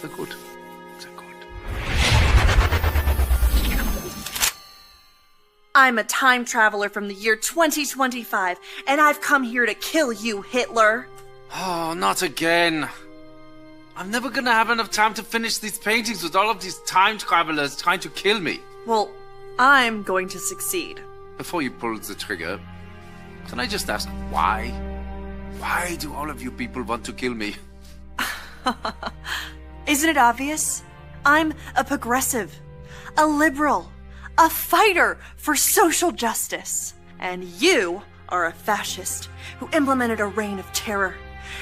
Sehr gut. Sehr gut. I'm a time traveler from the year 2025, and I've come here to kill you, Hitler. Oh, not again. I'm never gonna have enough time to finish these paintings with all of these time travelers trying to kill me. Well, I'm going to succeed. Before you pull the trigger, can I just ask why? Why do all of you people want to kill me? Isn't it obvious? I'm a progressive, a liberal, a fighter for social justice. And you are a fascist who implemented a reign of terror.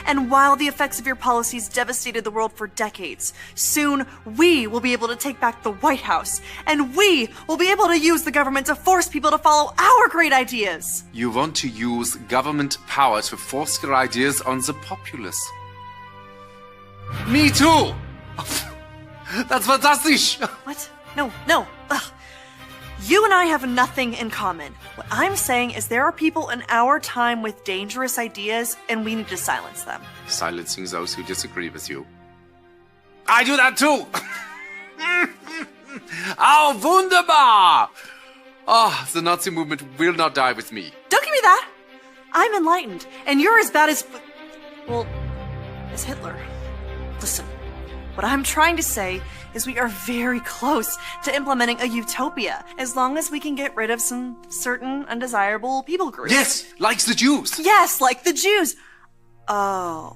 And while the effects of your policies devastated the world for decades, soon we will be able to take back the White House, and we will be able to use the government to force people to follow our great ideas. You want to use government power to force your ideas on the populace. Me too! That's fantastic! What? No. Ugh. You and I have nothing in common. What I'm saying is there are people in our time with dangerous ideas, and we need to silence them. Silencing those who disagree with you. I do that too! Oh, wunderbar! Oh, the Nazi movement will not die with me. Don't give me that! I'm enlightened, and you're as bad as... well, as Hitler. Listen, what I'm trying to say is we are very close to implementing a utopia, as long as we can get rid of some certain undesirable people groups. Yes, like the Jews. Yes, like the Jews. Oh.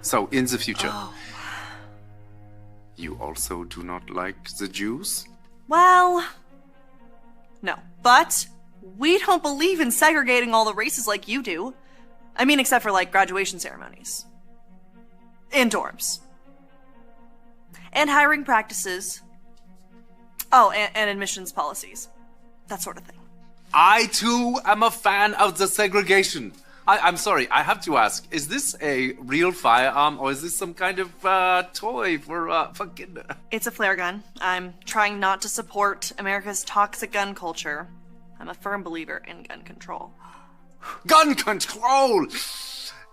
So, in the future, Oh. you also do not like the Jews? Well, no. But we don't believe in segregating all the races like you do. I mean, except for, like, graduation ceremonies. In dorms. And hiring practices. Oh, and admissions policies. That sort of thing. I, too, am a fan of the segregation. I'm sorry, I have to ask, is this a real firearm, or is this some kind of toy for kids? It's a flare gun. I'm trying not to support America's toxic gun culture. I'm a firm believer in gun control. Gun control!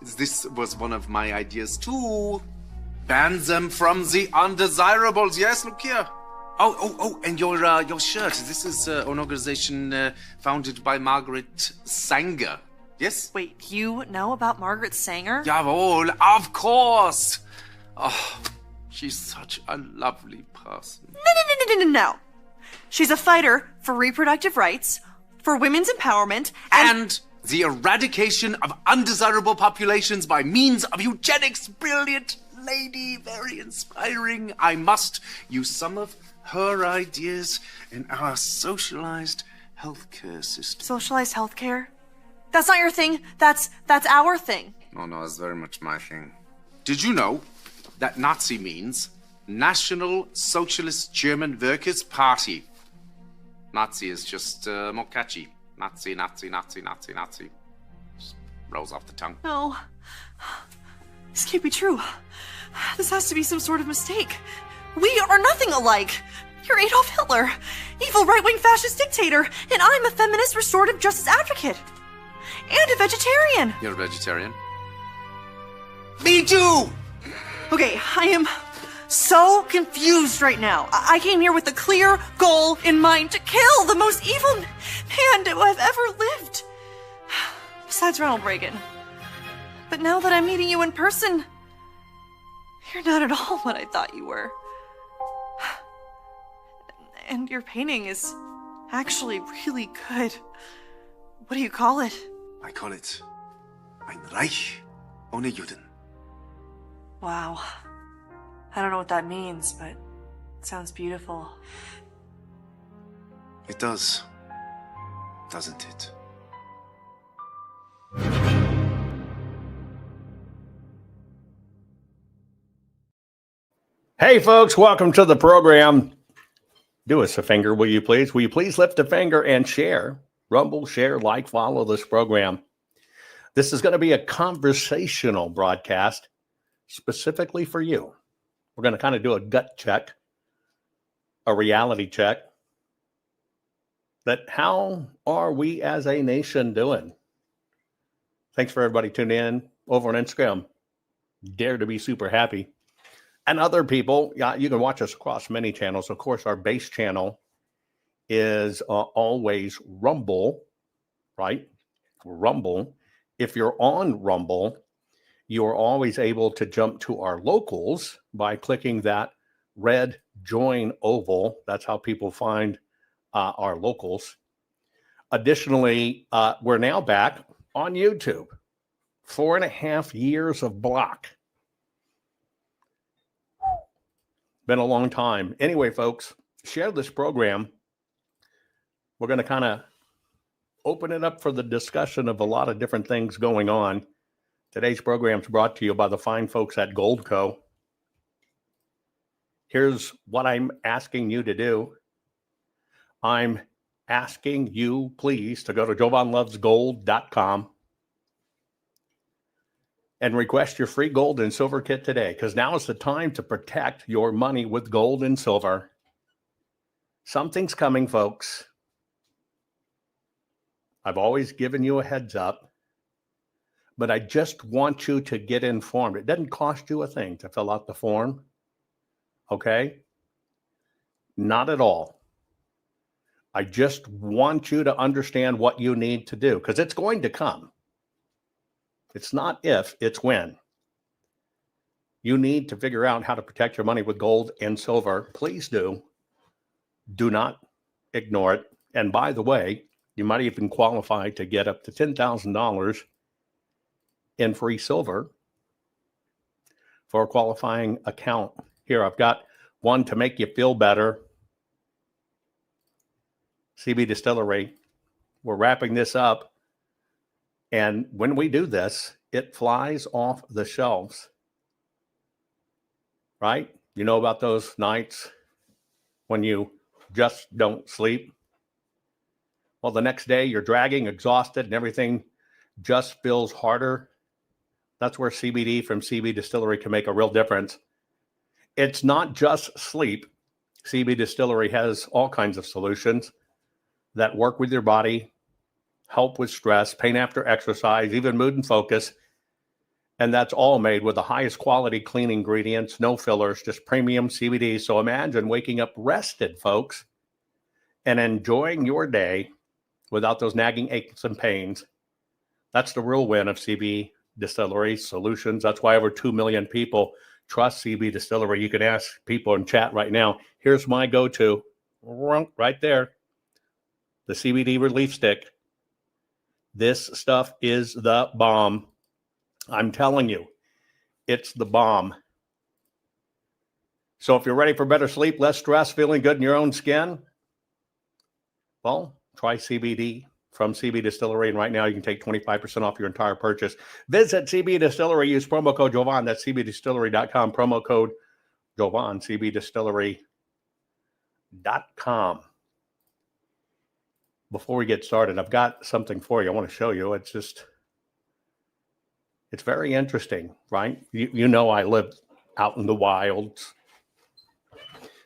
This was one of my ideas, too. Ban them from the undesirables. Yes, look here. Oh, and your shirt. This is an organization founded by Margaret Sanger. Yes? Wait, you know about Margaret Sanger? Jawohl, of course. Oh, she's such a lovely person. No. She's a fighter for reproductive rights, for women's empowerment, And the eradication of undesirable populations by means of eugenics. Brilliant lady, very inspiring. I must use some of her ideas in our socialized healthcare system. Socialized healthcare? That's not your thing. That's our thing. No, it's very much my thing. Did you know that Nazi means National Socialist German Workers' Party? Nazi is just more catchy. Nazi. Just rolls off the tongue. No. This can't be true. This has to be some sort of mistake. We are nothing alike. You're Adolf Hitler, evil right-wing fascist dictator, and I'm a feminist restorative justice advocate. And a vegetarian. You're a vegetarian? Me too! Okay, I am so confused right now. I came here with a clear goal in mind to kill the most evil man to have ever lived. Besides Ronald Reagan. But now that I'm meeting you in person, you're not at all what I thought you were. And your painting is actually really good. What do you call it? I call it Ein Reich ohne Juden. Wow. I don't know what that means, but it sounds beautiful. It does, doesn't it? Hey folks, welcome to the program. Do us a favor, will you please? Will you please lift a finger and share? Rumble, share, like, follow this program. This is going to be a conversational broadcast specifically for you. We're going to kind of do a gut check, a reality check. That how are we as a nation doing? Thanks for everybody tuning in over on Instagram. Dare to be super happy. And other people, yeah, you can watch us across many channels. Of course, our base channel is always Rumble, right? Rumble. If you're on Rumble, you are always able to jump to our locals by clicking that red join oval. That's how people find our locals. Additionally, we're now back on YouTube. 4.5 years of block. Been a long time. Anyway, folks, share this program. We're going to kind of open it up for the discussion of a lot of different things going on. Today's program is brought to you by the fine folks at Goldco. Here's what I'm asking you to do. I'm asking you, please, to go to jovanlovesgold.com and request your free gold and silver kit today, because now is the time to protect your money with gold and silver. Something's coming, folks. I've always given you a heads up, but I just want you to get informed. It doesn't cost you a thing to fill out the form, okay? Not at all. I just want you to understand what you need to do, because it's going to come. It's not if, it's when. You need to figure out how to protect your money with gold and silver. Please do. Do not ignore it. And by the way, you might even qualify to get up to $10,000 in free silver for a qualifying account. Here, I've got one to make you feel better. CB Distillery. We're wrapping this up. And when we do this, it flies off the shelves, right? You know about those nights when you just don't sleep? Well, the next day you're dragging, exhausted, and everything just feels harder. That's where CBD from CB Distillery can make a real difference. It's not just sleep. CB Distillery has all kinds of solutions that work with your body, help with stress, pain after exercise, even mood and focus. And that's all made with the highest quality clean ingredients, no fillers, just premium CBD. So imagine waking up rested, folks, and enjoying your day without those nagging aches and pains. That's the real win of CB Distillery Solutions. That's why over 2 million people trust CB Distillery. You can ask people in chat right now. Here's my go-to, right there, the CBD Relief Stick. This stuff is the bomb. I'm telling you, it's the bomb. So if you're ready for better sleep, less stress, feeling good in your own skin, well, try CBD from CB Distillery. And right now you can take 25% off your entire purchase. Visit CB Distillery. Use promo code Jovan. That's cbdistillery.com. Promo code Jovan, cbdistillery.com. Before we get started, I've got something for you. I want to show you. It's very interesting, right? You know I live out in the wilds,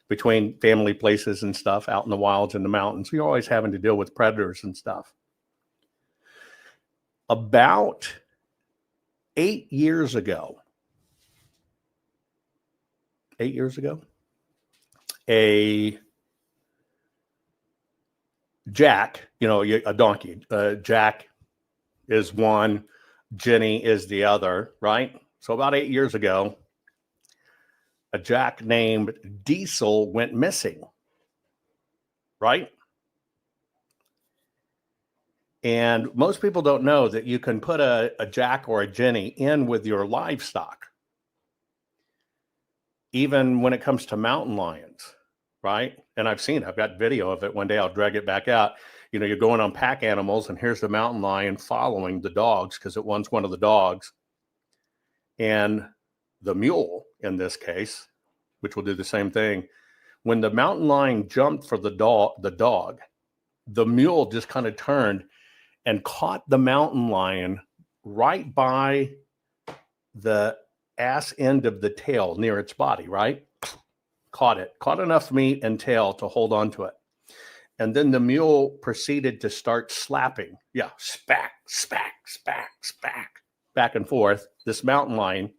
between family places and stuff, out in the wilds and the mountains. You're always having to deal with predators and stuff. About 8 years ago, a Jack, a donkey. Jack is one, Jenny is the other, right? So about 8 years ago, a Jack named Diesel went missing, right? And most people don't know that you can put a Jack or a Jenny in with your livestock, even when it comes to mountain lions, right? And I've got video of it. One day I'll drag it back out. You're going on pack animals, and here's the mountain lion following the dogs because it wants one of the dogs. And the mule, in this case, which will do the same thing, when the mountain lion jumped for the dog, the mule just kind of turned and caught the mountain lion right by the ass end of the tail near its body, right? Caught enough meat and tail to hold on to it. And then the mule proceeded to start slapping. Yeah, spack, spack, spack, spack, back and forth, this mountain lion,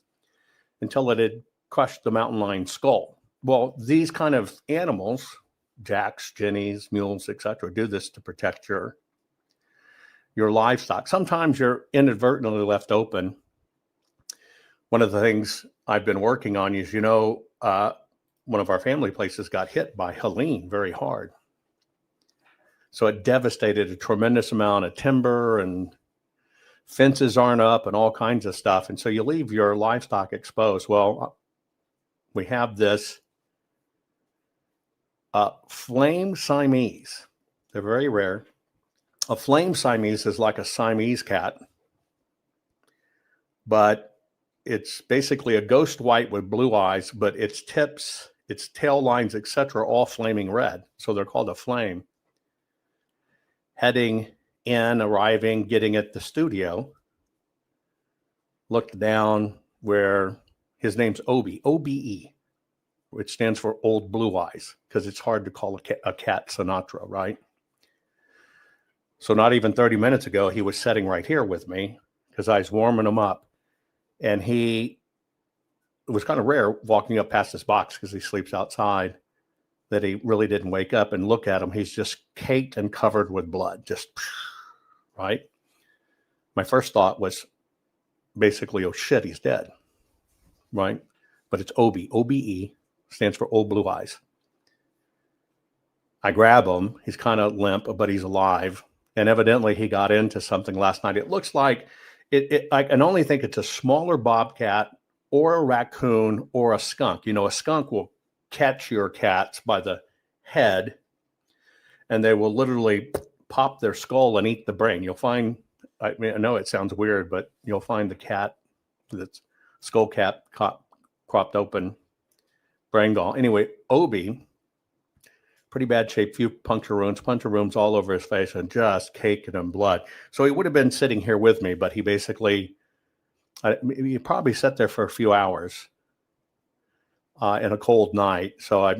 until it had crushed the mountain lion skull. Well, these kind of animals, jacks, jennies, mules, etc., do this to protect your livestock. Sometimes you're inadvertently left open. One of the things I've been working on is, one of our family places got hit by Helene very hard. So it devastated a tremendous amount of timber, and fences aren't up and all kinds of stuff. And so you leave your livestock exposed. Well, we have this flame Siamese. They're very rare. A flame Siamese is like a Siamese cat, but it's basically a ghost white with blue eyes, but its tips, its tail lines, etc., all flaming red. So they're called a flame. Heading in, arriving, getting at the studio, looked down where his name's Obi, OBE, which stands for Old Blue Eyes, because it's hard to call a cat Sinatra, right? So not even 30 minutes ago, he was sitting right here with me because I was warming him up. And it was kind of rare walking up past his box because he sleeps outside, that he really didn't wake up and look at him. He's just caked and covered with blood, just right. My first thought was basically, oh shit, he's dead, right? But it's Obi, OBE, stands for Old Blue Eyes. I grab him. He's kind of limp, but he's alive. And evidently he got into something last night. It looks like I can only think it's a smaller bobcat or a raccoon or a skunk. A skunk will catch your cats by the head and they will literally pop their skull and eat the brain. You'll find, I know it sounds weird, but you'll find the cat that's skull cap cropped open, brain gone. Anyway, Obi, pretty bad shape, few puncture wounds all over his face and just caked in blood. So he would have been sitting here with me, but he basically, he probably sat there for a few hours in a cold night. So I,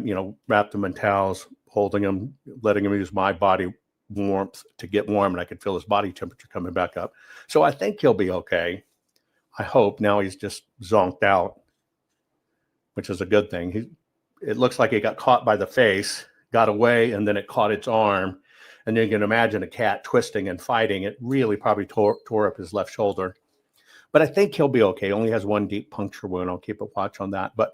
wrapped him in towels, holding him, letting him use my body warmth to get warm, and I could feel his body temperature coming back up. So I think he'll be okay. I hope. Now he's just zonked out, which is a good thing. It looks like he got caught by the face, got away, and then it caught its arm. And you can imagine a cat twisting and fighting. It really probably tore up his left shoulder. But I think he'll be okay. He only has one deep puncture wound. I'll keep a watch on that. But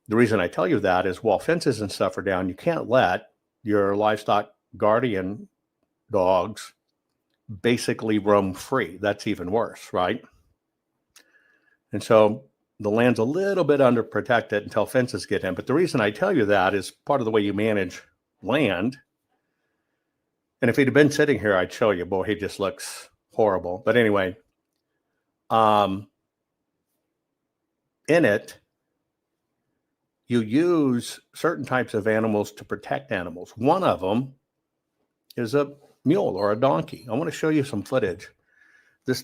the reason I tell you that is while fences and stuff are down, you can't let your livestock guardian dogs basically roam free. That's even worse, right? And so the land's a little bit underprotected until fences get in. But the reason I tell you that is part of the way you manage land. And if he'd have been sitting here, I'd show you, boy, he just looks horrible. But anyway, in it, you use certain types of animals to protect animals. One of them is a mule or a donkey. I want to show you some footage. This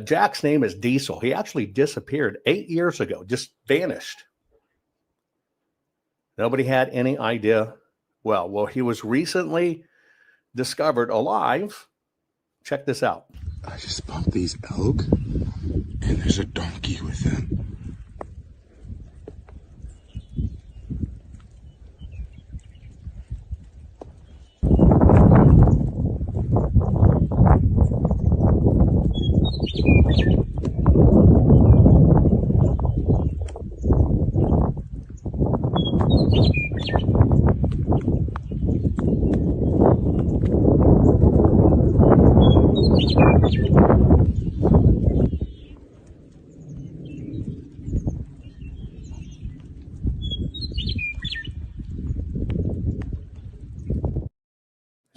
Jack's name is Diesel. He actually disappeared 8 years ago, just vanished. Nobody had any idea. Well, he was recently discovered alive. Check this out. I just bumped these elk, and there's a donkey with them.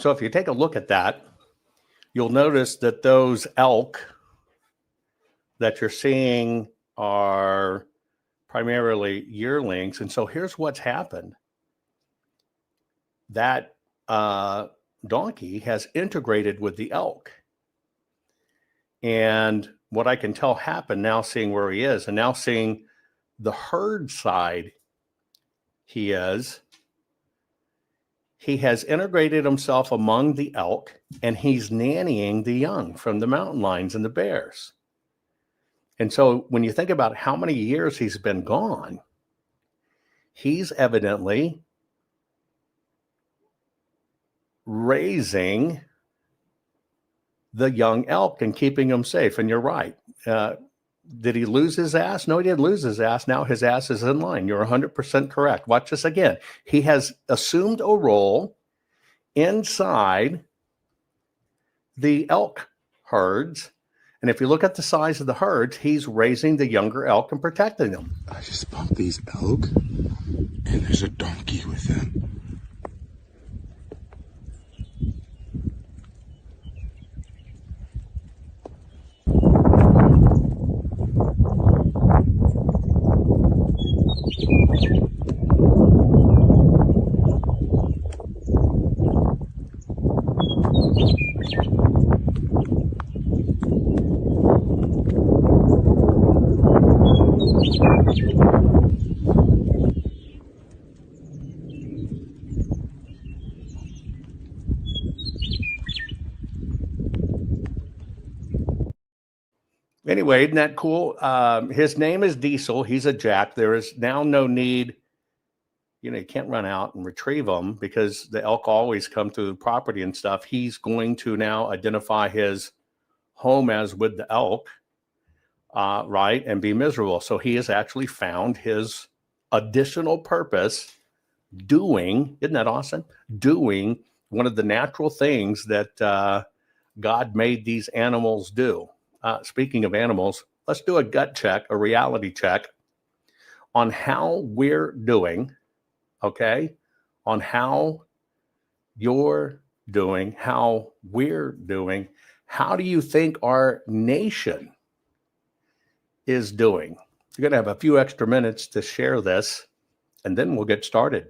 So if you take a look at that, you'll notice that those elk that you're seeing are primarily yearlings. And so here's what's happened. That donkey has integrated with the elk. And what I can tell happened now, seeing where he is and now seeing the herd side he has integrated himself among the elk, and he's nannying the young from the mountain lions and the bears. And so when you think about how many years he's been gone, he's evidently raising the young elk and keeping them safe. And you're right. Did he lose his ass? No, he didn't lose his ass. Now his ass is in line. You're 100% correct. Watch this again. He has assumed a role inside the elk herds. And if you look at the size of the herds, he's raising the younger elk and protecting them. I just bumped these elk, and there's a donkey with them. Anyway, isn't that cool? His name is Diesel. He's a jack. There is now no need, you can't run out and retrieve them because the elk always come to the property and stuff. He's going to now identify his home as with the elk, right, and be miserable. So he has actually found his additional purpose doing, isn't that awesome? Doing one of the natural things that God made these animals do. Speaking of animals, let's do a gut check, a reality check on how we're doing, okay? On how you're doing, how we're doing. How do you think our nation is doing? You're going to have a few extra minutes to share this, and then we'll get started.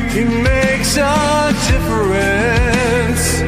He makes a difference.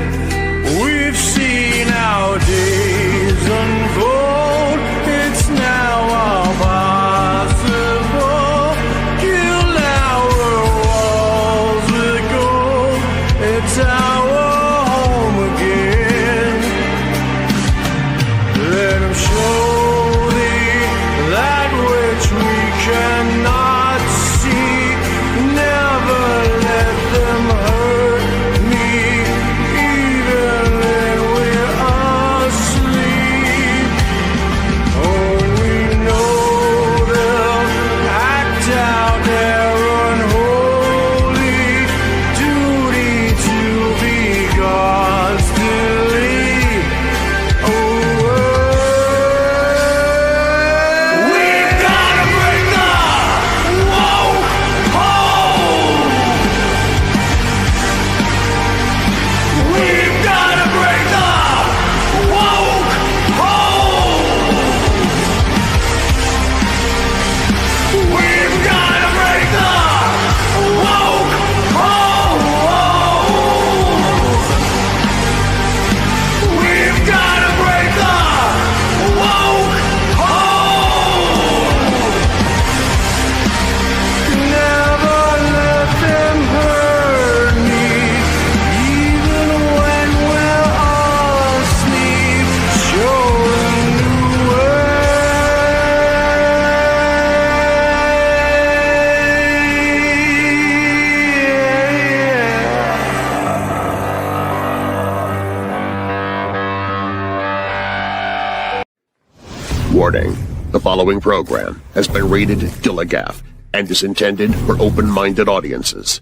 Warning. The following program has been rated Gilligaff and is intended for open-minded audiences.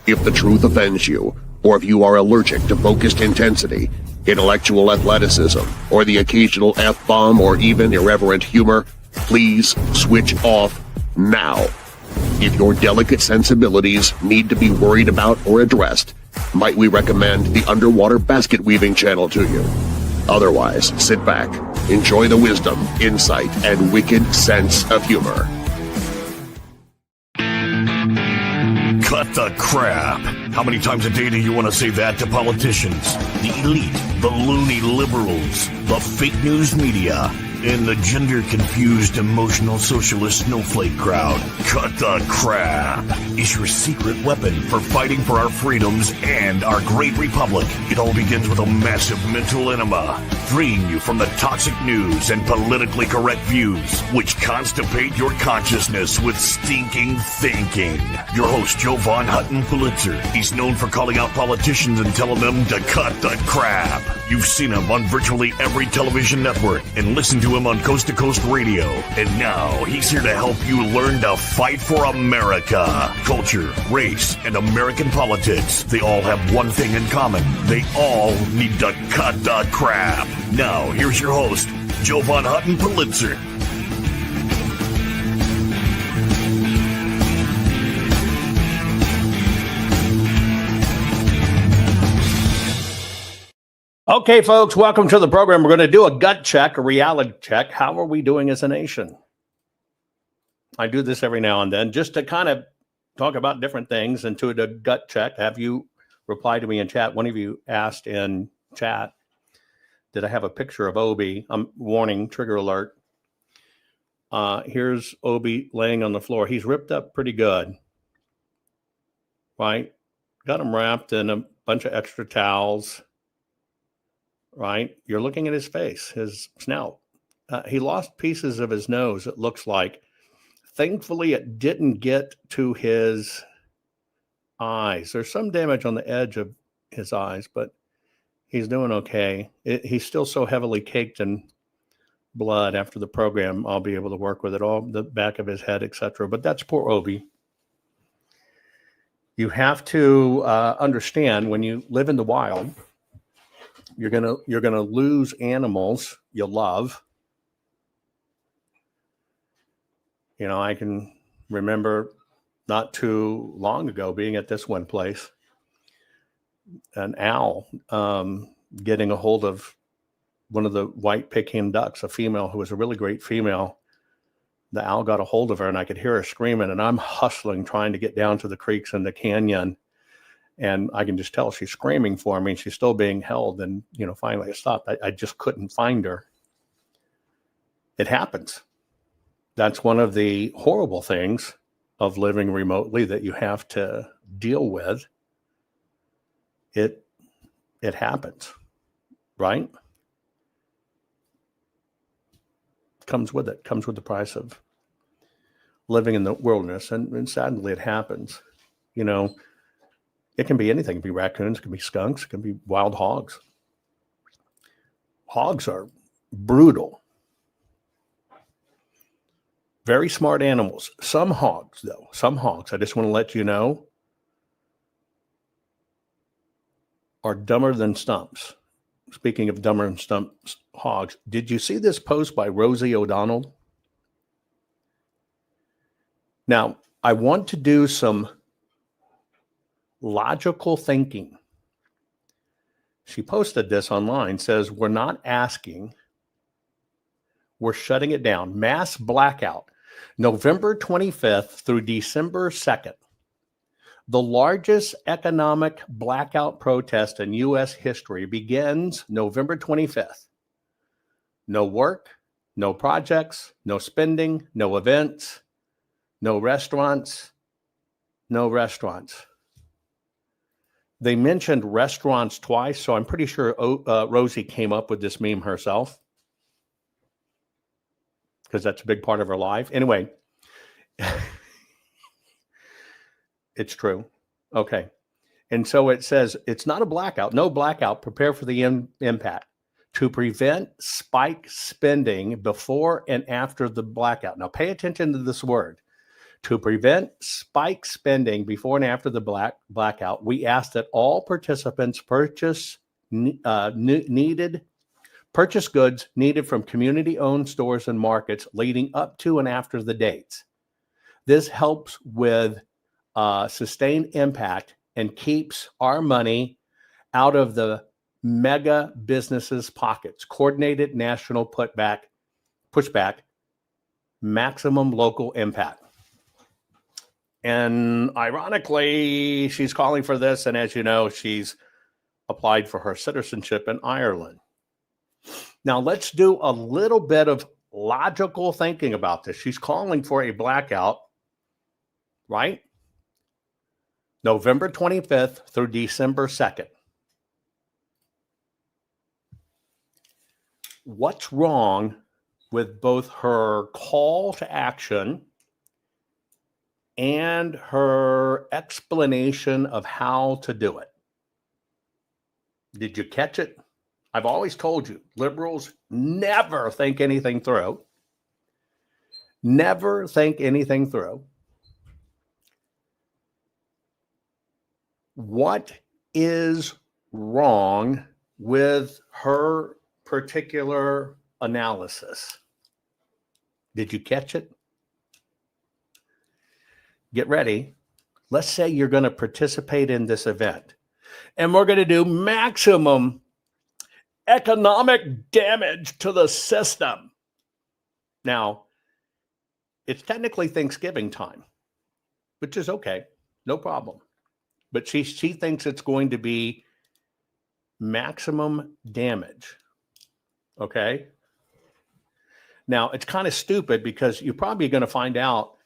If the truth offends you, or if you are allergic to focused intensity, intellectual athleticism, or the occasional F-bomb or even irreverent humor, please switch off now. If your delicate sensibilities need to be worried about or addressed, might we recommend the Underwater Basket Weaving channel to you? Otherwise, sit back, enjoy the wisdom, insight, and wicked sense of humor. Cut the crap. How many times a day do you want to say that to politicians, the elite, the loony liberals, the fake news media, and the gender-confused, emotional socialist snowflake crowd? Cut the crap is your secret weapon for fighting for our freedoms and our great republic. It all begins with a massive mental enema, freeing you from the toxic news and politically correct views, which constipate your consciousness with stinking thinking. Your host, Jovan Hutton Pulitzer. He's known for calling out politicians and telling them to cut the crap. You've seen him on virtually every television network and listened to him on Coast to Coast Radio. And now he's here to help you learn to fight for America. Culture, race, and American politics. They all have one thing in common. They all need to cut the crap. Now, here's your host, Jovan Hutton Pulitzer. Okay, folks, welcome to the program. We're going to do a gut check, a reality check. How are we doing as a nation? I do this every now and then just to kind of talk about different things and to the gut check. Have you replied to me in chat? One of you asked in chat, did I have a picture of Obi? Warning, trigger alert. Here's Obi laying on the floor. He's ripped up pretty good, right? Got him wrapped in a bunch of extra towels. Right? You're looking at his face, his snout. He lost pieces of his nose, it looks like. Thankfully, it didn't get to his eyes. There's some damage on the edge of his eyes, but he's doing okay. He's still so heavily caked in blood after the program. I'll be able to work with it, all the back of his head, etc. But that's poor Obi. You have to understand, when you live in the wild, you're gonna lose animals you love. You know, I can remember not too long ago being at this one place, an owl getting a hold of one of the white Peking ducks, a female who was a really great female. The owl got a hold of her, and I could hear her screaming, and I'm hustling, trying to get down to the creeks and the canyon. And I can just tell she's screaming for me, and she's still being held. And, you know, finally I stopped. I just couldn't find her. It happens. That's one of the horrible things of living remotely that you have to deal with. It happens, right? Comes with it. Comes with the price of living in the wilderness. And sadly, it happens. You know, it can be anything. It can be raccoons, it can be skunks, it can be wild hogs. Hogs are brutal. Very smart animals. Some hogs, I just want to let you know, are dumber than stumps. Speaking of dumber than stumps, hogs, did you see this post by Rosie O'Donnell? Now, I want to do some logical thinking. She posted this online, says, we're not asking, we're shutting it down. Mass blackout, November 25th through December 2nd. The largest economic blackout protest in U.S. history begins November 25th. No work, no projects, no spending, no events, no restaurants, no restaurants. They mentioned restaurants twice, so I'm pretty sure Rosie came up with this meme herself, because that's a big part of her life. Anyway, it's true. Okay. And so it says, it's not a blackout. No blackout. Prepare for the impact. to prevent spike spending before and after the blackout. Now, pay attention to this word. To prevent spike spending before and after the blackout, we asked that all participants purchase goods needed from community-owned stores and markets leading up to and after the dates. This helps with sustained impact and keeps our money out of the mega businesses' pockets. Coordinated national pushback, maximum local impact. And ironically, she's calling for this. And as you know, she's applied for her citizenship in Ireland. Now, let's do a little bit of logical thinking about this. She's calling for a blackout, right? November 25th through December 2nd. What's wrong with both her call to action and her explanation of how to do it? Did you catch it? I've always told you, liberals never think anything through. Never think anything through. What is wrong with her particular analysis? Did you catch it? Get ready. Let's say you're going to participate in this event, and we're going to do maximum economic damage to the system. Now, it's technically Thanksgiving time, which is okay, no problem. But she thinks it's going to be maximum damage. Okay? Now, it's kind of stupid because you're probably going to find out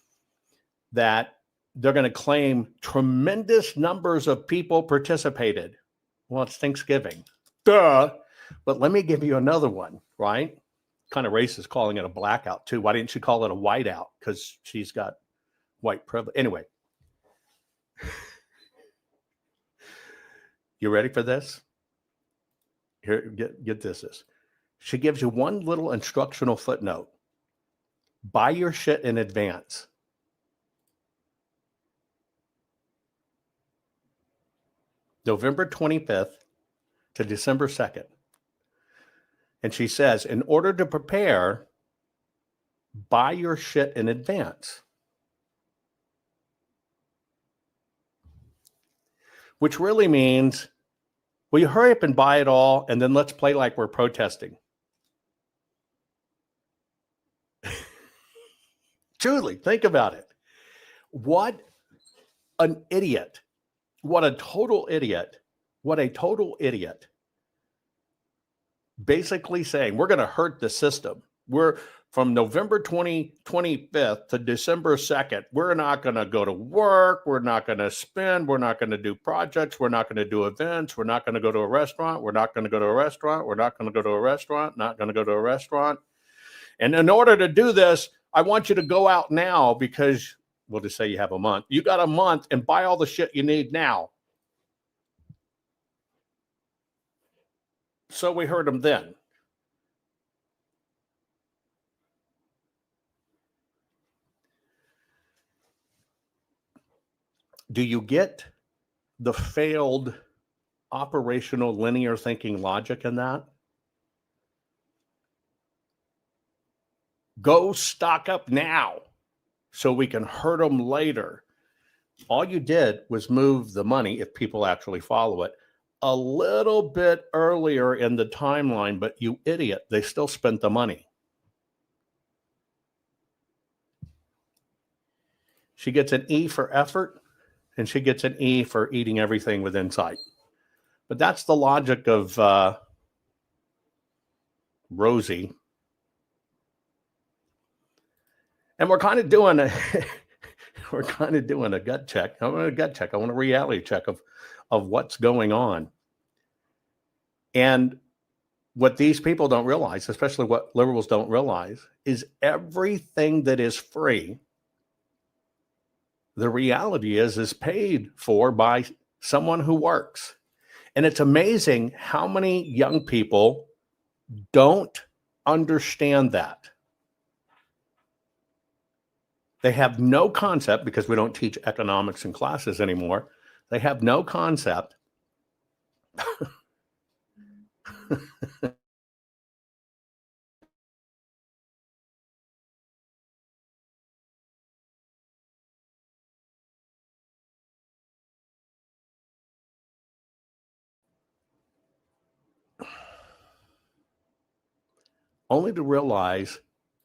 that they're going to claim tremendous numbers of people participated. Well, it's Thanksgiving. Duh. But let me give you another one, right? Kind of racist calling it a blackout too. Why didn't she call it a whiteout? Because she's got white privilege. Anyway. You ready for this? Here, get this. She gives you one little instructional footnote. Buy your shit in advance. November 25th to December 2nd. And she says, in order to prepare, buy your shit in advance. Which really means, will you hurry up and buy it all, and then let's play like we're protesting? Truly, think about it. What an idiot. What a total idiot. What a total idiot. Basically saying, we're going to hurt the system. We're from November 25th to December 2nd. We're not going to go to work. We're not going to spend. We're not going to do projects. We're not going to do events. We're not going to go to a restaurant. We're not going to go to a restaurant. We're not going to go to a restaurant. Not going to go to a restaurant. And in order to do this, I want you to go out now because we'll just say you have a month. You got a month and buy all the shit you need now. So we heard them then. Do you get the failed operational linear thinking logic in that? Go stock up now so we can hurt them later. All you did was move the money, if people actually follow it, a little bit earlier in the timeline, but you idiot, they still spent the money. She gets an E for effort, and she gets an E for eating everything within sight. But that's the logic of Rosie. And we're kind of doing a gut check. I want a gut check. I want a reality check of what's going on. And what these people don't realize, especially what liberals don't realize, is everything that is free, the reality is paid for by someone who works. And it's amazing how many young people don't understand that. They have no concept, because we don't teach economics in classes anymore. They have no concept only to realize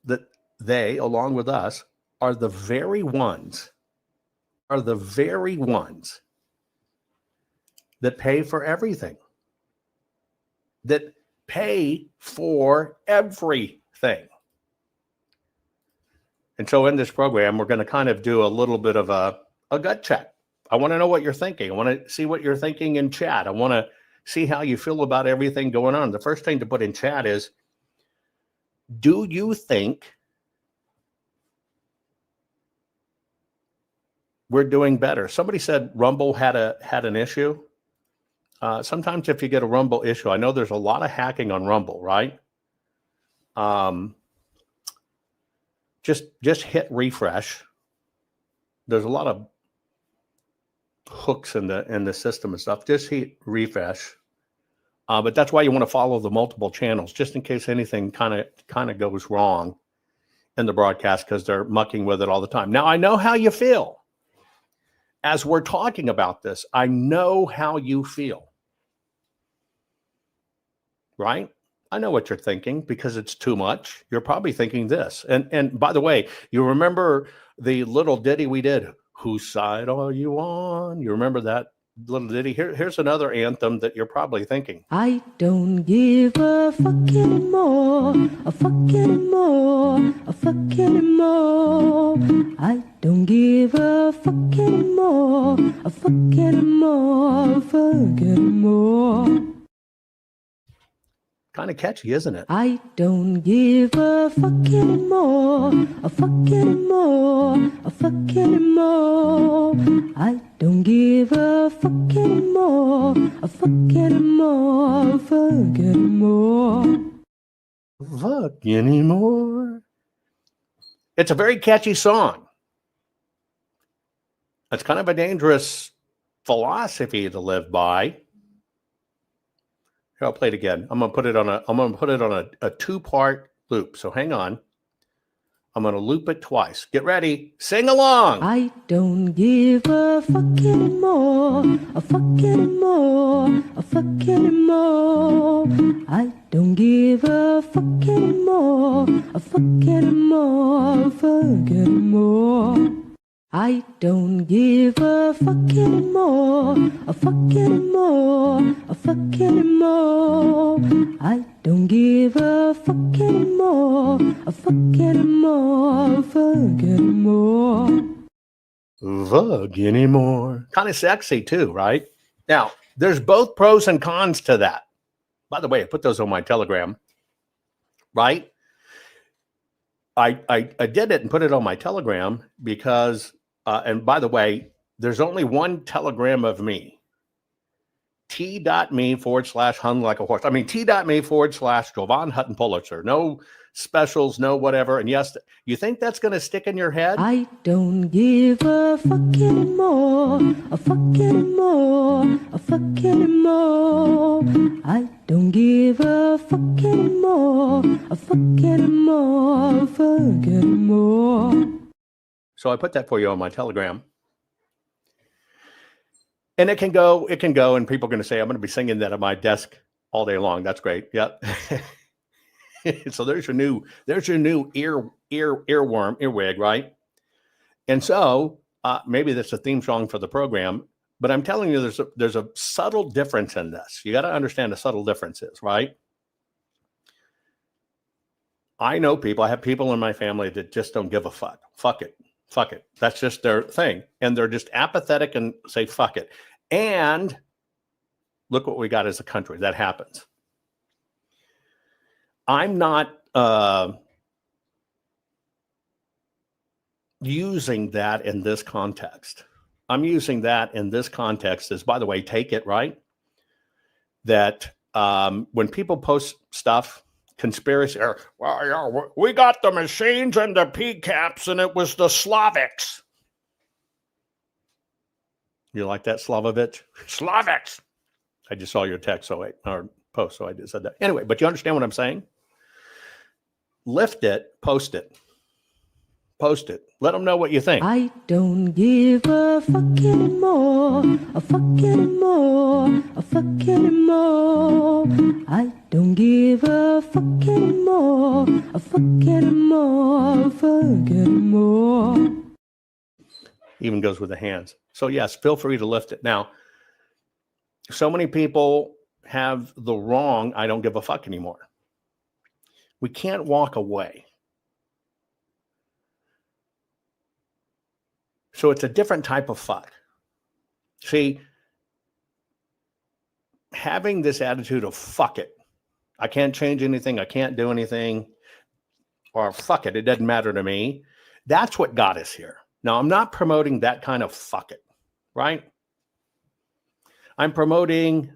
that they, along with us, are the very ones that pay for everything, that pay for everything. And so in this program, we're going to kind of do a little bit of a gut check. I want to know what you're thinking. I want to see what you're thinking in chat. I want to see how you feel about everything going on. The first thing to put in chat is, do you think we're doing better? Somebody said Rumble had an issue. Sometimes if you get a Rumble issue, I know there's a lot of hacking on Rumble, right? Just hit refresh. There's a lot of hooks in the system and stuff. Just hit refresh. But that's why you want to follow the multiple channels, just in case anything kind of goes wrong in the broadcast, because they're mucking with it all the time. Now, I know how you feel. As we're talking about this, I know how you feel. Right? I know what you're thinking, because it's too much. You're probably thinking this. And by the way, you remember the little ditty we did, "Whose side are you on?" You remember that little ditty? Here's another anthem that you're probably thinking. I don't give a fuck anymore, a fuck anymore, a fuck anymore. I don't give a fuck anymore, a fuck anymore, a fuck anymore. Kind of catchy, isn't it? I don't give a fuck anymore, a fuck anymore, a fuck anymore. I don't give a fuck anymore, a fuck anymore, a fuck anymore. Fuck anymore. It's a very catchy song. It's kind of a dangerous philosophy to live by. Here, I'll play it again. I'm gonna put it on a two-part loop. So hang on. I'm gonna loop it twice. Get ready. Sing along. I don't give a fuck anymore, a fuck anymore, a fuck anymore. I don't give a fuck anymore, a fuck anymore, a fuck anymore. I don't give a fuck anymore, a fuck anymore, a fuck anymore. I don't give a fuck anymore, a fuck anymore, a fuck anymore. Fuck anymore. Kind of sexy too, right? Now, there's both pros and cons to that. By the way, I put those on my Telegram, right? I did it and put it on my Telegram because, and by the way, there's only one Telegram of me. T.me/Hung like a horse. I mean, T.me/Jovan Hutton Pulitzer. No specials, no whatever. And yes, you think that's going to stick in your head? I don't give a fuck anymore, a fuck anymore, a fuck anymore. I don't give a fuck anymore, a fuck anymore, a fuck anymore. So I put that for you on my Telegram. And it can go, and people are going to say, I'm going to be singing that at my desk all day long. That's great. Yep. So there's your new earwig, right? And so maybe that's a theme song for the program, but I'm telling you, there's a subtle difference in this. You got to understand the subtle differences, right? I know people, I have people in my family that just don't give a fuck. Fuck it. That's just their thing. And they're just apathetic and say, fuck it. And look what we got as a country. That happens. I'm not using that in this context. I'm using that in this context as, by the way, take it, right? That when people post stuff conspiracy. Well, yeah, we got the machines and the PCAPs, and it was the Slavics. You like that, Slavovich? Slavics. I just saw your text, or post, so I just said that. Anyway, but you understand what I'm saying? Lift it, post it. Post it. Let them know what you think. I don't give a fuck anymore, a fuck anymore, a fuck anymore. I don't give a fuck anymore, a fuck anymore, a fuck anymore. Even goes with the hands. So yes, feel free to lift it. Now, so many people have the wrong, I don't give a fuck anymore. We can't walk away. So it's a different type of fuck. See, having this attitude of fuck it, I can't change anything, I can't do anything, or fuck it, it doesn't matter to me. That's what got us here. Now, I'm not promoting that kind of fuck it, right? I'm promoting,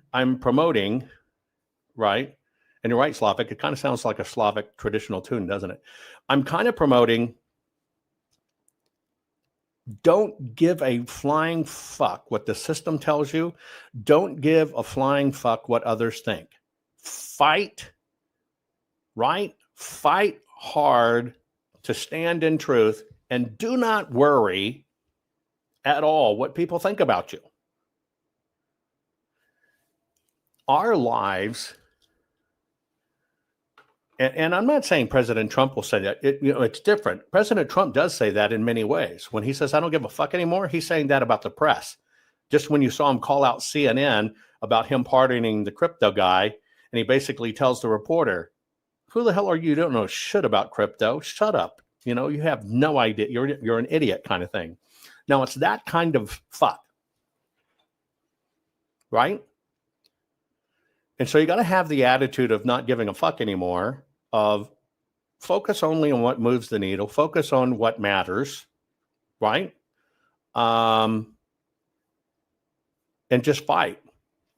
right? And you're right, Slavic. It kind of sounds like a Slavic traditional tune, doesn't it? I'm kind of promoting, don't give a flying fuck what the system tells you. Don't give a flying fuck what others think. Fight, right? Fight hard to stand in truth, and do not worry at all what people think about you. Our lives, and I'm not saying President Trump will say that. It's different. President Trump does say that in many ways. When he says, I don't give a fuck anymore, he's saying that about the press. Just when you saw him call out CNN about him pardoning the crypto guy, and he basically tells the reporter, who the hell are you? You don't know shit about crypto. Shut up. You know, you have no idea. You're an idiot kind of thing. Now, it's that kind of fuck. Right? And so you got to have the attitude of not giving a fuck anymore, of focus only on what moves the needle, focus on what matters, right? And just fight.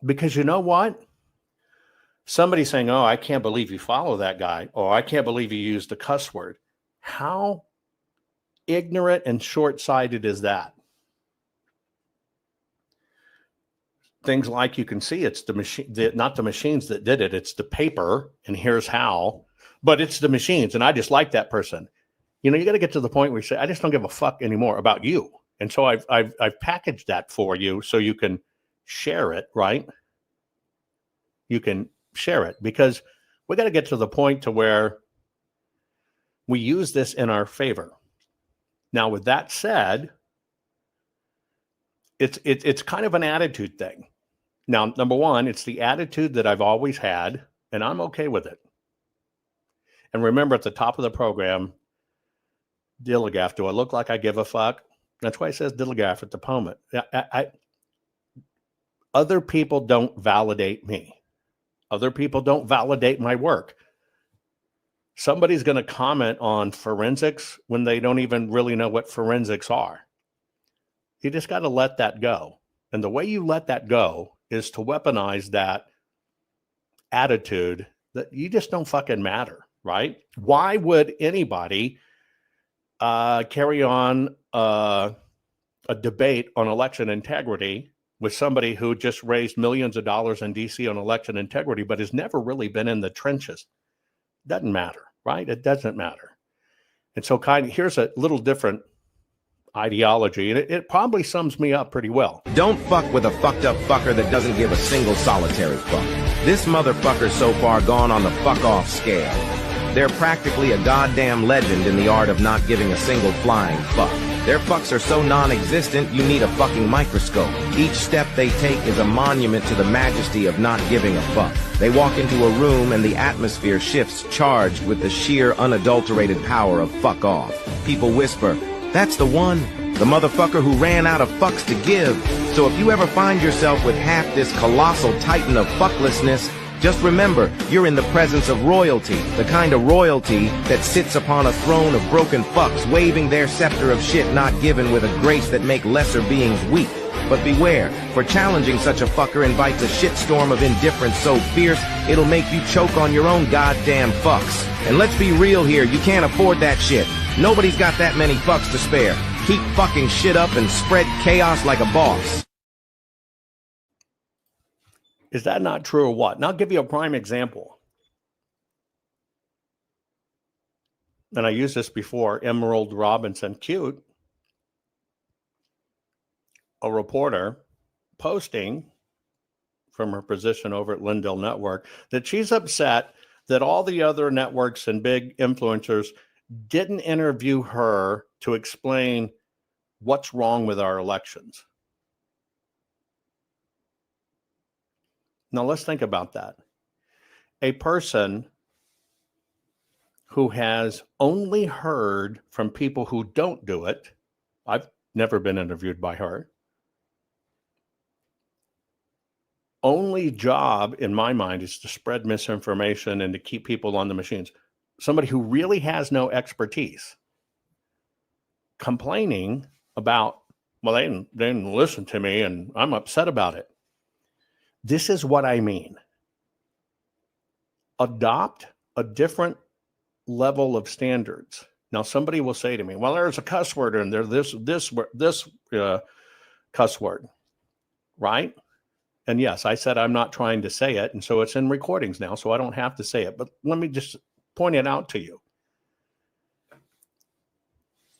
Because you know what? Somebody's saying, oh, I can't believe you follow that guy, or I can't believe you used the cuss word. How ignorant and short-sighted is that? Things like, you can see it's the machine, not the machines that did it. It's the paper, and here's how. But it's the machines, and I just like that person. You know, you got to get to the point where you say, I just don't give a fuck anymore about you. And so I've packaged that for you so you can share it, right? You can share it, because we got to get to the point to where we use this in our favor. Now, with that said, it's kind of an attitude thing. Now, number one, it's the attitude that I've always had, and I'm okay with it. And remember, at the top of the program, Dilligaff, do I look like I give a fuck? That's why it says Dilligaff at the moment. Other people don't validate me. Other people don't validate my work. Somebody's going to comment on forensics when they don't even really know what forensics are. You just got to let that go. And the way you let that go is to weaponize that attitude that you just don't fucking matter, right? Why would anybody carry on a debate on election integrity with somebody who just raised millions of dollars in DC on election integrity, but has never really been in the trenches? Doesn't matter, right? It doesn't matter. And so here's a little different ideology, and it probably sums me up pretty well. Don't fuck with a fucked up fucker that doesn't give a single solitary fuck. This motherfucker's so far gone on the fuck off scale. They're practically a goddamn legend in the art of not giving a single flying fuck. Their fucks are so non-existent, you need a fucking microscope. Each step they take is a monument to the majesty of not giving a fuck. They walk into a room and the atmosphere shifts, charged with the sheer, unadulterated power of fuck off. People whisper, that's the one, the motherfucker who ran out of fucks to give. So if you ever find yourself with half this colossal titan of fucklessness, just remember, you're in the presence of royalty, the kind of royalty that sits upon a throne of broken fucks, waving their scepter of shit not given with a grace that make lesser beings weak. But beware, for challenging such a fucker invites a shitstorm of indifference so fierce, it'll make you choke on your own goddamn fucks. And let's be real here, you can't afford that shit. Nobody's got that many fucks to spare. Keep fucking shit up and spread chaos like a boss. Is that not true or what? And I'll give you a prime example. And I used this before. Emerald Robinson, cute, a reporter posting from her position over at Lindell Network that she's upset that all the other networks and big influencers didn't interview her to explain what's wrong with our elections. Now let's think about that. A person who has only heard from people who don't do it. I've never been interviewed by her. Only job in my mind is to spread misinformation and to keep people on the machines. Somebody who really has no expertise complaining about, well, they didn't listen to me and I'm upset about it. This is what I mean. Adopt a different level of standards. Now, somebody will say to me, well, there's a cuss word in there, this cuss word, right? And yes, I said I'm not trying to say it, and so it's in recordings now, so I don't have to say it. But let me just point it out to you.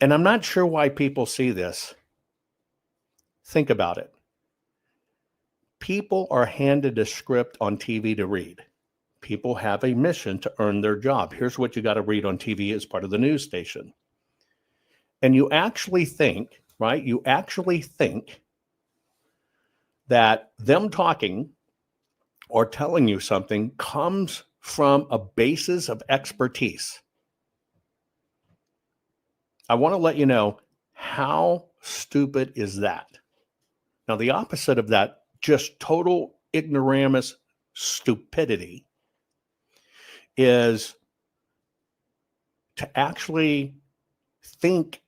And I'm not sure why people see this. Think about it. People are handed a script on TV to read. People have a mission to earn their job. Here's what you got to read on TV as part of the news station. And you actually think, right? You actually think that them talking or telling you something comes from a basis of expertise. I want to let you know, how stupid is that? Now, the opposite of that, just total ignoramus stupidity, is to actually think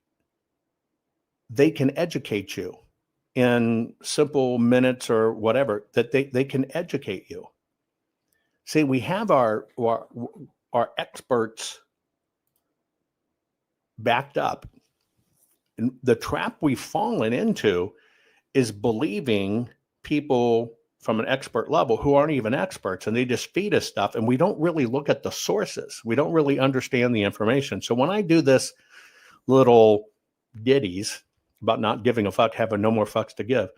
they can educate you in simple minutes or whatever, that they can educate you. See, we have our experts backed up. And the trap we've fallen into is believing people from an expert level who aren't even experts, and they just feed us stuff, and we don't really look at the sources. We don't really understand the information. So when I do this little ditties about not giving a fuck, having no more fucks to give,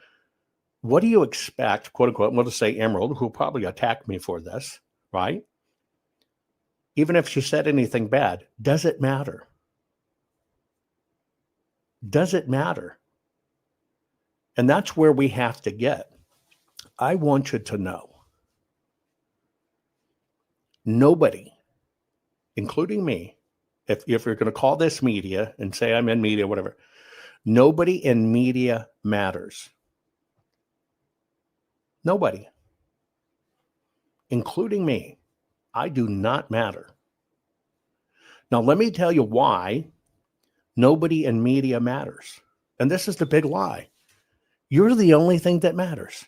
what do you expect, quote unquote, we'll just say Emerald, who'll probably attack me for this, right? Even if she said anything bad, does it matter? Does it matter? And that's where we have to get. I want you to know, nobody, including me, if you're going to call this media and say I'm in media, whatever, nobody in media matters. Nobody, including me. I do not matter. Now, let me tell you why nobody in media matters. And this is the big lie. You're the only thing that matters.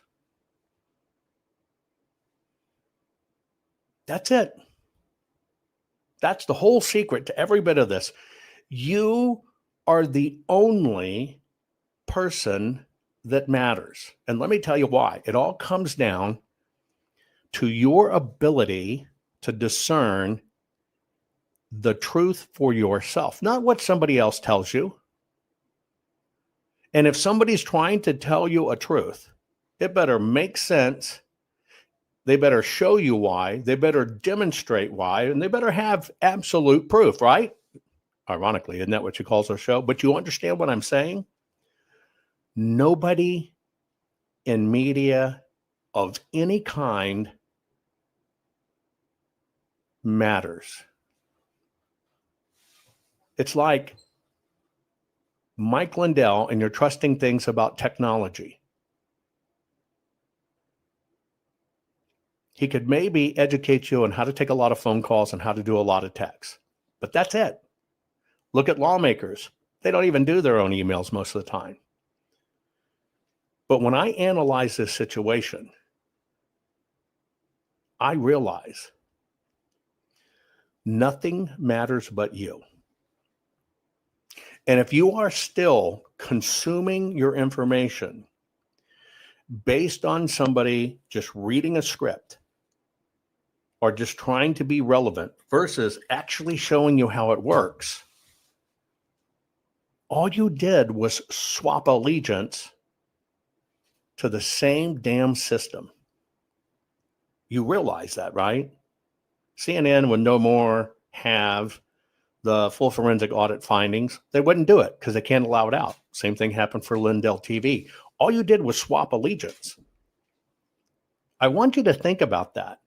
That's it. That's the whole secret to every bit of this. You are the only person that matters. And let me tell you why. It all comes down to your ability to discern the truth for yourself, not what somebody else tells you. And if somebody's trying to tell you a truth, it better make sense. They better show you why. They better demonstrate why. And they better have absolute proof, right? Ironically, isn't that what she calls her show? But you understand what I'm saying? Nobody in media of any kind matters. It's like Mike Lindell and you're trusting things about technology. He could maybe educate you on how to take a lot of phone calls and how to do a lot of texts. But that's it. Look at lawmakers. They don't even do their own emails most of the time. But when I analyze this situation, I realize nothing matters but you. And if you are still consuming your information based on somebody just reading a script or just trying to be relevant versus actually showing you how it works, all you did was swap allegiance to the same damn system. You realize that, right? CNN would no more have the full forensic audit findings. They wouldn't do it because they can't allow it out. Same thing happened for Lindell TV. All you did was swap allegiance. I want you to think about that.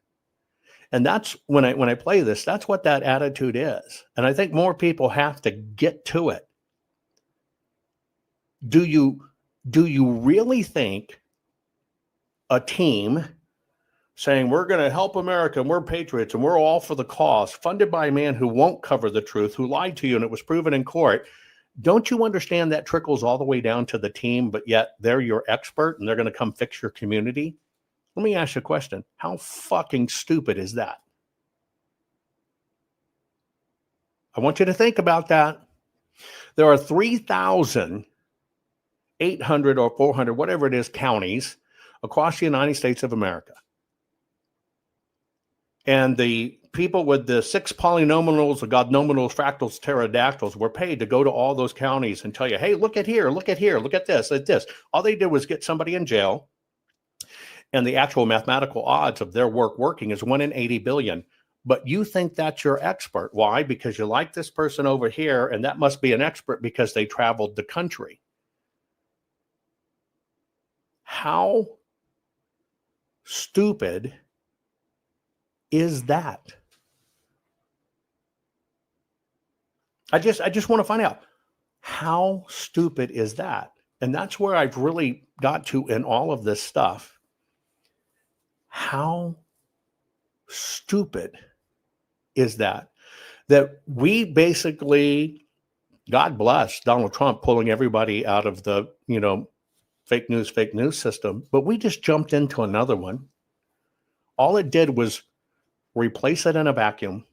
And that's when I play this, that's what that attitude is. And I think more people have to get to it. Do you really think a team saying we're going to help America and we're patriots and we're all for the cause, funded by a man who won't cover the truth, who lied to you and it was proven in court, don't you understand that trickles all the way down to the team, but yet they're your expert and they're going to come fix your community? Let me ask you a question. How fucking stupid is that? I want you to think about that. There are 3,800 or 400, whatever it is, counties across the United States of America. And the people with the 6 polynomials, the godnominals, fractals, pterodactyls were paid to go to all those counties and tell you, hey, look at here, look at here, look at this, at this. All they did was get somebody in jail. And the actual mathematical odds of their work working is 1 in 80 billion. But you think that's your expert. Why? Because you like this person over here, and that must be an expert because they traveled the country. How stupid is that? I just want to find out, how stupid is that? And that's where I've really got to in all of this stuff. How stupid is that? That we basically, God bless Donald Trump pulling everybody out of the, fake news system, but we just jumped into another one. All it did was replace it in a vacuum.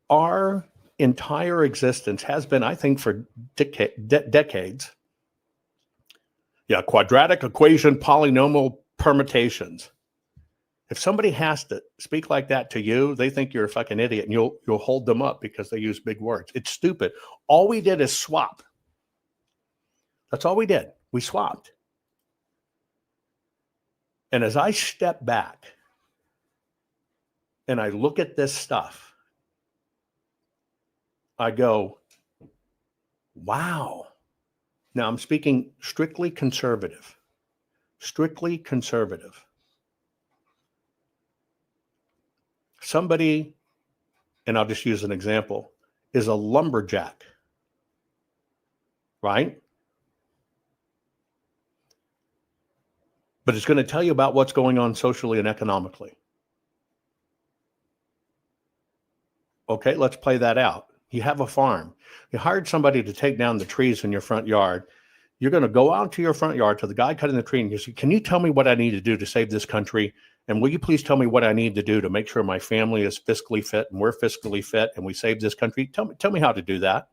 Our entire existence has been, I think, for decades. Yeah, quadratic equation, polynomial permutations. If somebody has to speak like that to you, they think you're a fucking idiot, and you'll hold them up because they use big words. It's stupid. All we did is swap. That's all we did. We swapped. And as I step back and I look at this stuff, I go, wow. Now I'm speaking strictly conservative. Strictly conservative. Somebody, and I'll just use an example, is a lumberjack, right? But it's going to tell you about what's going on socially and economically. Okay, let's play that out. You have a farm. You hired somebody to take down the trees in your front yard. You're going to go out to your front yard to the guy cutting the tree and you say, can you tell me what I need to do to save this country? And will you please tell me what I need to do to make sure my family is fiscally fit and we're fiscally fit and we save this country? Tell me how to do that.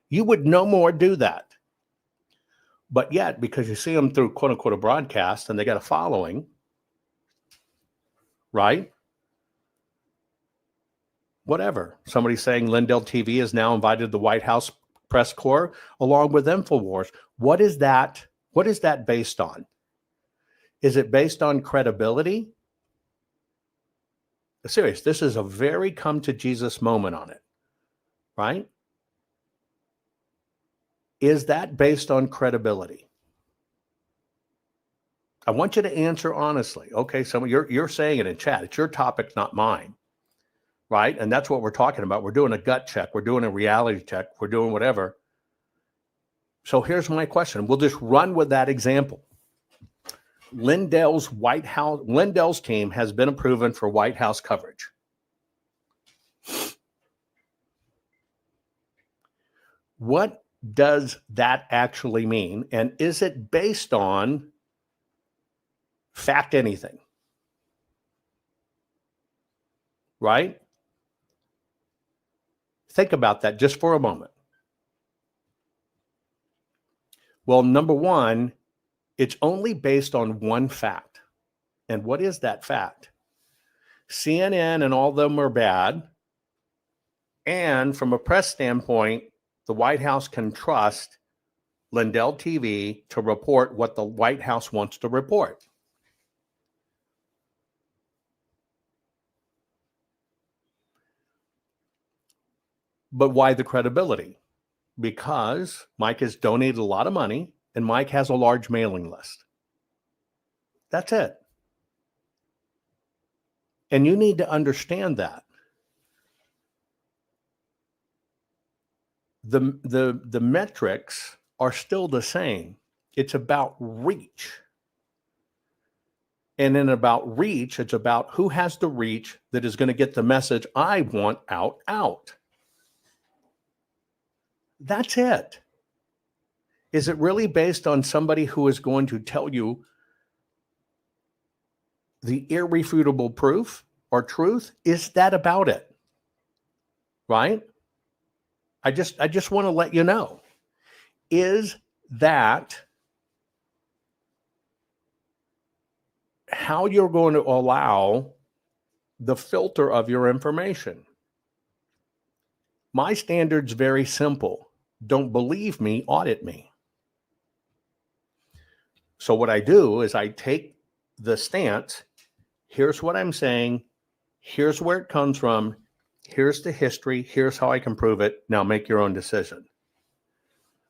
You would no more do that. But yet, because you see them through quote unquote a broadcast and they got a following, right? Whatever. Somebody saying Lindell TV has now invited the White House press corps along with InfoWars. What is that? What is that based on? Is it based on credibility? Serious. This is a very come to Jesus moment on it, right? Is that based on credibility? I want you to answer honestly. Okay, so you're saying it in chat. It's your topic, not mine. Right? And that's what we're talking about. We're doing a gut check. We're doing a reality check. We're doing whatever. So here's my question. We'll just run with that example. Lindell's team has been approved for White House coverage. What does that actually mean? And is it based on fact anything? Right? Think about that just for a moment. Well, number one, it's only based on one fact. And what is that fact? CNN and all of them are bad. And from a press standpoint, the White House can trust Lindell TV to report what the White House wants to report. But why the credibility? Because Mike has donated a lot of money and Mike has a large mailing list. That's it. And you need to understand that. The metrics are still the same. It's about reach. And then about reach, it's about who has the reach that is going to get the message I want out. That's it. Is it really based on somebody who is going to tell you the irrefutable proof or truth? Is that about it? Right? I just want to let you know. Is that how you're going to allow the filter of your information? My standard's very simple. Don't believe me, audit me. So what I do is I take the stance. Here's what I'm saying. Here's where it comes from. Here's the history. Here's how I can prove it. Now make your own decision.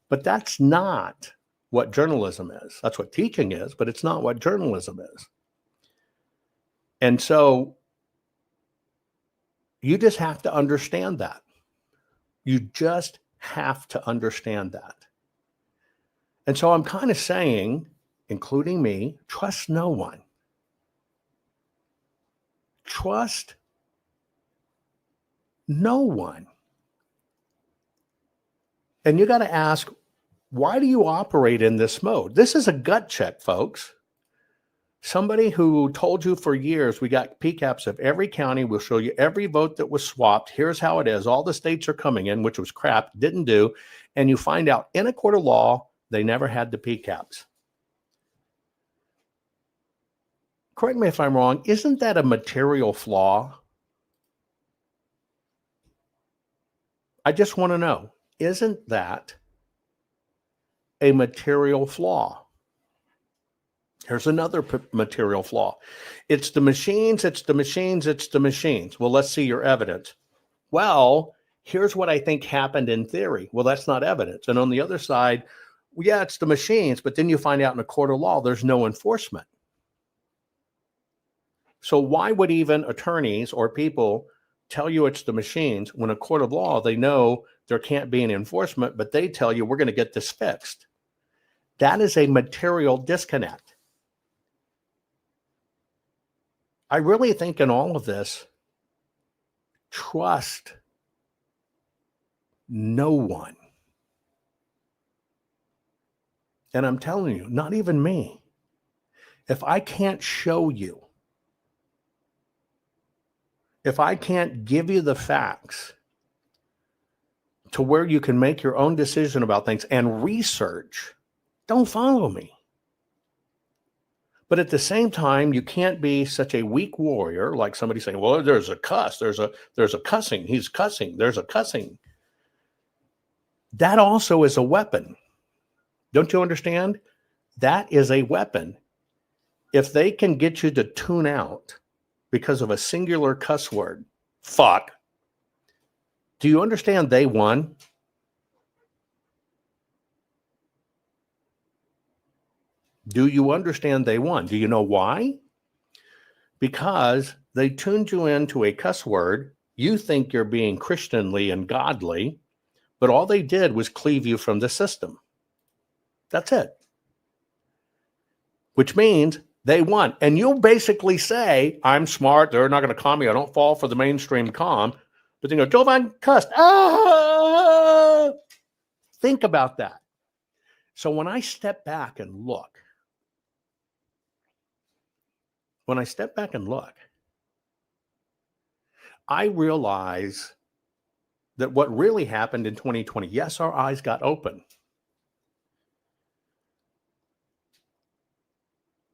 But that's not what journalism is. That's what teaching is, but it's not what journalism is. And so you just have to understand that. You just have to understand that. And so I'm kind of saying, including me, trust no one. Trust no one. And you got to ask, why do you operate in this mode? This is a gut check, folks. Somebody who told you for years, we got PCAPs of every county. We'll show you every vote that was swapped. Here's how it is. All the states are coming in, which was crap, didn't do. And you find out in a court of law, they never had the PCAPs. Correct me if I'm wrong. Isn't that a material flaw? I just want to know, isn't that a material flaw? Here's another material flaw. It's the machines, it's the machines, it's the machines. Well, let's see your evidence. Well, here's what I think happened in theory. Well, that's not evidence. And on the other side, well, yeah, it's the machines, but then you find out in a court of law, there's no enforcement. So why would even attorneys or people tell you it's the machines when a court of law, they know there can't be an enforcement, but they tell you we're going to get this fixed? That is a material disconnect. I really think in all of this, trust no one. And I'm telling you, not even me. If I can't show you, if I can't give you the facts to where you can make your own decision about things and research, don't follow me. But at the same time, you can't be such a weak warrior like somebody saying, well, there's a cuss, there's a cussing, he's cussing, there's a cussing. That also is a weapon. Don't you understand? That is a weapon. If they can get you to tune out because of a singular cuss word, fuck, do you understand they won? Do you understand they won? Do you know why? Because they tuned you into a cuss word. You think you're being Christianly and godly, but all they did was cleave you from the system. That's it. Which means they won. And you'll basically say, I'm smart. They're not going to calm me. I don't fall for the mainstream calm. But they go, Jovan cussed. Ah! Think about that. So when I step back and look, I realize that what really happened in 2020, yes, our eyes got open.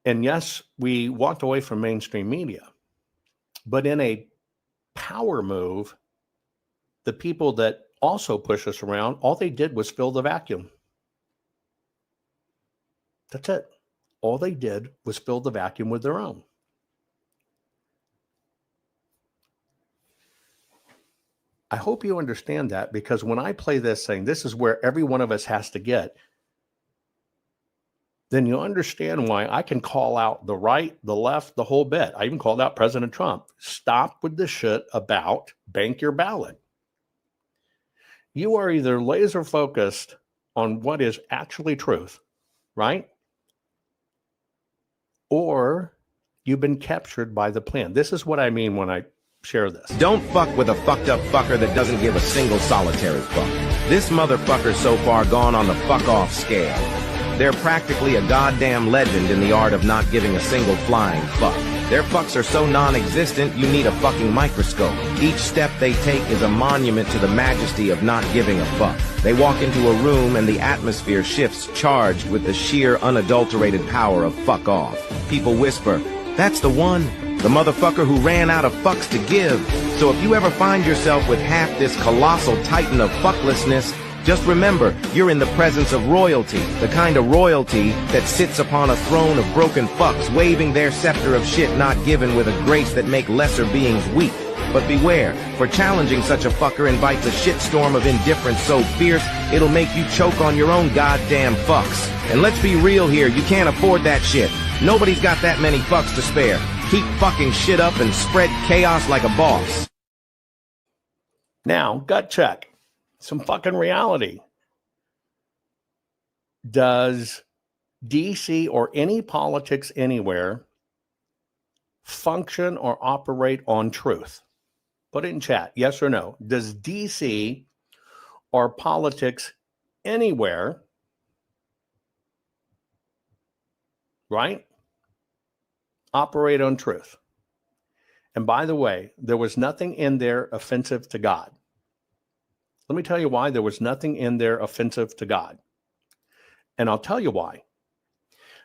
And yes, we walked away from mainstream media. But in a power move, the people that also push us around, all they did was fill the vacuum. That's it. All they did was fill the vacuum with their own. I hope you understand that, because when I play this saying this is where every one of us has to get, then you understand why I can call out the right, the left, the whole bit. I even called out President Trump. Stop with the shit about bank your ballot. You are either laser focused on what is actually truth, right? Or you've been captured by the plan. This is what I mean when I share this. Don't fuck with a fucked up fucker that doesn't give a single solitary fuck. This motherfucker's so far gone on the fuck off scale. They're practically a goddamn legend in the art of not giving a single flying fuck. Their fucks are so non-existent, you need a fucking microscope. Each step they take is a monument to the majesty of not giving a fuck. They walk into a room and the atmosphere shifts, charged with the sheer unadulterated power of fuck off. People whisper, "That's the one, the motherfucker who ran out of fucks to give." So if you ever find yourself with half this colossal titan of fucklessness, just remember, you're in the presence of royalty, the kind of royalty that sits upon a throne of broken fucks, waving their scepter of shit not given with a grace that make lesser beings weak. But beware, for challenging such a fucker invites a shitstorm of indifference so fierce, it'll make you choke on your own goddamn fucks. And let's be real here, you can't afford that shit. Nobody's got that many fucks to spare. Keep fucking shit up and spread chaos like a boss. Now, gut check. Some fucking reality. Does DC or any politics anywhere function or operate on truth? Put it in chat, yes or no. Does DC or politics anywhere, right, operate on truth? And by the way, there was nothing in there offensive to God. Let me tell you why there was nothing in there offensive to God. And I'll tell you why.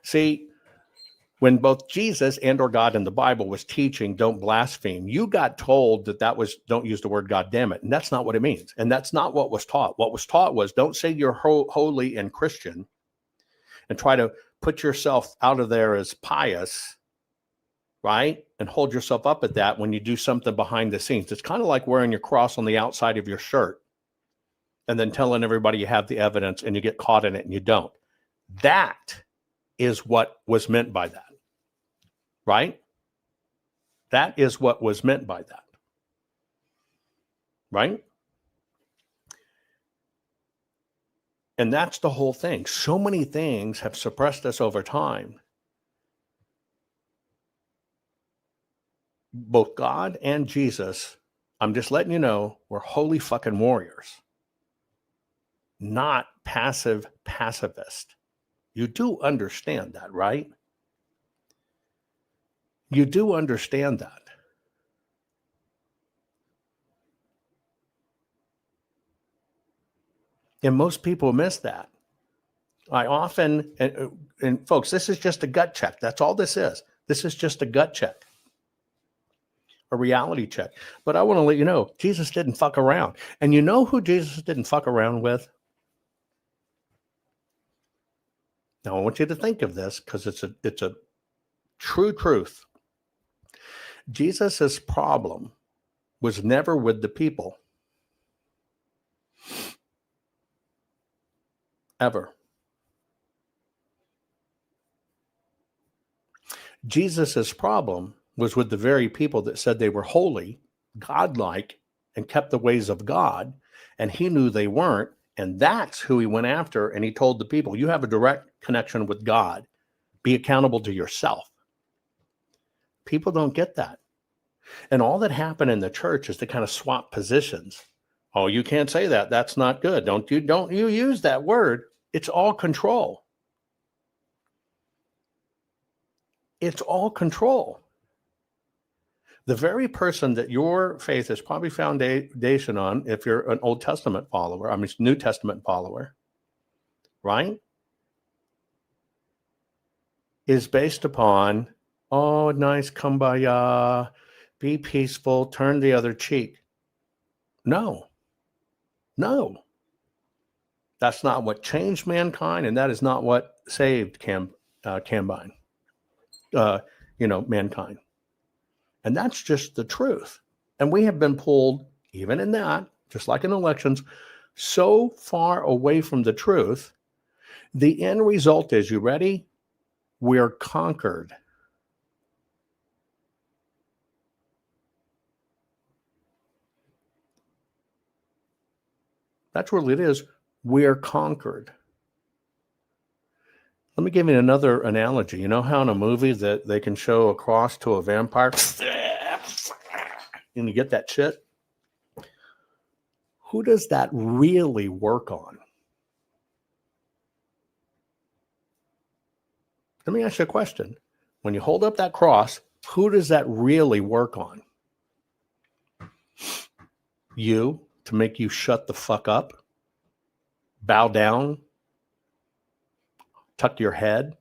See, when both Jesus and or God in the Bible was teaching, don't blaspheme, you got told that was, don't use the word God damn it. And that's not what it means. And that's not what was taught. What was taught was, don't say you're holy and Christian and try to put yourself out of there as pious, right? And hold yourself up at that when you do something behind the scenes. It's kind of like wearing your cross on the outside of your shirt and then telling everybody you have the evidence and you get caught in it and you don't. That is what was meant by that, right? That is what was meant by that, right? And that's the whole thing. So many things have suppressed us over time. Both God and Jesus, I'm just letting you know, were holy fucking warriors, not passive pacifist. You do understand that, right? You do understand that. And most people miss that. I often, and folks, this is just a gut check. That's all this is. This is just a gut check, a reality check. But I want to let you know, Jesus didn't fuck around. And you know who Jesus didn't fuck around with? Now, I want you to think of this because it's a true truth. Jesus's problem was never with the people. Ever. Jesus's problem was with the very people that said they were holy, godlike, and kept the ways of God, and he knew they weren't. And that's who he went after. And he told the people, you have a direct connection with God. Be accountable to yourself. People don't get that. And all that happened in the church is to kind of swap positions. Oh, you can't say that. That's not good. Don't you use that word. It's all control. It's all control. The very person that your faith is probably foundation on, if you're an Old Testament follower, I mean, New Testament follower, right? Is based upon, oh, nice, kumbaya, be peaceful, turn the other cheek. No. That's not what changed mankind, and that is not what saved mankind. And that's just the truth. And we have been pulled, even in that, just like in elections, so far away from the truth. The end result is, you ready? We're conquered. That's what it is. We're conquered. Let me give you another analogy. You know how in a movie that they can show a cross to a vampire? And you get that shit? Who does that really work on? Let me ask you a question. When you hold up that cross, who does that really work on? You, to make you shut the fuck up? Bow down? Tuck your head?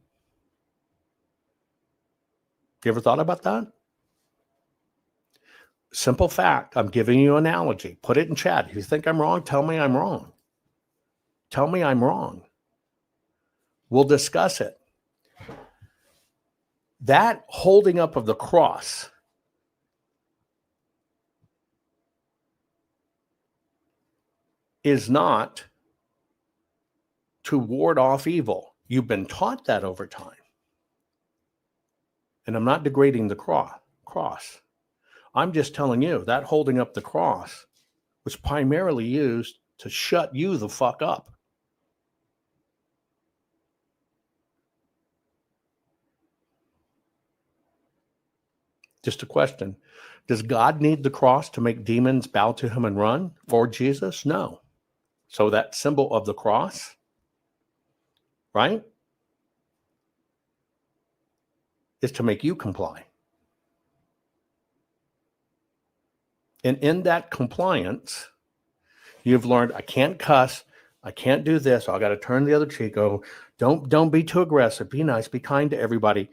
You ever thought about that? Simple fact. I'm giving you an analogy. Put it in chat. If you think I'm wrong, tell me I'm wrong. Tell me I'm wrong. We'll discuss it. That holding up of the cross is not to ward off evil. You've been taught that over time. And I'm not degrading the cross. I'm just telling you that holding up the cross was primarily used to shut you the fuck up. Just a question. Does God need the cross to make demons bow to him and run for Jesus? No. So that symbol of the cross, right, is to make you comply. And in that compliance, you've learned, I can't cuss, I can't do this, I got to turn the other cheek. Oh, don't be too aggressive. Be nice, be kind to everybody.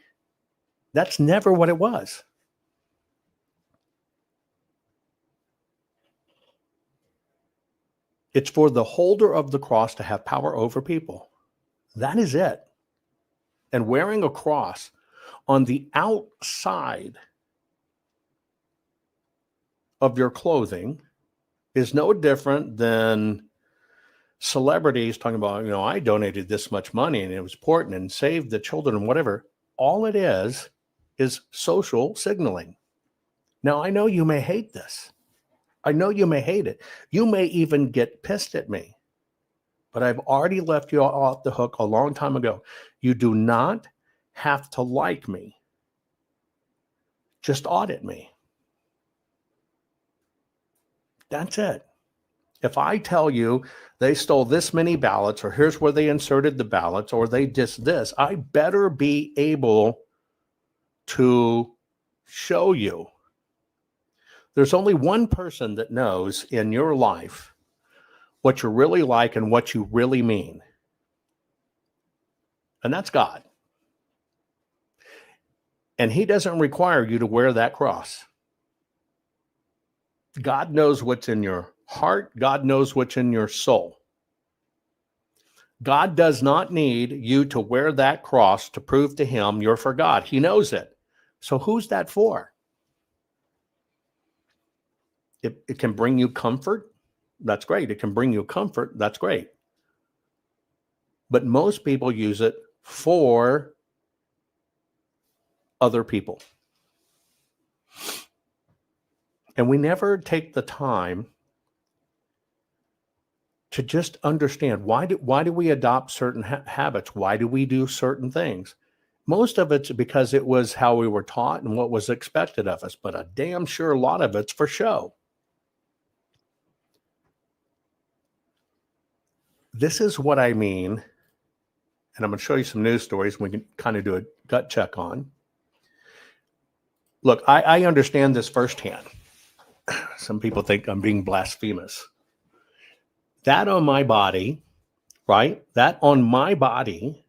That's never what it was. It's for the holder of the cross to have power over people. That is it. And wearing a cross on the outside of your clothing is no different than celebrities talking about, I donated this much money and it was important and saved the children and whatever. All it is social signaling. Now, I know you may hate this. I know you may hate it. You may even get pissed at me. But I've already left you off the hook a long time ago. You do not have to like me. Just audit me. That's it. If I tell you they stole this many ballots, or here's where they inserted the ballots, or they did this, I better be able to show you. There's only one person that knows in your life what you're really like and what you really mean. And that's God. And he doesn't require you to wear that cross. God knows what's in your heart. God knows what's in your soul. God does not need you to wear that cross to prove to him you're for God. He knows it. So who's that for? It can bring you comfort. That's great. It can bring you comfort. That's great. But most people use it for other people. And we never take the time to just understand why do we adopt certain habits? Why do we do certain things? Most of it's because it was how we were taught and what was expected of us, but a damn sure a lot of it's for show. this is what I mean. And I'm going to show you some news stories we can kind of do a gut check on. Look, I understand this firsthand. Some people think I'm being blasphemous. That on my body, right? That on my body,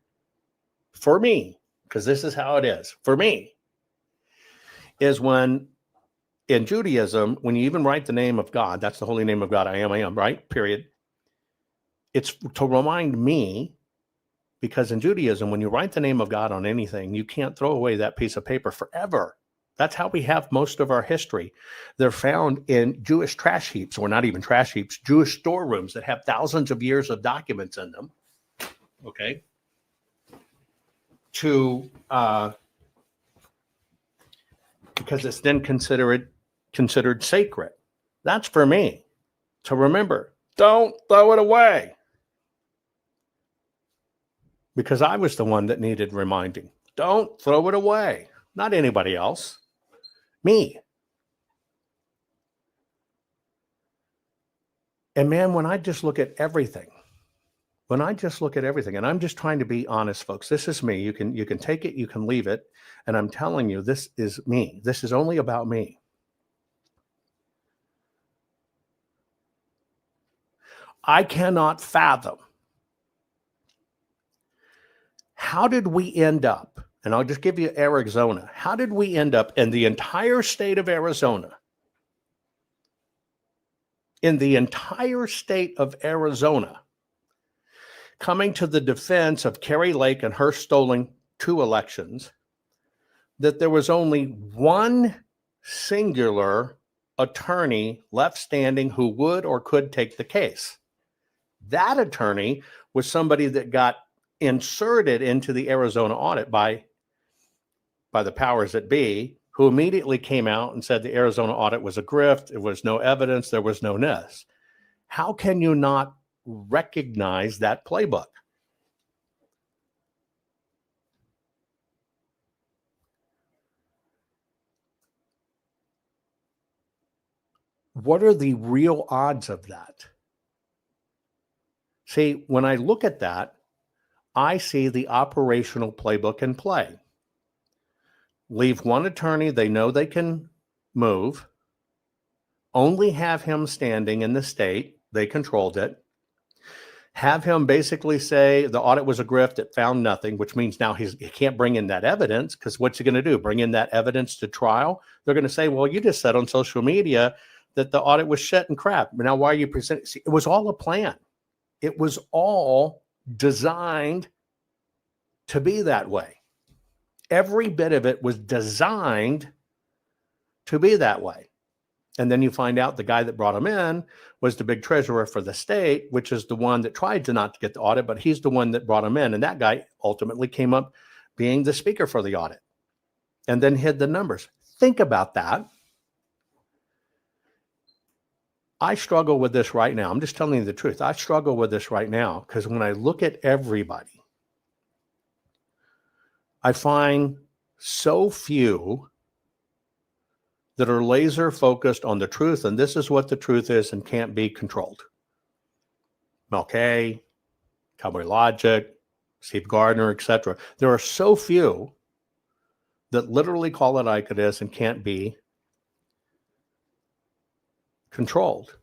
for me, because this is how it is, for me, is when in Judaism, when you even write the name of God, that's the holy name of God, I am, right? Period. It's to remind me, because in Judaism, when you write the name of God on anything, you can't throw away that piece of paper forever. That's how we have most of our history. They're found in Jewish trash heaps, or not even trash heaps, Jewish storerooms that have thousands of years of documents in them. Okay. Because it's then considered sacred. That's for me to remember. Don't throw it away. Because I was the one that needed reminding. Don't throw it away. Not anybody else. Me. And man, when I just look at everything, and I'm just trying to be honest, folks, this is me. You can take it, you can leave it. And I'm telling you, this is me. This is only about me. I cannot fathom. How did we end up? And I'll just give you Arizona. How did we end up in the entire state of Arizona? In the entire state of Arizona, coming to the defense of Kerry Lake and her stolen 2 elections, that there was only one singular attorney left standing who would or could take the case. That attorney was somebody that got inserted into the Arizona audit by the powers that be, who immediately came out and said the Arizona audit was a grift. There was no evidence. There was no ness. How can you not recognize that playbook? What are the real odds of that? See, when I look at that, I see the operational playbook in play. Leave one attorney they know they can move, only have him standing in the state, they controlled it, have him basically say the audit was a grift, it found nothing, which means now he can't bring in that evidence, because what's he going to do? Bring in that evidence to trial? They're going to say, well, you just said on social media that the audit was shit and crap. Now, why are you presenting? See, it was all a plan. It was all designed to be that way. Every bit of it was designed to be that way. And then you find out the guy that brought him in was the big treasurer for the state, which is the one that tried to not get the audit, but he's the one that brought him in. And that guy ultimately came up being the speaker for the audit and then hid the numbers. Think about that. I struggle with this right now. I'm just telling you the truth. I struggle with this right now because when I look at everybody, I find so few that are laser focused on the truth, and this is what the truth is and can't be controlled. Melkay, Cowboy Logic, Steve Gardner, etc. There are so few that literally call it like it is and can't be controlled.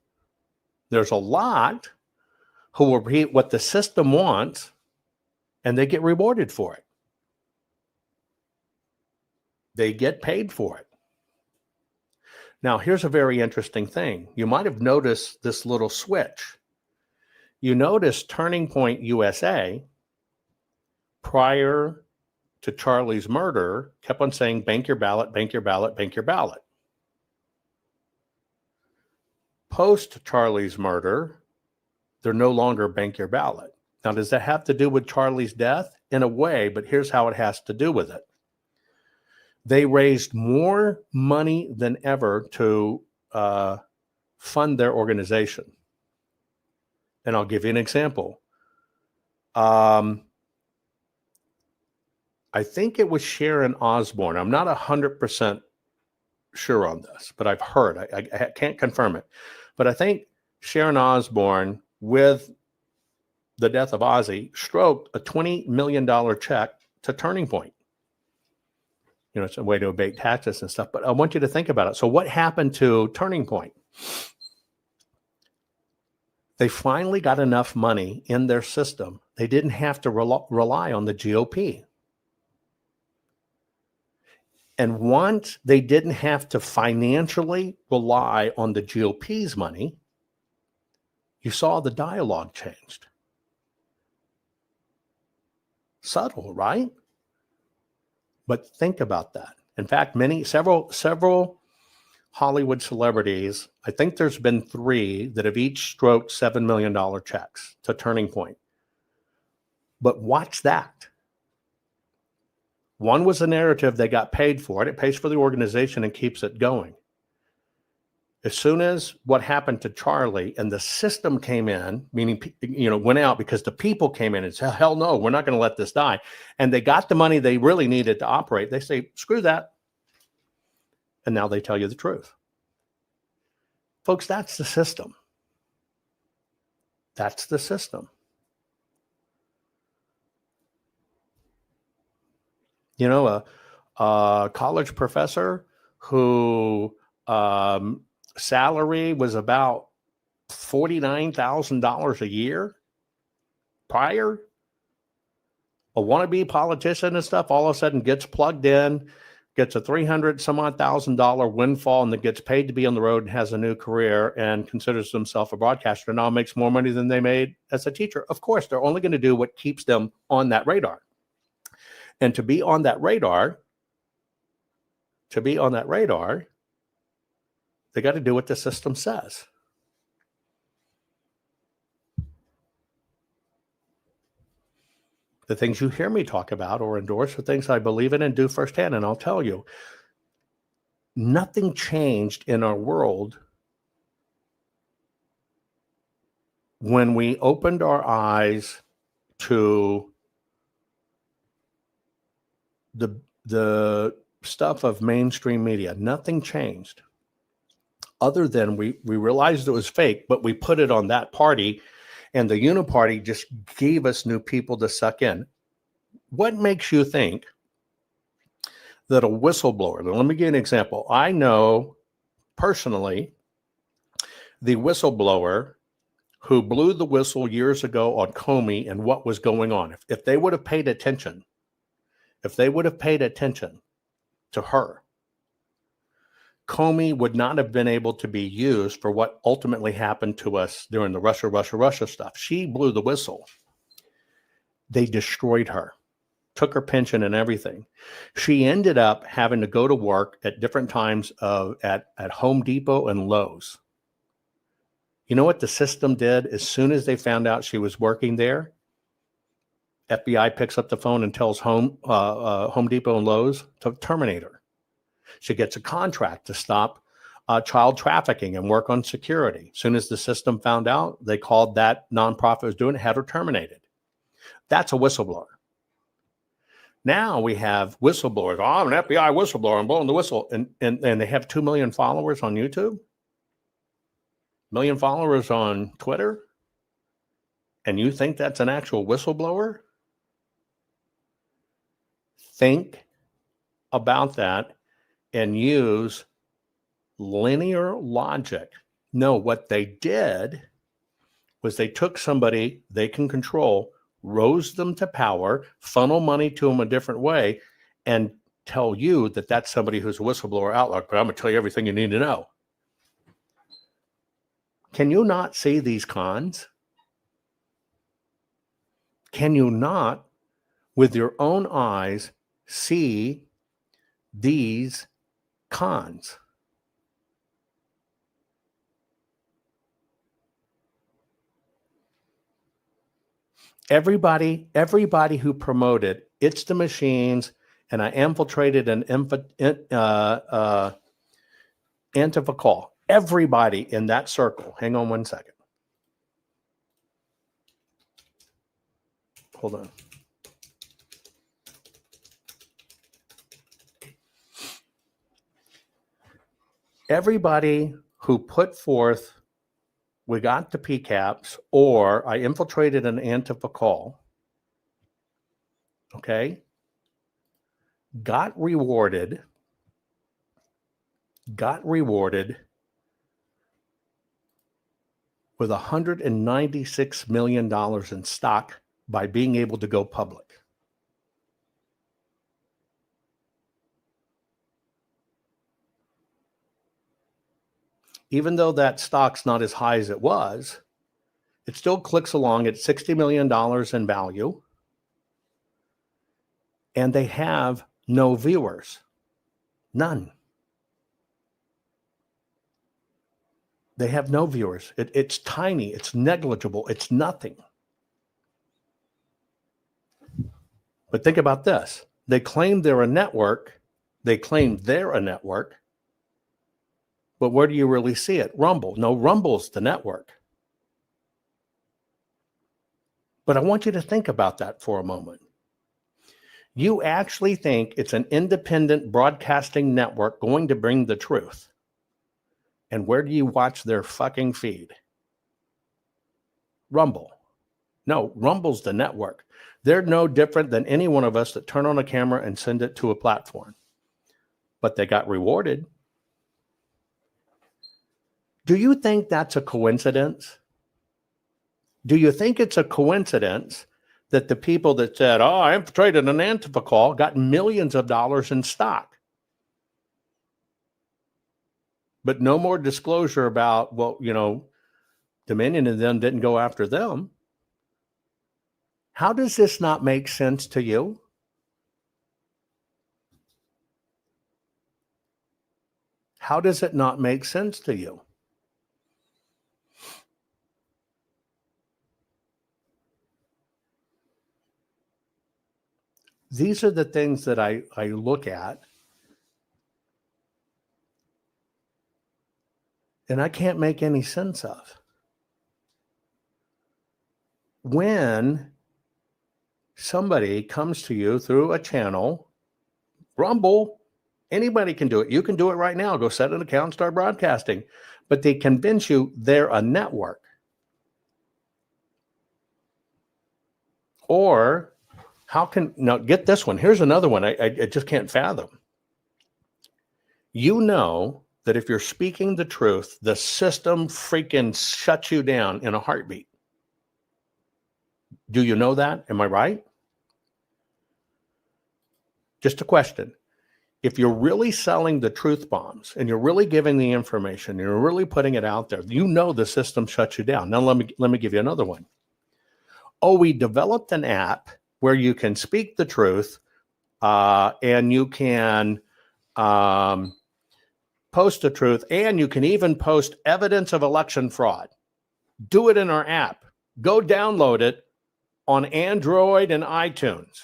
There's a lot who will repeat what the system wants, and they get rewarded for it. They get paid for it. Now, here's a very interesting thing. You might have noticed this little switch. You notice Turning Point USA, prior to Charlie's murder, kept on saying, bank your ballot, bank your ballot, bank your ballot. Post Charlie's murder, they're no longer bank your ballot. Now, does that have to do with Charlie's death? In a way, but here's how it has to do with it. They raised more money than ever to fund their organization. And I'll give you an example. I think it was Sharon Osbourne. I'm not 100% sure on this, but I've heard. I can't confirm it. But I think Sharon Osbourne with the death of Ozzy, stroked a $20 million check to Turning Point. You know, it's a way to evade taxes and stuff, but I want you to think about it. So what happened to Turning Point? They finally got enough money in their system. They didn't have to rely on the GOP. And once they didn't have to financially rely on the GOP's money, you saw the dialogue changed. Subtle, right? But think about that. In fact, several Hollywood celebrities, I think there's been 3 that have each stroked $7 million checks to Turning Point. But watch that. One was a narrative, they got paid for it. It pays for the organization and keeps it going. As soon as what happened to Charlie and the system came in, meaning, went out because the people came in and said, hell no, we're not going to let this die. And they got the money they really needed to operate. They say, screw that. And now they tell you the truth. Folks, that's the system. That's the system. You know, a college professor who salary was about $49,000 a year prior, a wannabe politician and stuff, all of a sudden gets plugged in, gets a $300,000 windfall, and then gets paid to be on the road and has a new career and considers himself a broadcaster, now makes more money than they made as a teacher. Of course, they're only going to do what keeps them on that radar. And to be on that radar, they got to do what the system says. The things you hear me talk about or endorse are things I believe in and do firsthand. And I'll tell you, nothing changed in our world when we opened our eyes to the stuff of mainstream media. Nothing changed other than we realized it was fake, but we put it on that party, and the uniparty just gave us new people to suck in. What makes you think that a whistleblower, let me give you an example. I know personally the whistleblower who blew the whistle years ago on Comey and what was going on. If they would have paid attention, to her, Comey would not have been able to be used for what ultimately happened to us during the Russia stuff. She blew the whistle. They destroyed her, took her pension and everything. She ended up having to go to work at different times at Home Depot and Lowe's. You know what the system did? As soon as they found out she was working there, FBI picks up the phone and tells Home Depot and Lowe's to terminate her. She gets a contract to stop child trafficking and work on security. As soon as the system found out, they called that nonprofit was doing it, had her terminated. That's a whistleblower. Now we have whistleblowers. Oh, I'm an FBI whistleblower. I'm blowing the whistle. And they have 2 million followers on YouTube, million followers on Twitter. And you think that's an actual whistleblower? Think about that and use linear logic. No, what they did was they took somebody they can control, rose them to power, funnel money to them a different way, and tell you that that's somebody who's a whistleblower outlook. But I'm going to tell you everything you need to know. Can you not see these cons? Can you not, with your own eyes, see these cons? Everybody who promoted it's the machines and I infiltrated an Antifa call, everybody in that circle, hang on one second. Hold on. Everybody who put forth we got the PCAPs, or I infiltrated an Antifa call, okay, got rewarded with $196 million in stock by being able to go public. Even though that stock's not as high as it was, it still clicks along at $60 million in value. And they have no viewers. None. They have no viewers. It's tiny. It's negligible. It's nothing. But think about this. They claim they're a network. But where do you really see it? Rumble. No, Rumble's the network. But I want you to think about that for a moment. You actually think it's an independent broadcasting network going to bring the truth. And where do you watch their fucking feed? Rumble. No, Rumble's the network. They're no different than any one of us that turn on a camera and send it to a platform. But they got rewarded. Do you think that's a coincidence? Do you think it's a coincidence that the people that said, oh, I infiltrated an Antifa call, got millions of dollars in stock? But no more disclosure about, well, Dominion and them didn't go after them. How does this not make sense to you? How does it not make sense to you? These are the things that I look at, and I can't make any sense of. When somebody comes to you through a channel, Rumble, anybody can do it. You can do it right now. Go set an account, start broadcasting. But they convince you they're a network. Or now get this one. Here's another one I just can't fathom. You know that if you're speaking the truth, the system freaking shuts you down in a heartbeat. Do you know that? Am I right? Just a question. If you're really selling the truth bombs and you're really giving the information, and you're really putting it out there, you know the system shuts you down. Now let me give you another one. Oh, we developed an app where you can speak the truth and you can post the truth, and you can even post evidence of election fraud. Do it in our app. Go download it on Android and iTunes.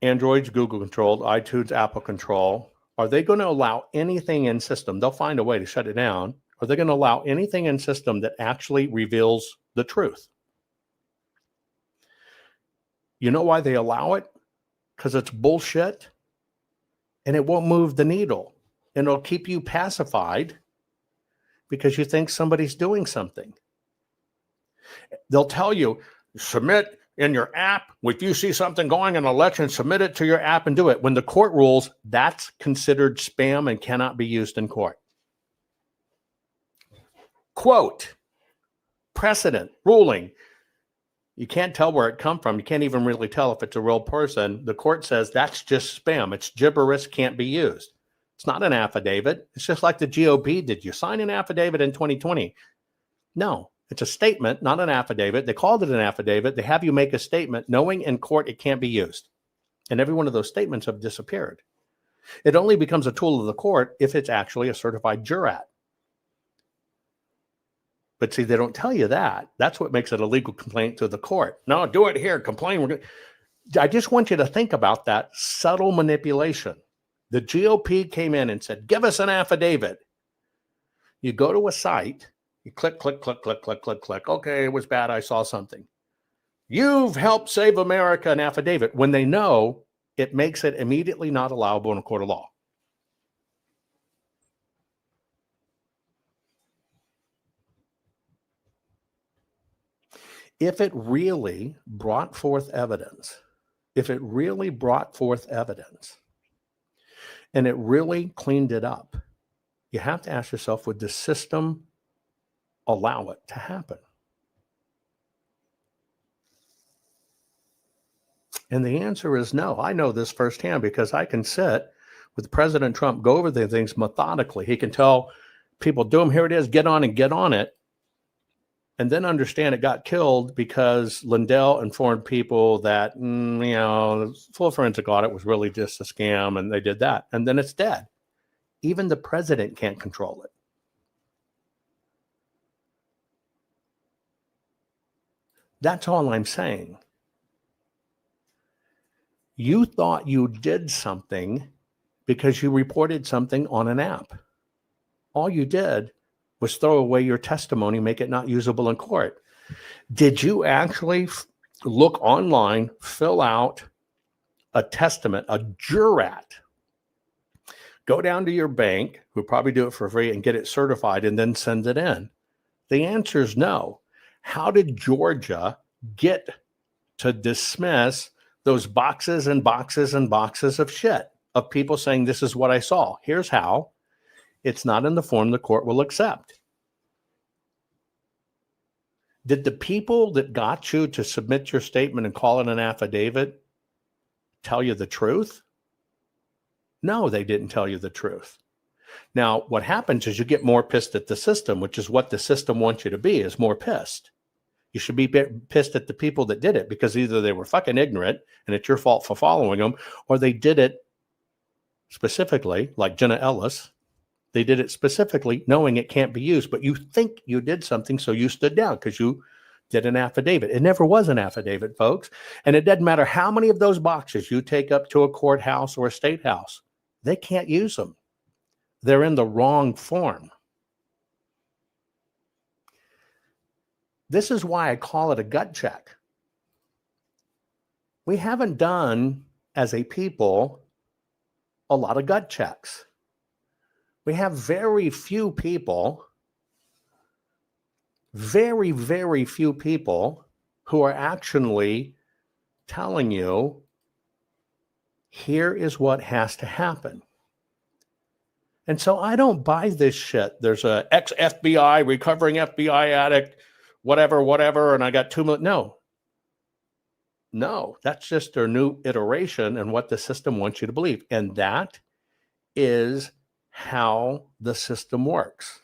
Android's Google controlled, iTunes Apple control. Are they going to allow anything in system? They'll find a way to shut it down. Are they going to allow anything in system that actually reveals the truth? You know why they allow it? Because it's bullshit and it won't move the needle. And it'll keep you pacified because you think somebody's doing something. They'll tell you, submit in your app. If you see something going in an election, submit it to your app and do it. When the court rules, that's considered spam and cannot be used in court. Quote, precedent, ruling. You can't tell where it come from. You can't even really tell if it's a real person. The court says that's just spam. It's gibberish, can't be used. It's not an affidavit. It's just like the GOP. Did you sign an affidavit in 2020? No, it's a statement, not an affidavit. They called it an affidavit. They have you make a statement knowing in court it can't be used. And every one of those statements have disappeared. It only becomes a tool of the court if it's actually a certified jurat. But see, they don't tell you that. That's what makes it a legal complaint to the court. No, do it here. Complain. I just want you to think about that subtle manipulation. The GOP came in and said, give us an affidavit. You go to a site, you click, click, click, click, click, click, click. Okay, it was bad. I saw something. You've helped save America, an affidavit, when they know it makes it immediately not allowable in a court of law. If it really brought forth evidence, and it really cleaned it up, you have to ask yourself, would the system allow it to happen? And the answer is no. I know this firsthand because I can sit with President Trump, go over the things methodically. He can tell people, do them, here it is, get on it. And then understand it got killed because Lindell informed people that, the full forensic audit was really just a scam and they did that. And then it's dead. Even the president can't control it. That's all I'm saying. You thought you did something because you reported something on an app. All you did was throw away your testimony, make it not usable in court. Did you actually look online, fill out a testament, a jurat, go down to your bank, who probably do it for free, and get it certified and then send it in? The answer is no. How did Georgia get to dismiss those boxes and boxes and boxes of shit of people saying, this is what I saw? Here's how. It's not in the form the court will accept. Did the people that got you to submit your statement and call it an affidavit tell you the truth? No, they didn't tell you the truth. Now, what happens is you get more pissed at the system, which is what the system wants you to be, is more pissed. You should be pissed at the people that did it because either they were fucking ignorant and it's your fault for following them, or they did it specifically, like Jenna Ellis. They did it specifically knowing it can't be used, but you think you did something, so you stood down because you did an affidavit. It never was an affidavit, folks. And it doesn't matter how many of those boxes you take up to a courthouse or a state house. They can't use them. They're in the wrong form. This is why I call it a gut check. We haven't done, as a people, a lot of gut checks. We have very few people, very, very few people who are actually telling you, here is what has to happen. And so I don't buy this shit. There's a ex-FBI, recovering FBI addict, whatever, and I got 2 million. No, that's just their new iteration and what the system wants you to believe. And that is how the system works.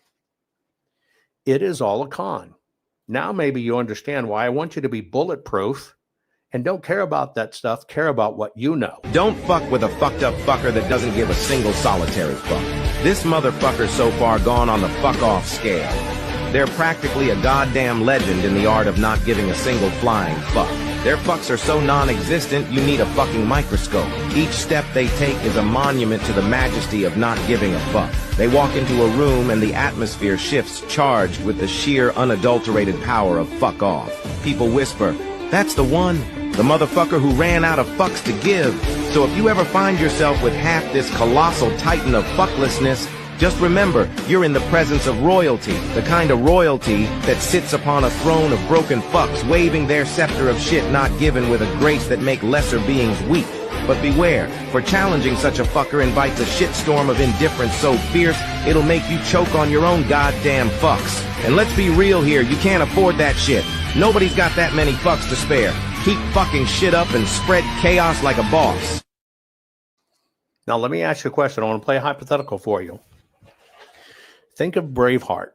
It is all a con. Now maybe you understand why I want you to be bulletproof and don't care about that stuff. Care about what you know. Don't fuck with a fucked up fucker that doesn't give a single solitary fuck. This motherfucker's so far gone on the fuck off scale. They're practically a goddamn legend in the art of not giving a single flying fuck. Their fucks are so non-existent, you need a fucking microscope. Each step they take is a monument to the majesty of not giving a fuck. They walk into a room and the atmosphere shifts, charged with the sheer, unadulterated power of fuck off. People whisper, that's the one, the motherfucker who ran out of fucks to give. So if you ever find yourself with half this colossal titan of fucklessness, just remember, you're in the presence of royalty, the kind of royalty that sits upon a throne of broken fucks, waving their scepter of shit not given with a grace that make lesser beings weak. But beware, for challenging such a fucker invites a shitstorm of indifference so fierce, it'll make you choke on your own goddamn fucks. And let's be real here, you can't afford that shit. Nobody's got that many fucks to spare. Keep fucking shit up and spread chaos like a boss. Now let me ask you a question. I want to play a hypothetical for you. Think of Braveheart.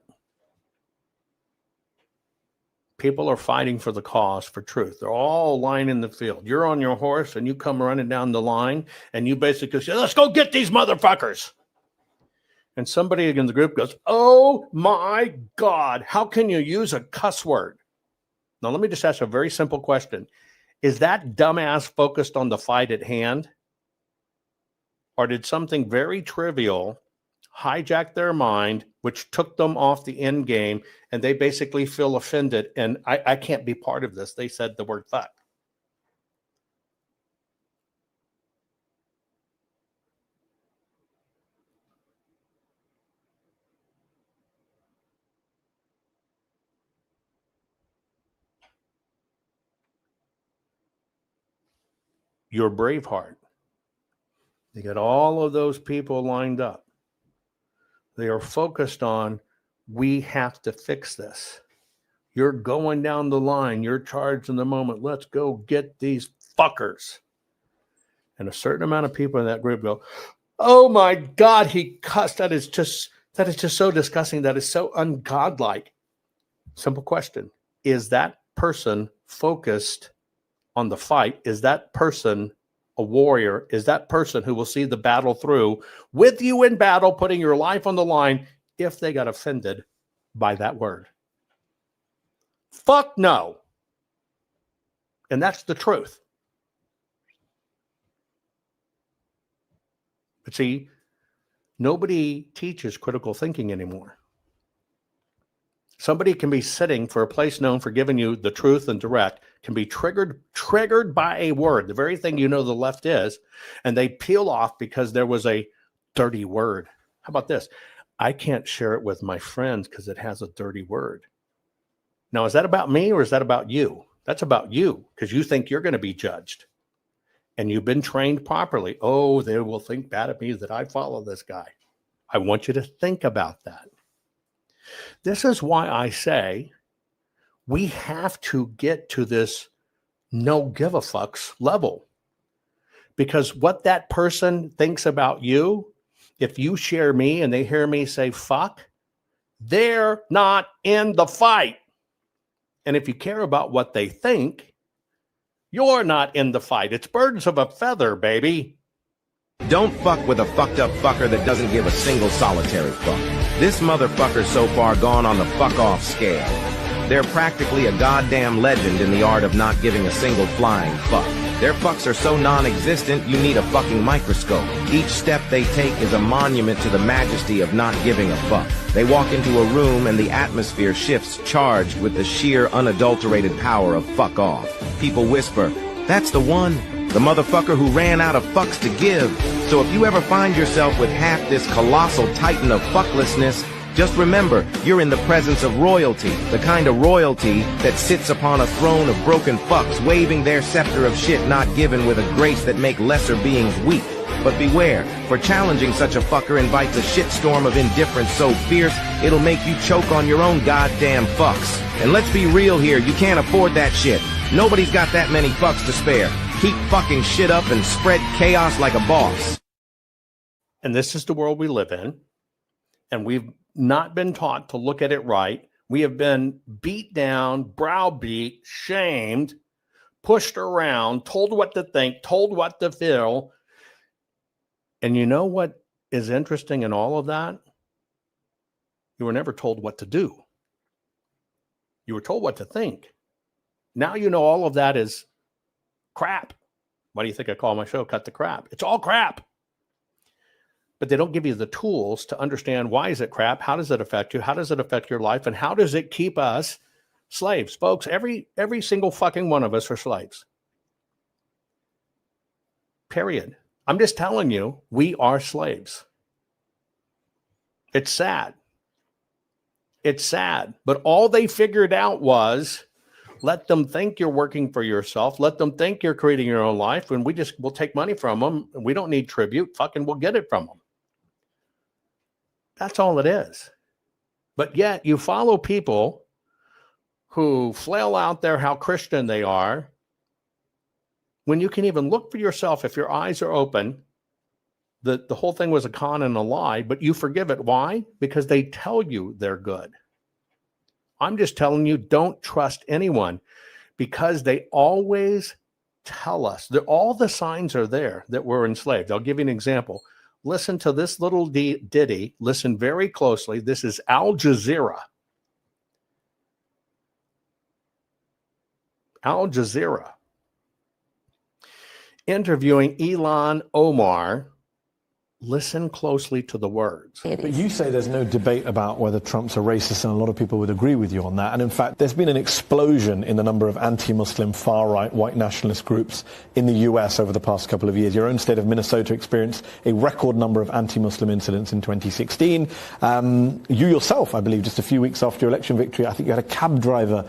People are fighting for the cause, for truth. They're all lying in the field. You're on your horse and you come running down the line and you basically say, let's go get these motherfuckers. And somebody in the group goes, oh my God, how can you use a cuss word? Now, let me just ask a very simple question. Is that dumbass focused on the fight at hand? Or did something very trivial hijack their mind, which took them off the end game, and they basically feel offended, and I can't be part of this. They said the word fuck. your Braveheart. You get all of those people lined up. They are focused on, we have to fix this. You're going down the line. You're charged in the moment. Let's go get these fuckers. And a certain amount of people in that group go, oh my God, he cussed. That is just so disgusting. That is so ungodlike. Simple question. Is that person focused on the fight? Is that person a warrior? Is that person who will see the battle through with you in battle, putting your life on the line if they got offended by that word? Fuck no. And that's the truth. But see, nobody teaches critical thinking anymore. Somebody can be sitting for a place known for giving you the truth and direct, can be triggered by a word, the very thing you know the left is, and they peel off because there was a dirty word. How about this? I can't share it with my friends because it has a dirty word. Now, is that about me or is that about you? That's about you because you think you're going to be judged and you've been trained properly. Oh, they will think bad of me that I follow this guy. I want you to think about that. This is why I say we have to get to this no give a fucks level. Because what that person thinks about you, if you share me and they hear me say fuck, they're not in the fight. And if you care about what they think, you're not in the fight. It's birds of a feather, baby. Don't fuck with a fucked up fucker that doesn't give a single solitary fuck. This motherfucker's so far gone on the fuck off scale. They're practically a goddamn legend in the art of not giving a single flying fuck. Their fucks are so non-existent, you need a fucking microscope. Each step they take is a monument to the majesty of not giving a fuck. They walk into a room and the atmosphere shifts charged with the sheer unadulterated power of fuck off. People whisper, that's the one. The motherfucker who ran out of fucks to give. So if you ever find yourself with half this colossal titan of fucklessness, just remember, you're in the presence of royalty, the kind of royalty that sits upon a throne of broken fucks, waving their scepter of shit not given with a grace that make lesser beings weak. But beware, for challenging such a fucker invites a shitstorm of indifference so fierce, it'll make you choke on your own goddamn fucks. And let's be real here, you can't afford that shit. Nobody's got that many fucks to spare. Keep fucking shit up and spread chaos like a boss. And this is the world we live in. And we've not been taught to look at it right. We have been beat down, browbeat, shamed, pushed around, told what to think, told what to feel. And you know what is interesting in all of that? You were never told what to do. You were told what to think. Now you know all of that is crap. Why do you think I call my show Cut the Crap? It's all crap. But they don't give you the tools to understand why is it crap? How does it affect you? How does it affect your life? And how does it keep us slaves? Folks, every single fucking one of us are slaves. Period. I'm just telling you, we are slaves. It's sad. It's sad. But all they figured out was let them think you're working for yourself. Let them think you're creating your own life. And we'll take money from them. We don't need tribute. Fucking we'll get it from them. That's all it is. But yet you follow people who flail out there how Christian they are when you can even look for yourself if your eyes are open. The whole thing was a con and a lie, but you forgive it. Why? Because they tell you they're good. I'm just telling you, don't trust anyone because they always tell us that all the signs are there that we're enslaved. I'll give you an example. Listen to this little ditty. Listen very closely. This is Al Jazeera. Al Jazeera interviewing Ilhan Omar. Listen closely to the words. But you say there's no debate about whether Trump's a racist, and a lot of people would agree with you on that. And in fact, there's been an explosion in the number of anti-Muslim, far-right, white nationalist groups in the US over the past couple of years. Your own state of Minnesota experienced a record number of anti-Muslim incidents in 2016. You yourself, I believe, just a few weeks after your election victory, I think you had a cab driver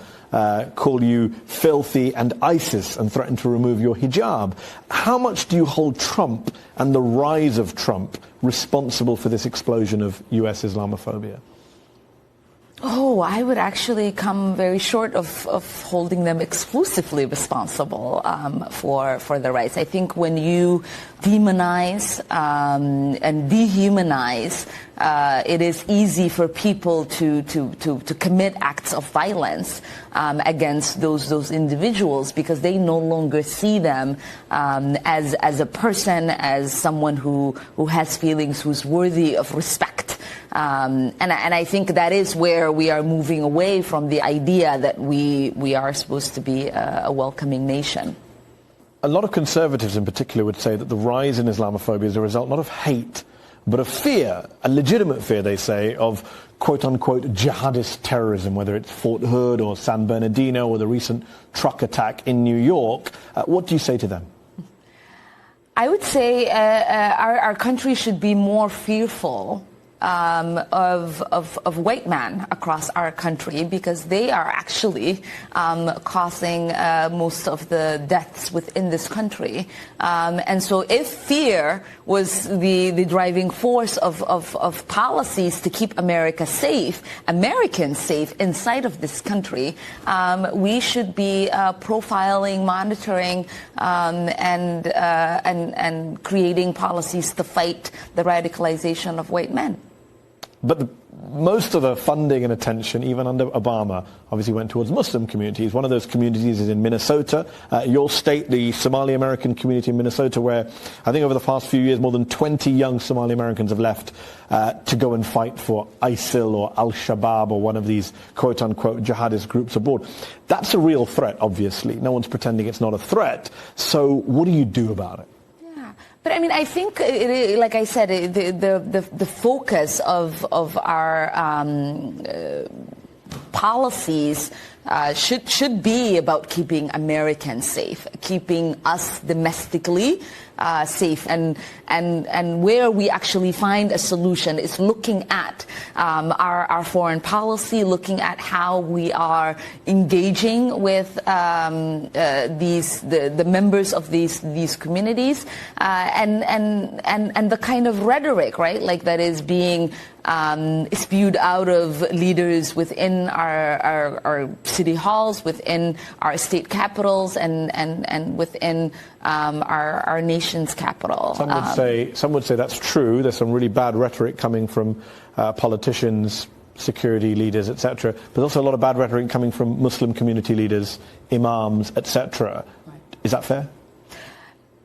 call you filthy and ISIS and threaten to remove your hijab. How much do you hold Trump and the rise of Trump responsible for this explosion of U.S. Islamophobia? Oh, I would actually come very short of holding them exclusively responsible for the rise. I think when you demonize and dehumanize, it is easy for people to commit acts of violence against those individuals because they no longer see them as a person, as someone who has feelings, who's worthy of respect. And I think that is where we are moving away from the idea that we are supposed to be a welcoming nation. A lot of conservatives in particular would say that the rise in Islamophobia is a result not of hate, but of fear, a legitimate fear, they say, of quote-unquote jihadist terrorism, whether it's Fort Hood or San Bernardino or the recent truck attack in New York. What do you say to them? I would say our country should be more fearful of white men across our country because they are actually causing most of the deaths within this country. And so if fear was the driving force of policies to keep America safe, Americans safe inside of this country, we should be profiling, monitoring, and creating policies to fight the radicalization of white men. But most of the funding and attention, even under Obama, obviously went towards Muslim communities. One of those communities is in Minnesota, your state, the Somali American community in Minnesota, where I think over the past few years more than 20 young Somali Americans have left to go and fight for ISIL or Al-Shabaab or one of these quote-unquote jihadist groups abroad. That's a real threat, obviously. No one's pretending it's not a threat. So what do you do about it? But I mean, I think, like I said, the focus of our policies should be about keeping Americans safe, keeping us domestically safe, and where we actually find a solution is looking at our foreign policy, looking at how we are engaging with the members of these communities, and the kind of rhetoric, right, like that is being spewed out of leaders within our city halls, within our state capitals, and within our nation's capital. Some would say that's true. There's some really bad rhetoric coming from politicians, security leaders, etc. But also a lot of bad rhetoric coming from Muslim community leaders, imams, etc. Right. Is that fair?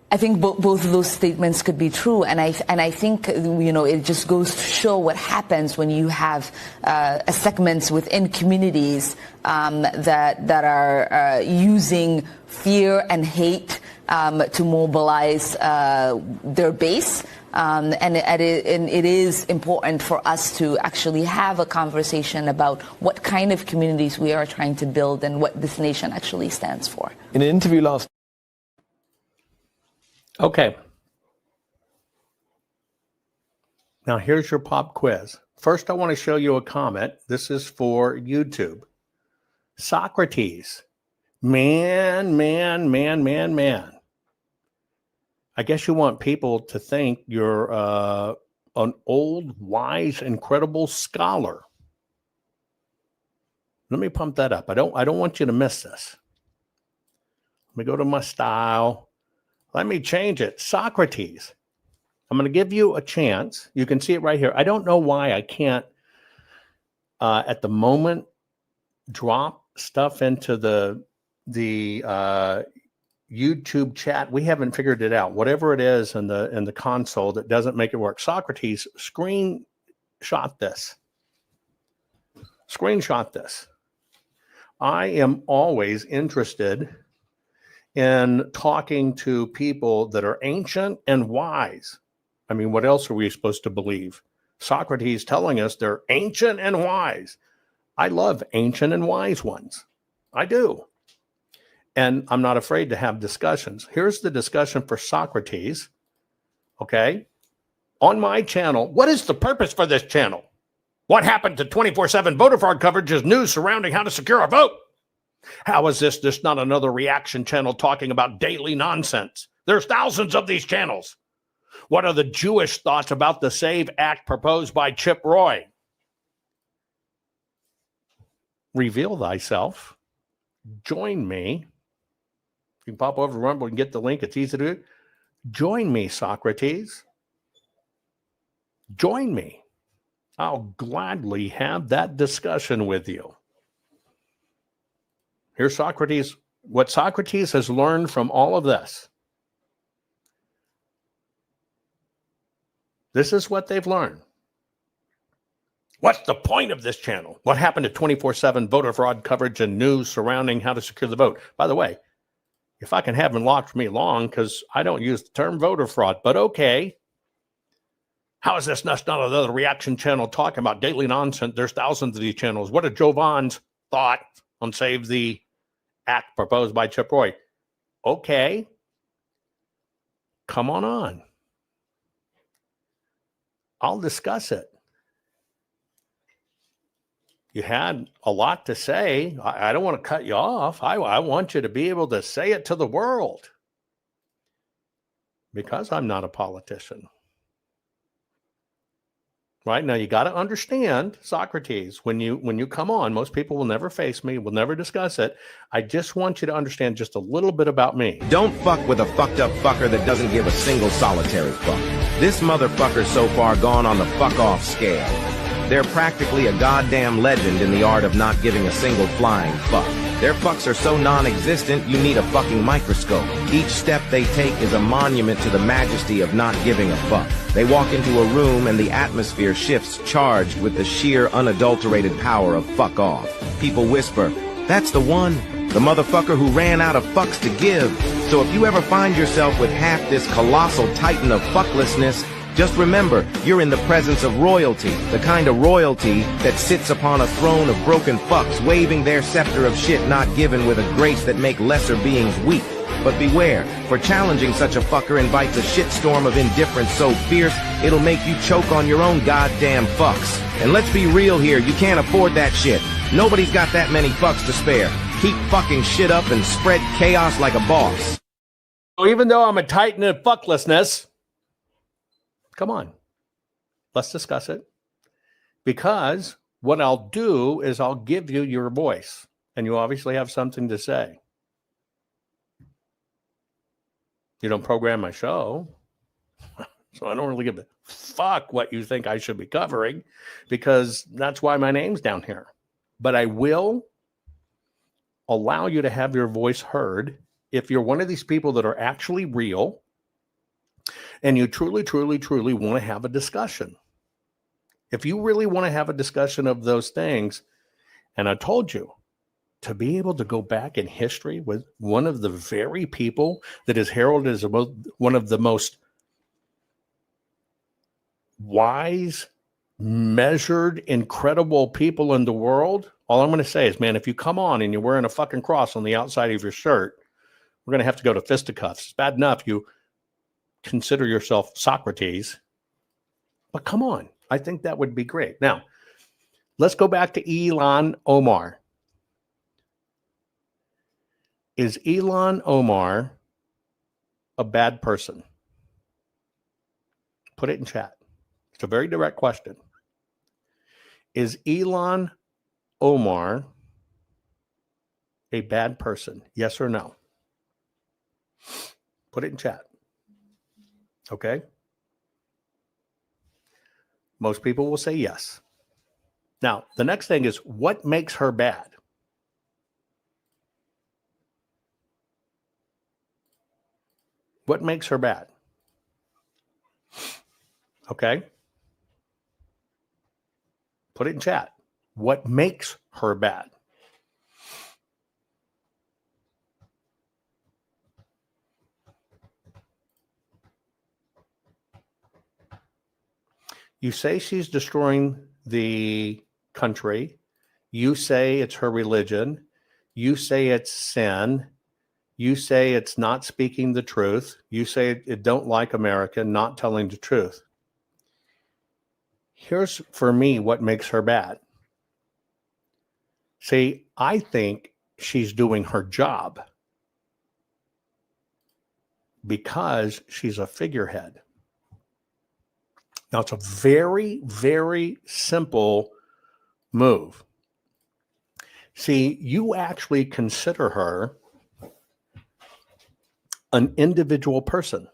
I think both of those statements could be true, and I think it just goes to show what happens when you have segments within communities that are using fear and hate to mobilize their base. And it is important for us to actually have a conversation about what kind of communities we are trying to build and what this nation actually stands for. In an interview last. Okay. Now here's your pop quiz. First, I want to show you a comment. This is for YouTube. Socrates. Man. I guess you want people to think you're an old, wise, incredible scholar. Let me pump that up. I don't want you to miss this. Let me go to my style. Let me change it. Socrates. I'm going to give you a chance. You can see it right here. I don't know why I can't, at the moment, drop stuff into the YouTube chat. We haven't figured it out. Whatever it is in the console that doesn't make it work. Socrates, screenshot this. Screenshot this. I am always interested in talking to people that are ancient and wise. I mean, what else are we supposed to believe? Socrates telling us they're ancient and wise. I love ancient and wise ones. I do. And I'm not afraid to have discussions. Here's the discussion for Socrates. Okay. On my channel, what is the purpose for this channel? What happened to 24/7 voter fraud coverage is news surrounding how to secure a vote. How is this just not another reaction channel talking about daily nonsense? There's thousands of these channels. What are the Jewish thoughts about the SAVE Act proposed by Chip Roy? Reveal thyself. Join me. You can pop over to Rumble and get the link. It's easy to do. Join me, Socrates. Join me. I'll gladly have that discussion with you. Here's Socrates. What Socrates has learned from all of this. This is what they've learned. What's the point of this channel? What happened to 24/7 voter fraud coverage and news surrounding how to secure the vote? By the way, if I can have them locked for me long, because I don't use the term voter fraud, but okay. How is this not another reaction channel talking about daily nonsense? There's thousands of these channels. What are Jovan's thoughts on Save the Act proposed by Chip Roy? Okay. Come on. I'll discuss it. You had a lot to say. I don't want to cut you off. I want you to be able to say it to the world. Because I'm not a politician. Right? Now, you got to understand, Socrates, when you come on, most people will never face me, will never discuss it. I just want you to understand just a little bit about me. Don't fuck with a fucked up fucker that doesn't give a single solitary fuck. This motherfucker's so far gone on the fuck off scale. They're practically a goddamn legend in the art of not giving a single flying fuck. Their fucks are so non-existent, you need a fucking microscope. Each step they take is a monument to the majesty of not giving a fuck. They walk into a room and the atmosphere shifts, charged with the sheer, unadulterated power of fuck off. People whisper, "That's the one, the motherfucker who ran out of fucks to give." So if you ever find yourself with half this colossal titan of fucklessness, just remember, you're in the presence of royalty, the kind of royalty that sits upon a throne of broken fucks, waving their scepter of shit not given with a grace that make lesser beings weak. But beware, for challenging such a fucker invites a shitstorm of indifference so fierce, it'll make you choke on your own goddamn fucks. And let's be real here, you can't afford that shit. Nobody's got that many fucks to spare. Keep fucking shit up and spread chaos like a boss. So even though I'm a titan of fucklessness, come on, let's discuss it. Because what I'll do is I'll give you your voice, and you obviously have something to say. You don't program my show, so I don't really give a fuck what you think I should be covering, because that's why my name's down here. But I will allow you to have your voice heard if you're one of these people that are actually real, and you truly, truly, truly want to have a discussion. If you really want to have a discussion of those things, and I told you, to be able to go back in history with one of the very people that is heralded as one of the most wise, measured, incredible people in the world, all I'm going to say is, man, if you come on and you're wearing a fucking cross on the outside of your shirt, we're going to have to go to fisticuffs. It's bad enough you consider yourself Socrates, but come on. I think that would be great. Now, let's go back to Ilhan Omar. Is Ilhan Omar a bad person? Put it in chat. It's a very direct question. Is Ilhan Omar a bad person? Yes or no? Put it in chat. Okay? Most people will say yes. Now, the next thing is, what makes her bad? What makes her bad? Okay? Put it in chat. What makes her bad? You say she's destroying the country. You say it's her religion. You say it's sin. You say it's not speaking the truth. You say it don't like America, not telling the truth. Here's, for me, what makes her bad. See, I think she's doing her job because she's a figurehead. Now, it's a very, very simple move. See, you actually consider her an individual person.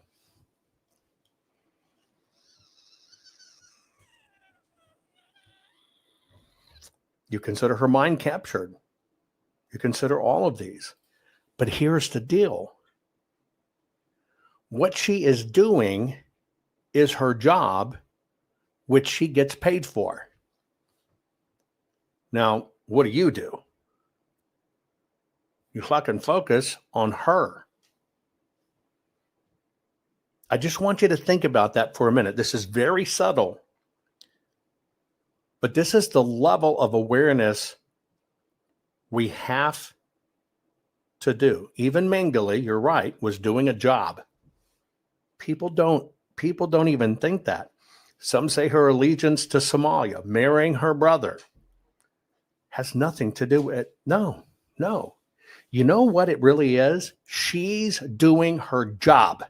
You consider her mind captured. You consider all of these. But here's the deal. What she is doing is her job, which she gets paid for. Now, what do? You fucking focus on her. I just want you to think about that for a minute. This is very subtle. But this is the level of awareness we have to do. Even Mengele, you're right, was doing a job. People don't even think that. Some say her allegiance to Somalia, marrying her brother, has nothing to do with it. No. You know what it really is? She's doing her job.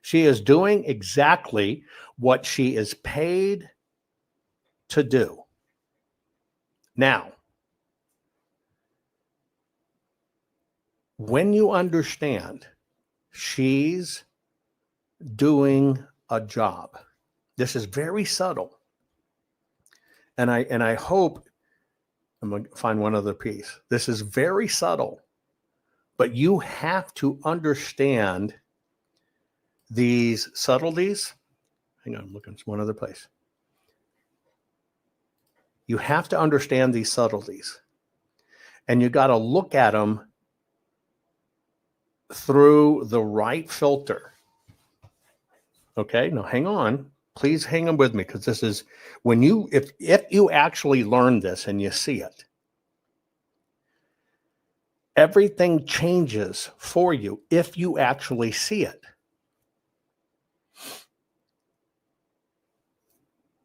She is doing exactly what she is paid to do. Now, when you understand she's doing a job, this is very subtle. And I hope I'm going to find one other piece. This is very subtle, but you have to understand these subtleties. Hang on, I'm looking at one other place. You have to understand these subtleties, and you got to look at them through the right filter. Okay, now hang on. Please hang on with me, because this is when you, if you actually learn this and you see it, everything changes for you if you actually see it.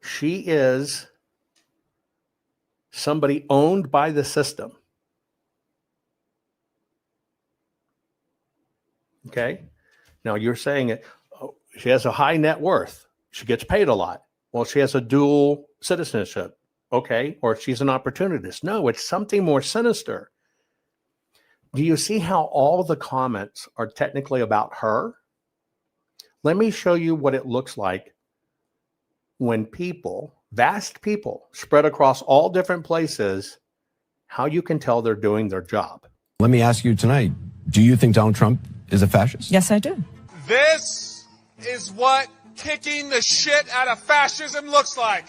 She is somebody owned by the system. Okay. Now you're saying it. Oh, she has a high net worth. She gets paid a lot. Well, she has a dual citizenship. Okay. Or she's an opportunist. No, it's something more sinister. Do you see how all the comments are technically about her? Let me show you what it looks like when people, vast people, spread across all different places, how you can tell they're doing their job. Let me ask you tonight, do you think Donald Trump is a fascist? Yes, I do. This is what kicking the shit out of fascism looks like.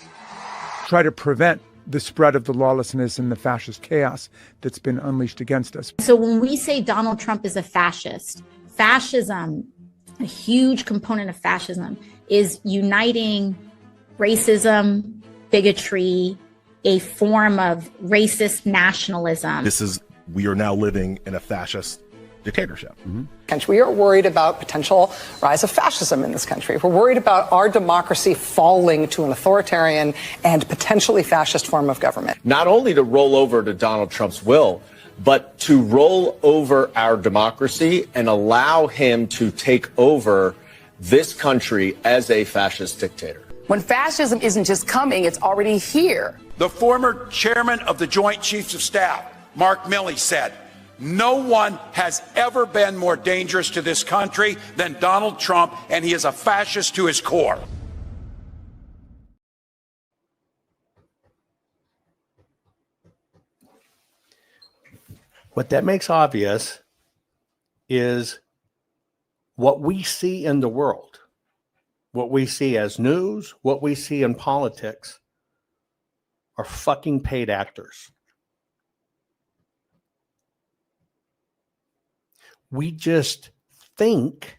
Try to prevent the spread of the lawlessness and the fascist chaos that's been unleashed against us. So when we say Donald Trump is a fascist, fascism, a huge component of fascism, is uniting racism, bigotry, a form of racist nationalism. We are now living in a fascist dictatorship. Mm-hmm. We are worried about potential rise of fascism in this country. We're worried about our democracy falling to an authoritarian and potentially fascist form of government. Not only to roll over to Donald Trump's will, but to roll over our democracy and allow him to take over this country as a fascist dictator. When fascism isn't just coming, it's already here. The former chairman of the Joint Chiefs of Staff, Mark Milley, said, "No one has ever been more dangerous to this country than Donald Trump, and he is a fascist to his core." What that makes obvious is what we see in the world, what we see as news, what we see in politics are fucking paid actors. We just think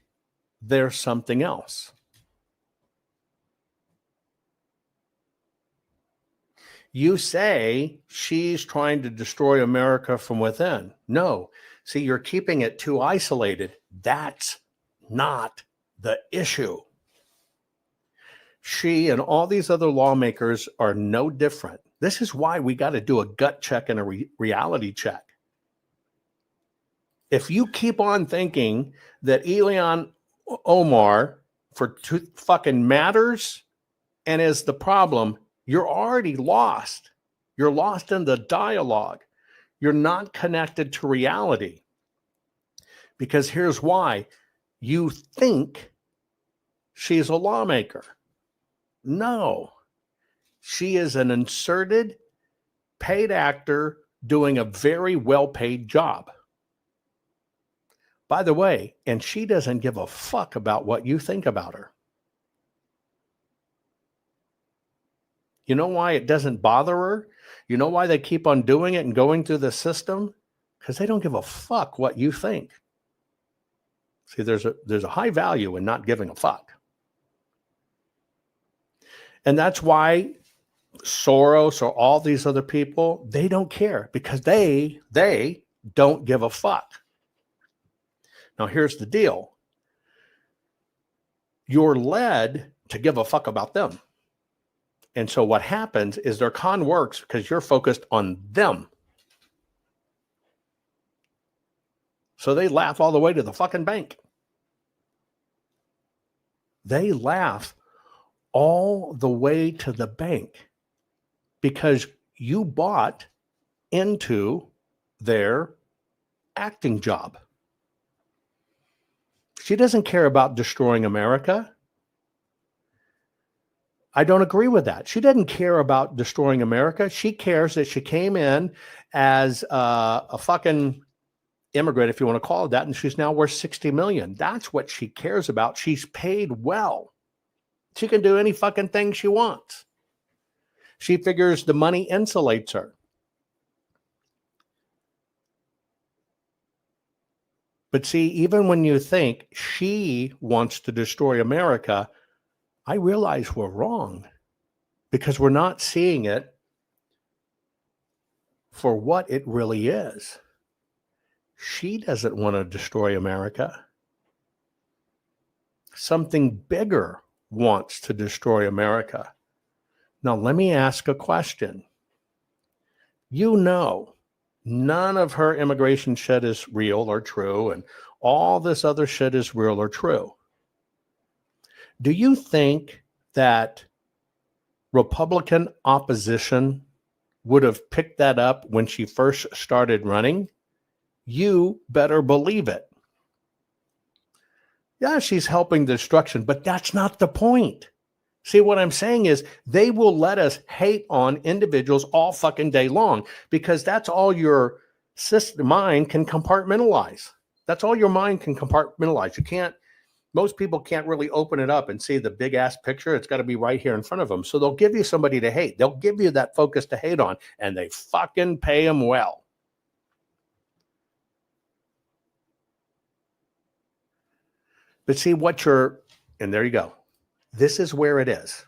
there's something else. You say she's trying to destroy America from within. No. See, you're keeping it too isolated. That's not the issue. She and all these other lawmakers are no different. This is why we got to do a gut check and a reality check. If you keep on thinking that Ilhan Omar fucking matters and is the problem, you're already lost. You're lost in the dialogue. You're not connected to reality. Because here's why. You think she's a lawmaker. No. She is an inserted, paid actor doing a very well-paid job. By the way, and she doesn't give a fuck about what you think about her. You know why it doesn't bother her? You know why they keep on doing it and going through the system? Because they don't give a fuck what you think. See, there's a high value in not giving a fuck. And that's why Soros or all these other people, they don't care because they don't give a fuck. Now, here's the deal. You're led to give a fuck about them. And so what happens is their con works because you're focused on them. So they laugh all the way to the fucking bank. They laugh all the way to the bank because you bought into their acting job. She doesn't care about destroying America. I don't agree with that. She doesn't care about destroying America. She cares that she came in as a fucking immigrant, if you want to call it that, and she's now worth $60 million. That's what she cares about. She's paid well. She can do any fucking thing she wants. She figures the money insulates her. But see, even when you think she wants to destroy America, I realize we're wrong because we're not seeing it for what it really is. She doesn't want to destroy America. Something bigger wants to destroy America. Now, let me ask a question. You know, none of her immigration shit is real or true, and all this other shit is real or true. Do you think that Republican opposition would have picked that up when she first started running? You better believe it. Yeah, she's helping destruction, but that's not the point. See, what I'm saying is they will let us hate on individuals all fucking day long because that's all your mind can compartmentalize. That's all your mind can compartmentalize. Most people can't really open it up and see the big ass picture. It's got to be right here in front of them. So they'll give you somebody to hate. They'll give you that focus to hate on, and they fucking pay them well. But see and there you go. This is where it is.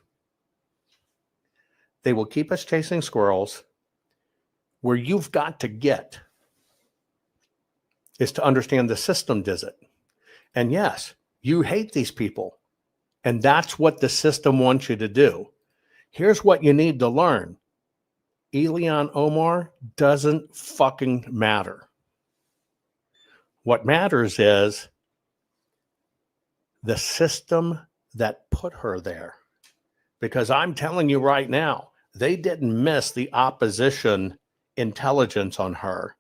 They will keep us chasing squirrels. Where you've got to get is to understand the system does it. And yes, you hate these people. And that's what the system wants you to do. Here's what you need to learn. Ilhan Omar doesn't fucking matter. What matters is the system that put her there. Because I'm telling you right now, they didn't miss the opposition intelligence on her.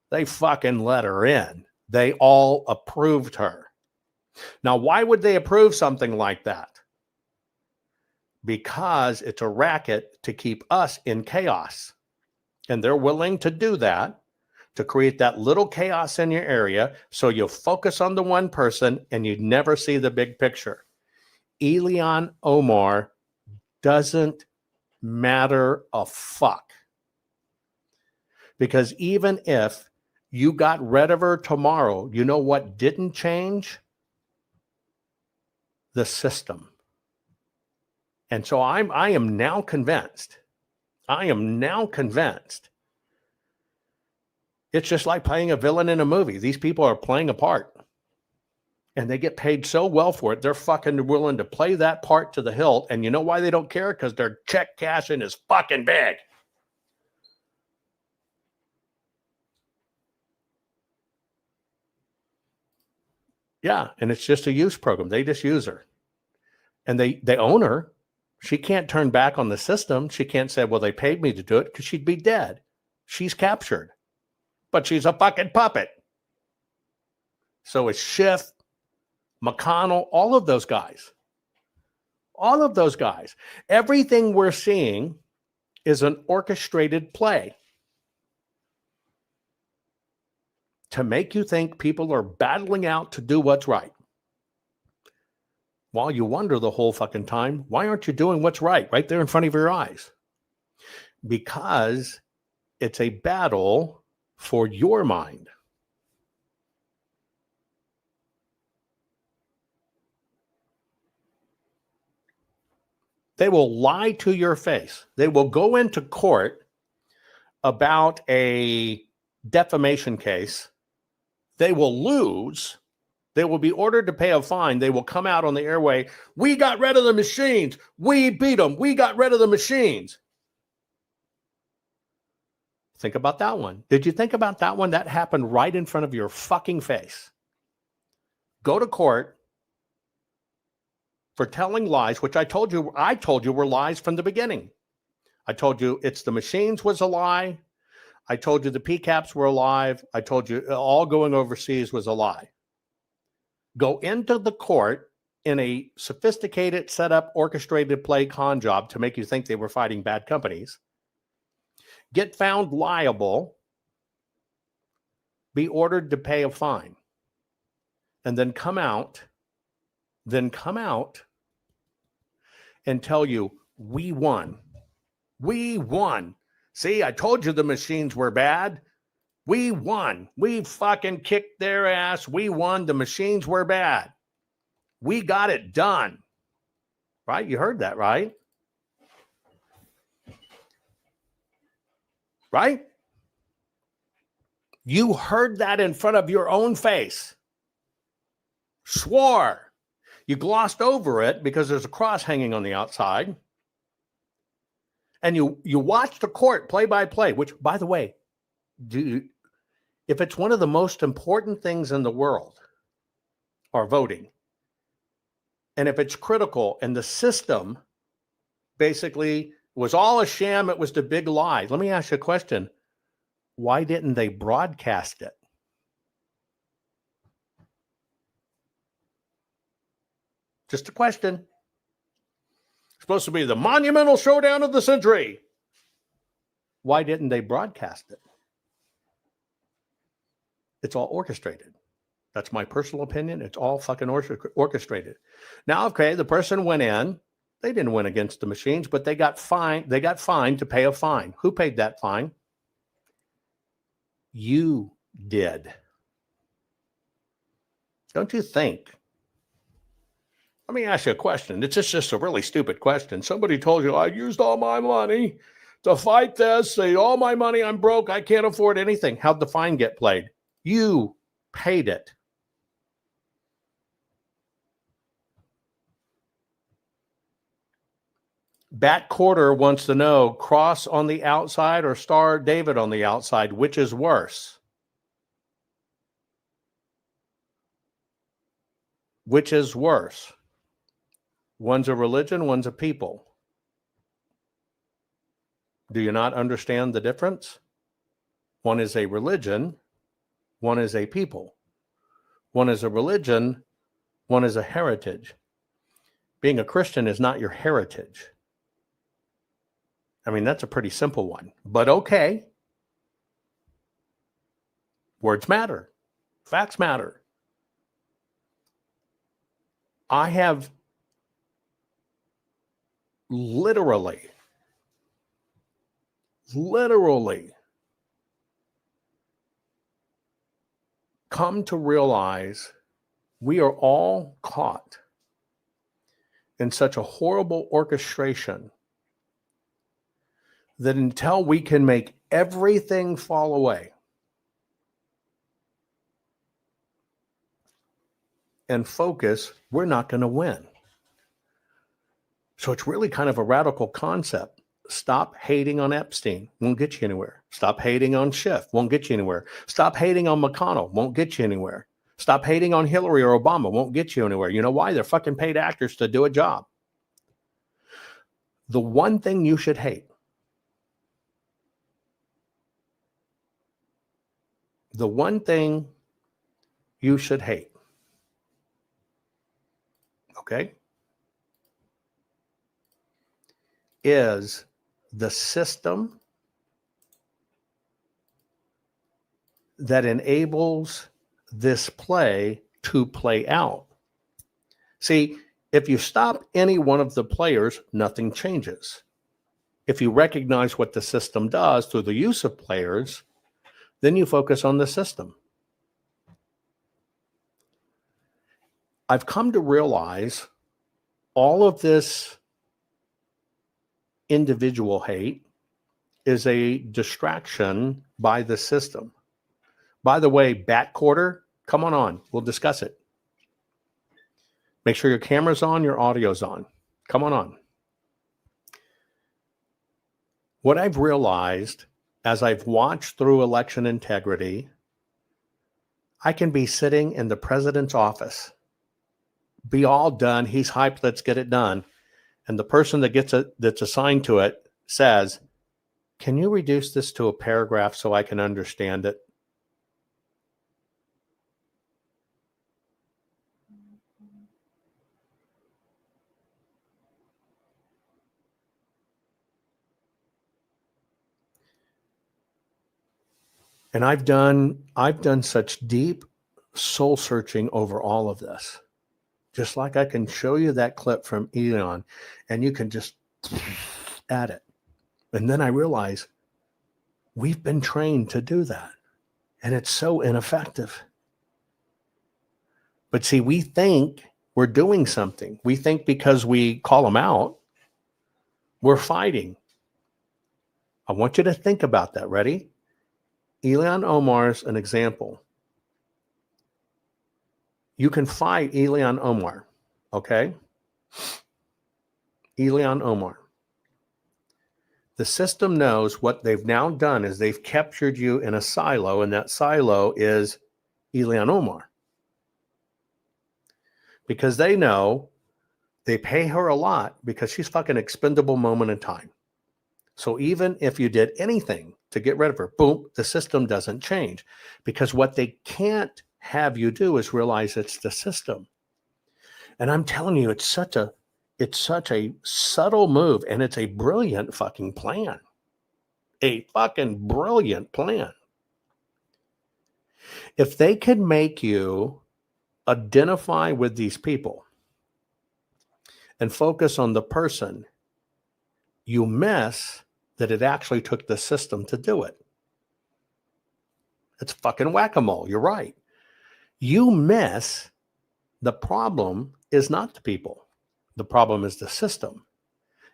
They fucking let her in. They all approved her. Now, why would they approve something like that? Because it's a racket to keep us in chaos. And they're willing to do that, to create that little chaos in your area so you'll focus on the one person and you never see the big picture. Ilhan Omar doesn't matter a fuck. Because even if you got rid of her tomorrow, you know what didn't change? The system. And so I am now convinced. It's just like playing a villain in a movie. These people are playing a part. And they get paid so well for it, they're fucking willing to play that part to the hilt. And you know why they don't care? Because their check cashing is fucking big. Yeah, and it's just a use program. They just use her. And they own her. She can't turn back on the system. She can't say, well, they paid me to do it, because she'd be dead. She's captured. But she's a fucking puppet. So is Schiff, McConnell, all of those guys. All of those guys. Everything we're seeing is an orchestrated play to make you think people are battling out to do what's right. While you wonder the whole fucking time, why aren't you doing what's right there in front of your eyes? Because it's a battle for your mind. They will lie to your face. They will go into court about a defamation case. They will lose. They will be ordered to pay a fine. They will come out on the airway. We got rid of the machines. We beat them. We got rid of the machines. Think about that one. Did you think about that one? That happened right in front of your fucking face. Go to court for telling lies, which I told you were lies from the beginning. I told you it's the machines was a lie. I told you the PCAPs were alive. I told you all going overseas was a lie. Go into the court in a sophisticated, set up, orchestrated play con job to make you think they were fighting bad companies. Get found liable. Be ordered to pay a fine. And then come out and tell you, we won. We won. See, I told you the machines were bad. We won. We fucking kicked their ass. We won. The machines were bad. We got it done. Right? You heard that, right? Right? You heard that in front of your own face. Swore. You glossed over it because there's a cross hanging on the outside. And you watched the court play by play, which, by the way, if it's one of the most important things in the world, are voting, and if it's critical and the system basically was all a sham, it was the big lie. Let me ask you a question. Why didn't they broadcast it? Just a question. It's supposed to be the monumental showdown of the century. Why didn't they broadcast it? It's all orchestrated. That's my personal opinion. It's all fucking orchestrated. Now, okay, the person went in. They didn't win against the machines, but they got fined. They got fined to pay a fine. Who paid that fine? You did. Don't you think? Let me ask you a question. It's just a really stupid question. Somebody told you, I used all my money to fight this. Say, all my money, I'm broke. I can't afford anything. How'd the fine get played? You paid it. Bat Quarter wants to know, cross on the outside or Star David on the outside, which is worse? Which is worse? One's a religion, one's a people. Do you not understand the difference? One is a religion, one is a people. One is a religion, one is a heritage. Being a Christian is not your heritage. I mean, that's a pretty simple one, but okay. Words matter. Facts matter. I have literally come to realize we are all caught in such a horrible orchestration that until we can make everything fall away and focus, we're not going to win. So it's really kind of a radical concept. Stop hating on Epstein. Won't get you anywhere. Stop hating on Schiff. Won't get you anywhere. Stop hating on McConnell. Won't get you anywhere. Stop hating on Hillary or Obama. Won't get you anywhere. You know why? They're fucking paid actors to do a job. The one thing you should hate, the one thing you should hate, okay, is the system that enables this play to play out. See, if you stop any one of the players, nothing changes. If you recognize what the system does through the use of players, then you focus on the system. I've come to realize all of this individual hate is a distraction by the system. By the way, Bat Quarter, come on. We'll discuss it. Make sure your camera's on, your audio's on. Come on. What I've realized as I've watched through election integrity, I can be sitting in the president's office, be all done. He's hyped. Let's get it done. And the person that's assigned to it says, "Can you reduce this to a paragraph so I can understand it?" And I've done such deep soul searching over all of this. Just like I can show you that clip from Elon and you can just add it. And then I realize we've been trained to do that. And it's so ineffective. But see, we think we're doing something. We think because we call them out, we're fighting. I want you to think about that. Ready? Ilhan Omar's an example. You can fight Ilhan Omar, okay? Ilhan Omar. The system knows what they've now done is they've captured you in a silo, and that silo is Ilhan Omar. Because they know they pay her a lot because she's fucking expendable moment in time. So even if you did anything to get rid of her, boom, the system doesn't change. Because what they can't have you do is realize it's the system. And I'm telling you, it's such a subtle move, and it's a brilliant fucking plan. A fucking brilliant plan. If they could make you identify with these people and focus on the person, you miss that it actually took the system to do it. It's fucking whack-a-mole. You're right. You miss the problem is not the people. The problem is the system.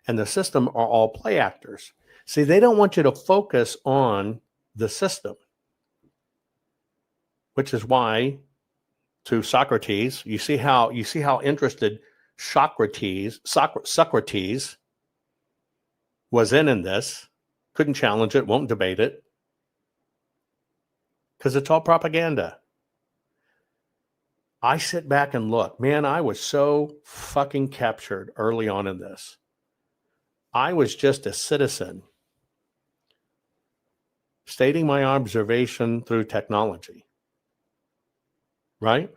And the system are all play actors. See, they don't want you to focus on the system, which is why to Socrates, you see how interested Socrates was in this, couldn't challenge it, won't debate it, because it's all propaganda. I sit back and look, man, I was so fucking captured early on in this. I was just a citizen stating my observation through technology, right?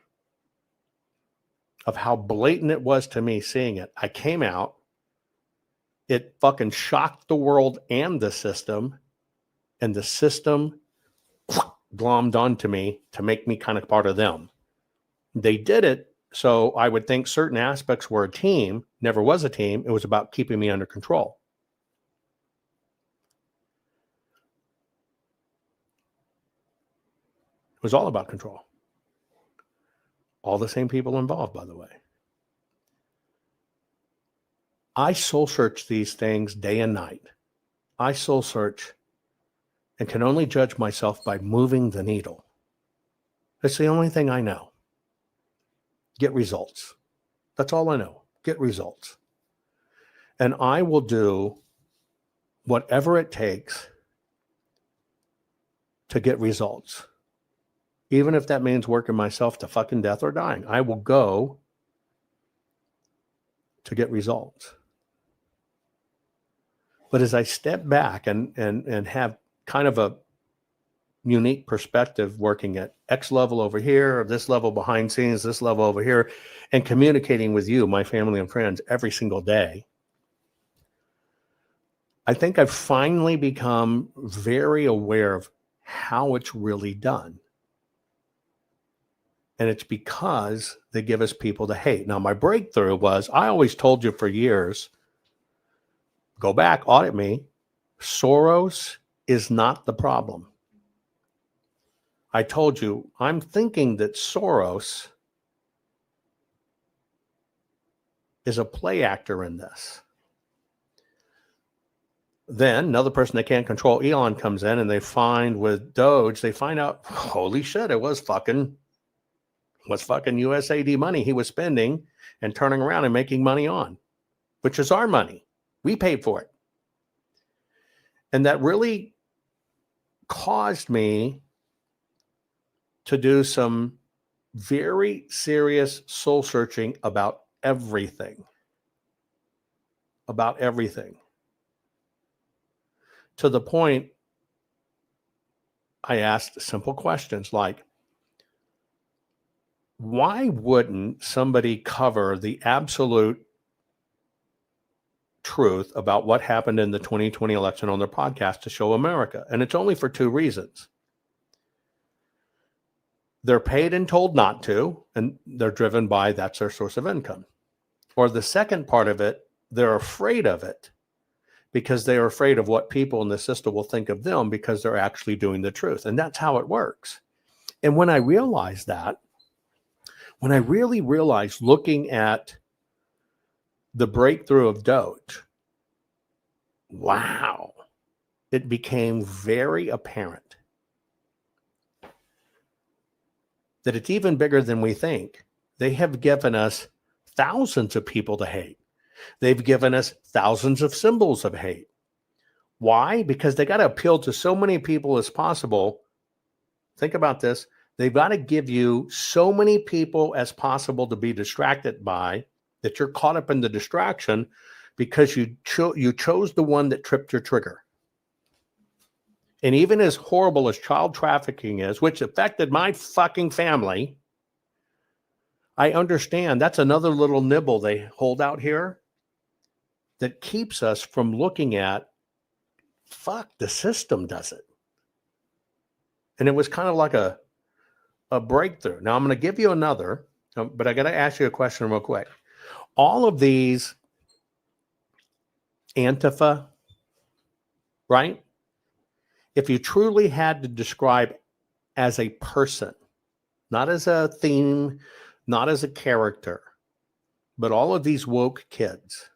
Of how blatant it was to me seeing it. I came out. It fucking shocked the world and the system glommed onto me to make me kind of part of them. They did it so I would think certain aspects were a team, never was a team. It was about keeping me under control. It was all about control. All the same people involved, by the way. I soul search these things day and night. I soul search and can only judge myself by moving the needle. That's the only thing I know. Get results. That's all I know. Get results. And I will do whatever it takes to get results. Even if that means working myself to fucking death or dying, I will go to get results. But as I step back and have kind of a unique perspective working at X level over here, or this level behind scenes, this level over here, and communicating with you, my family and friends, every single day, I think I've finally become very aware of how it's really done. And it's because they give us people to hate. Now, my breakthrough was, I always told you for years, go back, audit me, Soros is not the problem. I told you, I'm thinking that Soros is a play actor in this. Then another person they can't control, Elon, comes in, and they find with Doge, they find out, holy shit, it was fucking USAID money he was spending and turning around and making money on, which is our money. We paid for it. And that really caused me to do some very serious soul searching about everything. About everything. To the point, I asked simple questions like, why wouldn't somebody cover the absolute truth about what happened in the 2020 election on their podcast to show America? And it's only for two reasons. They're paid and told not to, and they're driven by that's their source of income. Or the second part of it, they're afraid of it because they are afraid of what people in the system will think of them because they're actually doing the truth. And that's how it works. And when I realized that, when I really realized looking at the breakthrough of Doge, wow, it became very apparent that it's even bigger than we think. They have given us thousands of people to hate. They've given us thousands of symbols of hate. Why? Because they got to appeal to so many people as possible. Think about this. They've got to give you so many people as possible to be distracted by, that you're caught up in the distraction because you chose the one that tripped your trigger. And even as horrible as child trafficking is, which affected my fucking family, I understand that's another little nibble they hold out here that keeps us from looking at, fuck, the system does it. And it was kind of like a breakthrough. Now I'm going to give you another, but I got to ask you a question real quick. All of these Antifa, right? If you truly had to describe as a person, not as a theme, not as a character, but all of these woke kids,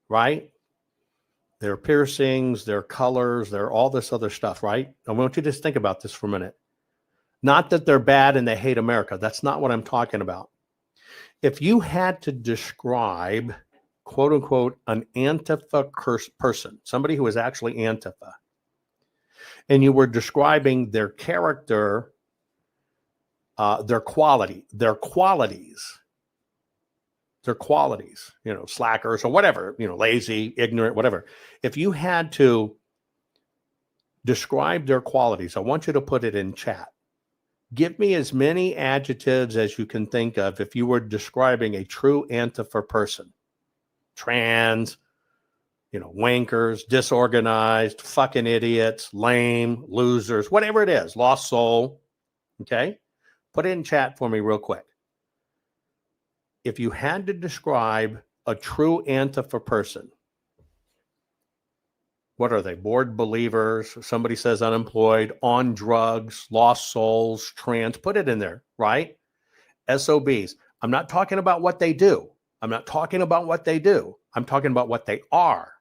right? Their piercings, their colors, their all this other stuff, right? I want you to just think about this for a minute. Not that they're bad and they hate America. That's not what I'm talking about. If you had to describe, quote unquote, an Antifa person, somebody who is actually Antifa, and you were describing their character, their qualities, slackers or whatever, lazy, ignorant, whatever. If you had to describe their qualities, I want you to put it in chat. Give me as many adjectives as you can think of if you were describing a true Antifa person. Trans, wankers, disorganized, fucking idiots, lame, losers, whatever it is, lost soul. Okay? Put it in chat for me real quick. If you had to describe a true Antifa person, what are they? Bored believers, somebody says unemployed, on drugs, lost souls, trans, put it in there, right? SOBs. I'm not talking about what they do. I'm talking about what they are.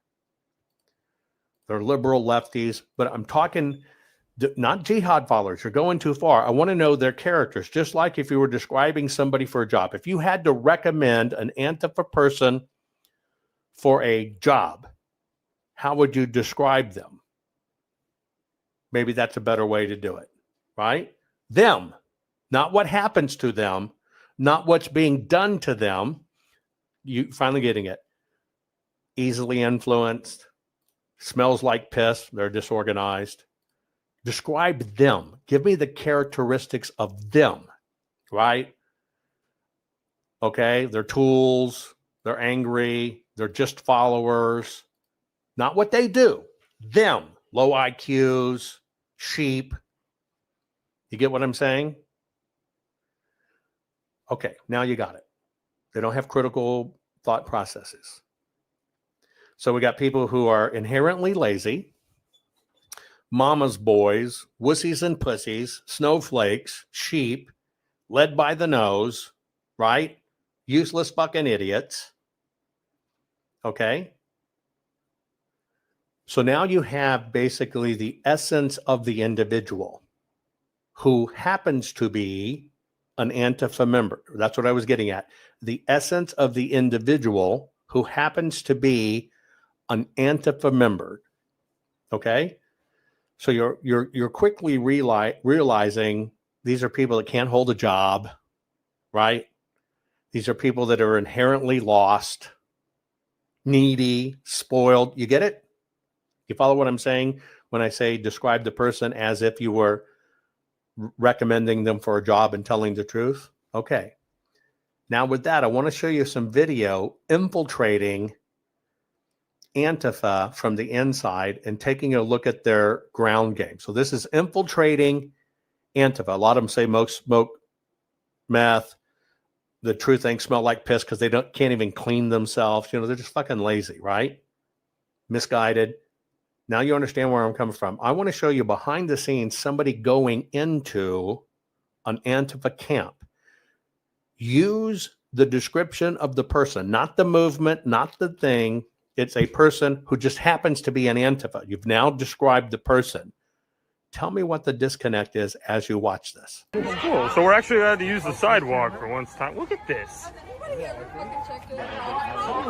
They're liberal lefties, but I'm talking not jihad followers. You're going too far. I want to know their characters, just like if you were describing somebody for a job. If you had to recommend an Antifa person for a job, how would you describe them? Maybe that's a better way to do it. right? Them, not what happens to them, not what's being done to them. You finally getting it. Easily influenced, smells like piss, they're disorganized. Describe them. Give me the characteristics of them, right? Okay, they're tools, they're angry, they're just followers. Not what they do. Them, low IQs, sheep. You get what I'm saying? Okay, now you got it. They don't have critical thought processes. So we got people who are inherently lazy, mama's boys, wussies and pussies, snowflakes, sheep, led by the nose, right? Useless fucking idiots. Okay? So now you have basically the essence of the individual who happens to be an Antifa member. That's what I was getting at. The essence of the individual who happens to be an Antifa member. Okay? So you're quickly realizing these are people that can't hold a job, right? These are people that are inherently lost, needy, spoiled. You get it? You follow what I'm saying when I say describe the person as if you were recommending them for a job and telling the truth? Okay. Now with that, I want to show you some video infiltrating Antifa from the inside and taking a look at their ground game. So this is infiltrating Antifa. A lot of them say smoke meth. The truth ain't smell like piss because they can't even clean themselves. You know, they're just fucking lazy, right? Misguided. Now you understand where I'm coming from. I want to show you behind the scenes somebody going into an Antifa camp. Use the description of the person, not the movement, not the thing. It's a person who just happens to be an Antifa. You've now described the person. Tell me what the disconnect is as you watch this. Cool. So we're actually allowed to use the sidewalk for once time. Look at this. Holy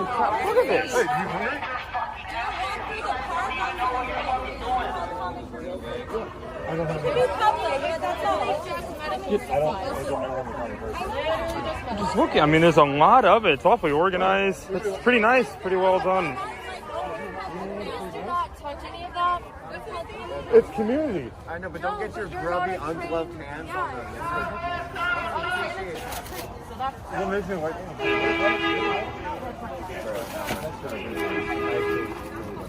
crap, look at this. Hey, you hungry? I don't have Just looking. I mean, there's a lot of it. It's awfully organized. It's pretty nice. Pretty well done. It's community. I know, but don't get your grubby, ungloved hands on them.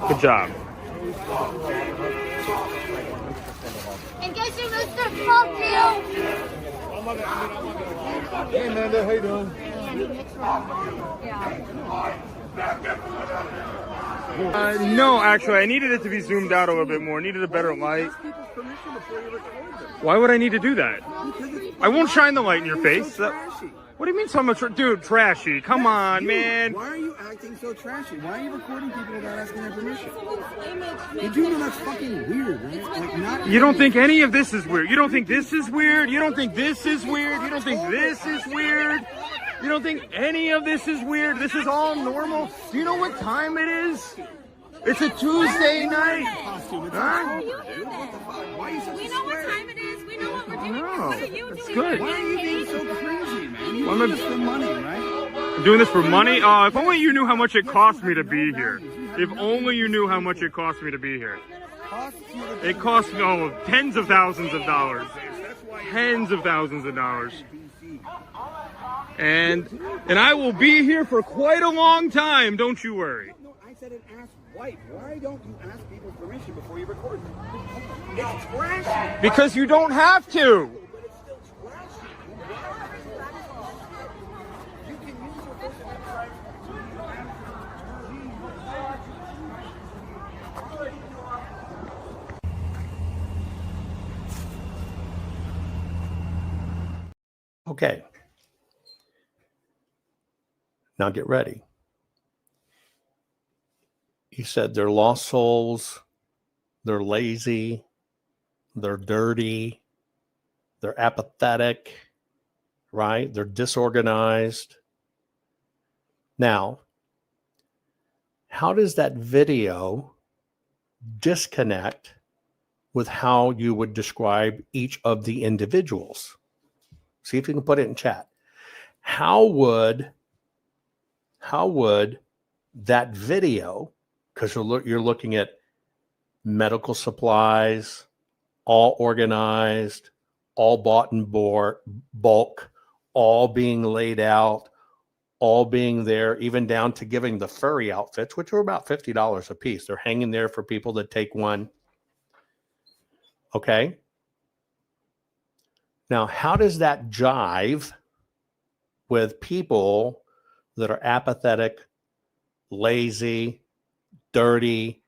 Good job. In case you missed it, fuck you! Hey, Amanda, how you doing? No, actually, I needed it to be zoomed out a little bit more. I needed a better light. Why would I need to do that? I won't shine the light in your face. What do you mean so much? Dude, trashy. Come on, man. Why are you acting so trashy? Why are you recording people without asking their permission? You do know that's fucking weird, right? Like, not you don't think any of this is weird. You don't think this is weird. You don't think this is weird. You don't think this is weird. You don't think any of this is weird. This is all normal. Do you know what time it is? It's a Tuesday night. Huh? We know what time it is. We know what we're doing. What are you doing? It's good. Why are you being so crazy, man? You do this for money, right? I'm doing this for money? If only you knew how much it cost me to be here. If only you knew how much it cost me to be here. It cost me tens of thousands of dollars. Tens of thousands of dollars. And I will be here for quite a long time, don't you worry. No, I said an ass wipe. Why don't you ask people's permission before you record them? It's trashy. Because you don't have to. But it's still trashy. You can use your person website. Okay. Now get ready. He said they're lost souls, they're lazy, they're dirty, they're apathetic, right? They're disorganized. Now, how does that video disconnect with how you would describe each of the individuals. See if you can put it in chat. How would that video, because you're looking at medical supplies, all organized, all bought in bulk, all being laid out, all being there, even down to giving the furry outfits, which are about $50 a piece. They're hanging there for people that take one. Okay. Now, how does that jive with people that are apathetic, lazy, dirty,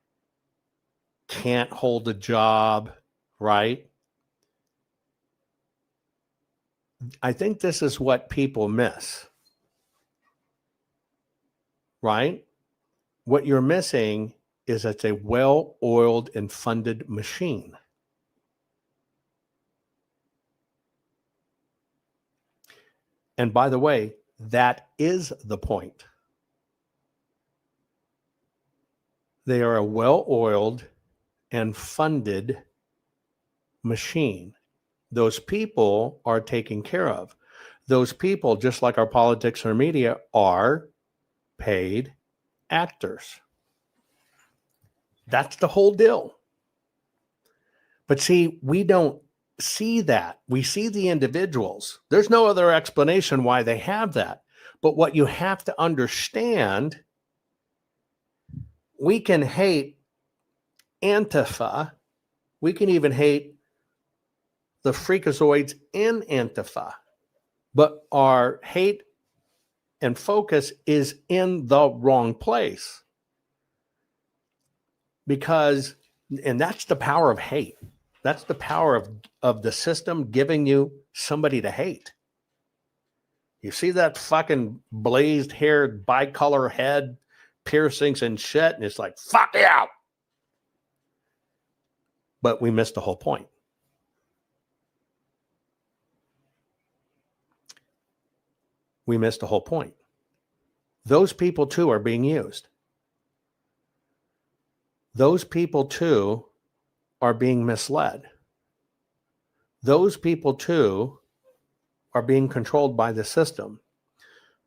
can't hold a job, right? I think this is what people miss, right? What you're missing is it's a well-oiled and funded machine. And by the way, that is the point. They are a well-oiled and funded machine. Those people are taken care of. Those people, just like our politics or media, are paid actors. That's the whole deal. But see, we don't see that. We see the individuals. There's no other explanation why they have that. But what you have to understand, we can hate Antifa. We can even hate the freakazoids in Antifa. But our hate and focus is in the wrong place. Because, and that's the power of hate. That's the power of the system giving you somebody to hate. You see that fucking blazed haired bicolor head, piercings and shit, and it's like, fuck you out. But we missed the whole point. We missed the whole point. Those people too are being used. Those people too are being misled. Those people too are being controlled by the system.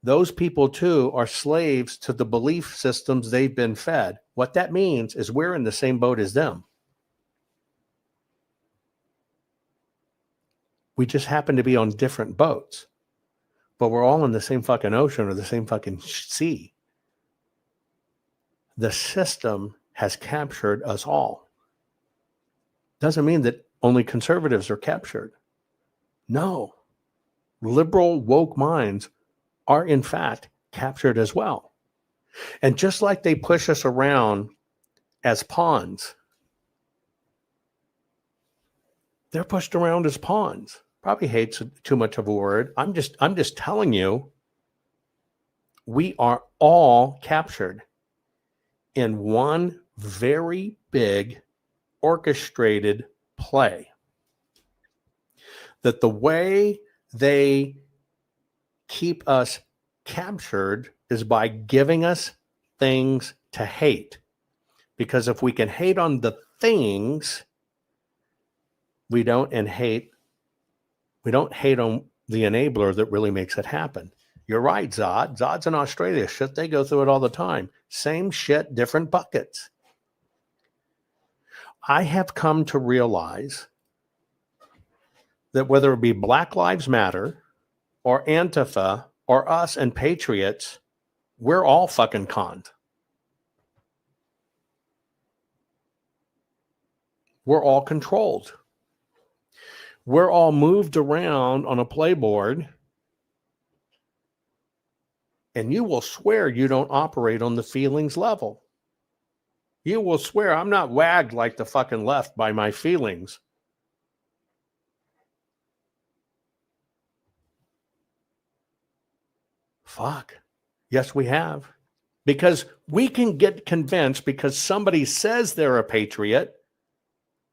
Those people too are slaves to the belief systems they've been fed. What that means is we're in the same boat as them. We just happen to be on different boats, but we're all in the same fucking ocean or the same fucking sea. The system has captured us all. Doesn't mean that only conservatives are captured. No. Liberal woke minds are in fact captured as well. And just like they push us around as pawns, they're pushed around as pawns. Probably hates too much of a word. I'm just telling you, we are all captured in one very big orchestrated play. That the way they keep us captured is by giving us things to hate. Because if we can hate on the things, we don't hate on the enabler that really makes it happen. You're right, Zod. Zod's in Australia. Shit, they go through it all the time. Same shit, different buckets. I have come to realize that whether it be Black Lives Matter or Antifa or us and Patriots, we're all fucking conned. We're all controlled. We're all moved around on a playboard, and you will swear you don't operate on the feelings level. You will swear I'm not wagged like the fucking left by my feelings. Fuck. Yes, we have. Because we can get convinced because somebody says they're a patriot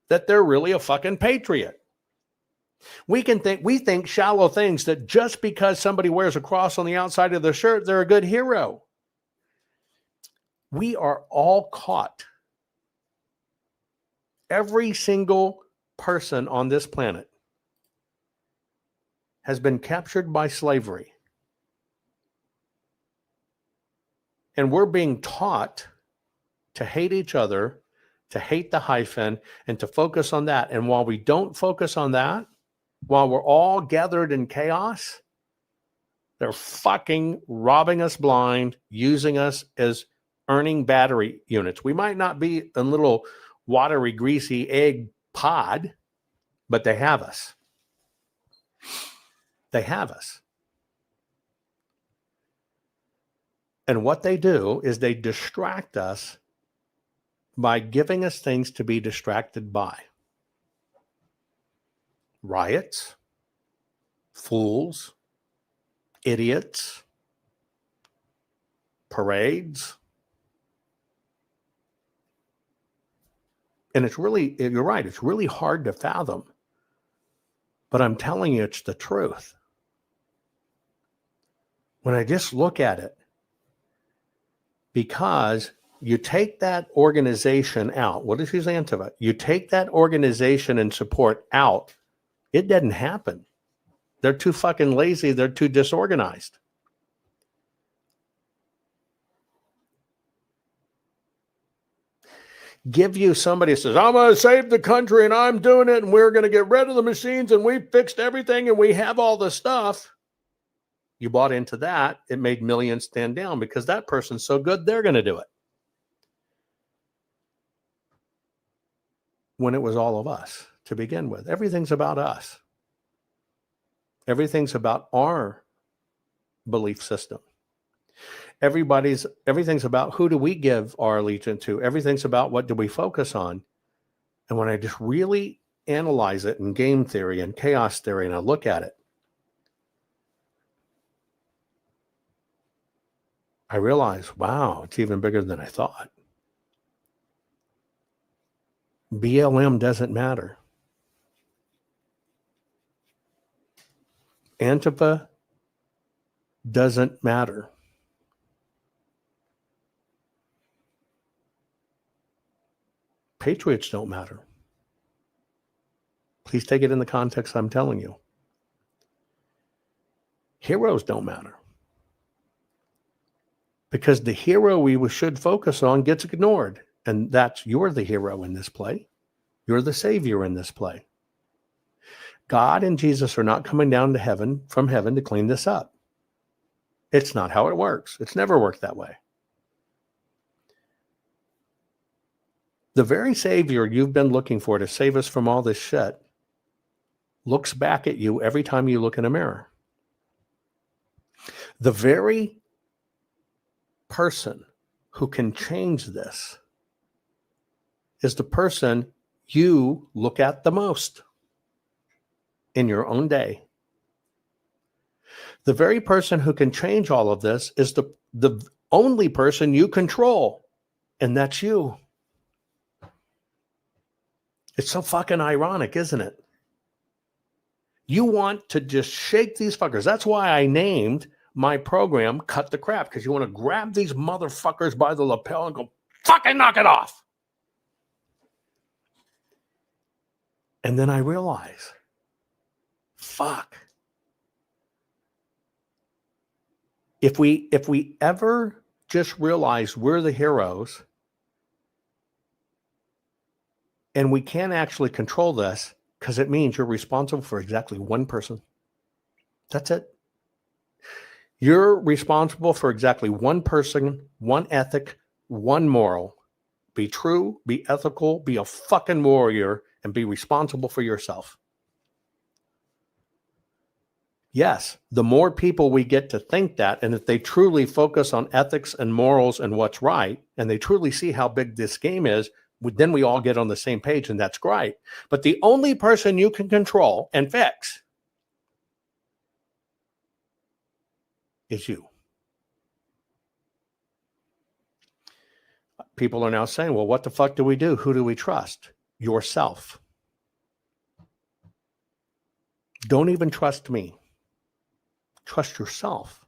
that they're really a fucking patriot. We think shallow things that just because somebody wears a cross on the outside of their shirt, they're a good hero. We are all caught Every single person on this planet has been captured by slavery. And we're being taught to hate each other, to hate the hyphen, and to focus on that. And while we don't focus on that, while we're all gathered in chaos, they're fucking robbing us blind, using us as earning battery units. We might not be a little watery, greasy egg pod, but they have us. They have us. And what they do is they distract us by giving us things to be distracted by. Riots, fools, idiots, parades. And it's really, you're right, it's really hard to fathom. But I'm telling you, it's the truth. When I just look at it, because you take that organization out, what is his Antifa? You take that organization and support out, it doesn't happen. They're too fucking lazy. They're too disorganized. Give you somebody who says, I'm going to save the country and I'm doing it and we're going to get rid of the machines and we fixed everything and we have all the stuff. You bought into that. It made millions stand down because that person's so good, they're going to do it. When it was all of us to begin with. Everything's about us. Everything's about our belief system. Everything's about who do we give our allegiance to. Everything's about what do we focus on. And when I just really analyze it in game theory and chaos theory and I look at it, I realize, wow, it's even bigger than I thought. BLM doesn't matter. Antifa doesn't matter. Patriots don't matter. Please take it in the context I'm telling you. Heroes don't matter. Because the hero we should focus on gets ignored. And you're the hero in this play. You're the savior in this play. God and Jesus are not coming down to heaven from heaven to clean this up. It's not how it works. It's never worked that way. The very savior you've been looking for to save us from all this shit looks back at you every time you look in a mirror. The very person who can change this is the person you look at the most in your own day. The very person who can change all of this is the only person you control, and that's you. It's so fucking ironic, isn't it? You want to just shake these fuckers. That's why I named my program Cut the Crap, because you want to grab these motherfuckers by the lapel and go, fucking knock it off. And then I realize, fuck. If we ever just realize we're the heroes and we can't actually control this, because it means you're responsible for exactly one person. That's it. You're responsible for exactly one person, one ethic, one moral. Be true, be ethical, be a fucking warrior, and be responsible for yourself. Yes, the more people we get to think that, and if they truly focus on ethics and morals and what's right, and they truly see how big this game is, then we all get on the same page, and that's great. But the only person you can control and fix is you. People are now saying, well, what the fuck do we do? Who do we trust? Yourself. Don't even trust me. Trust yourself.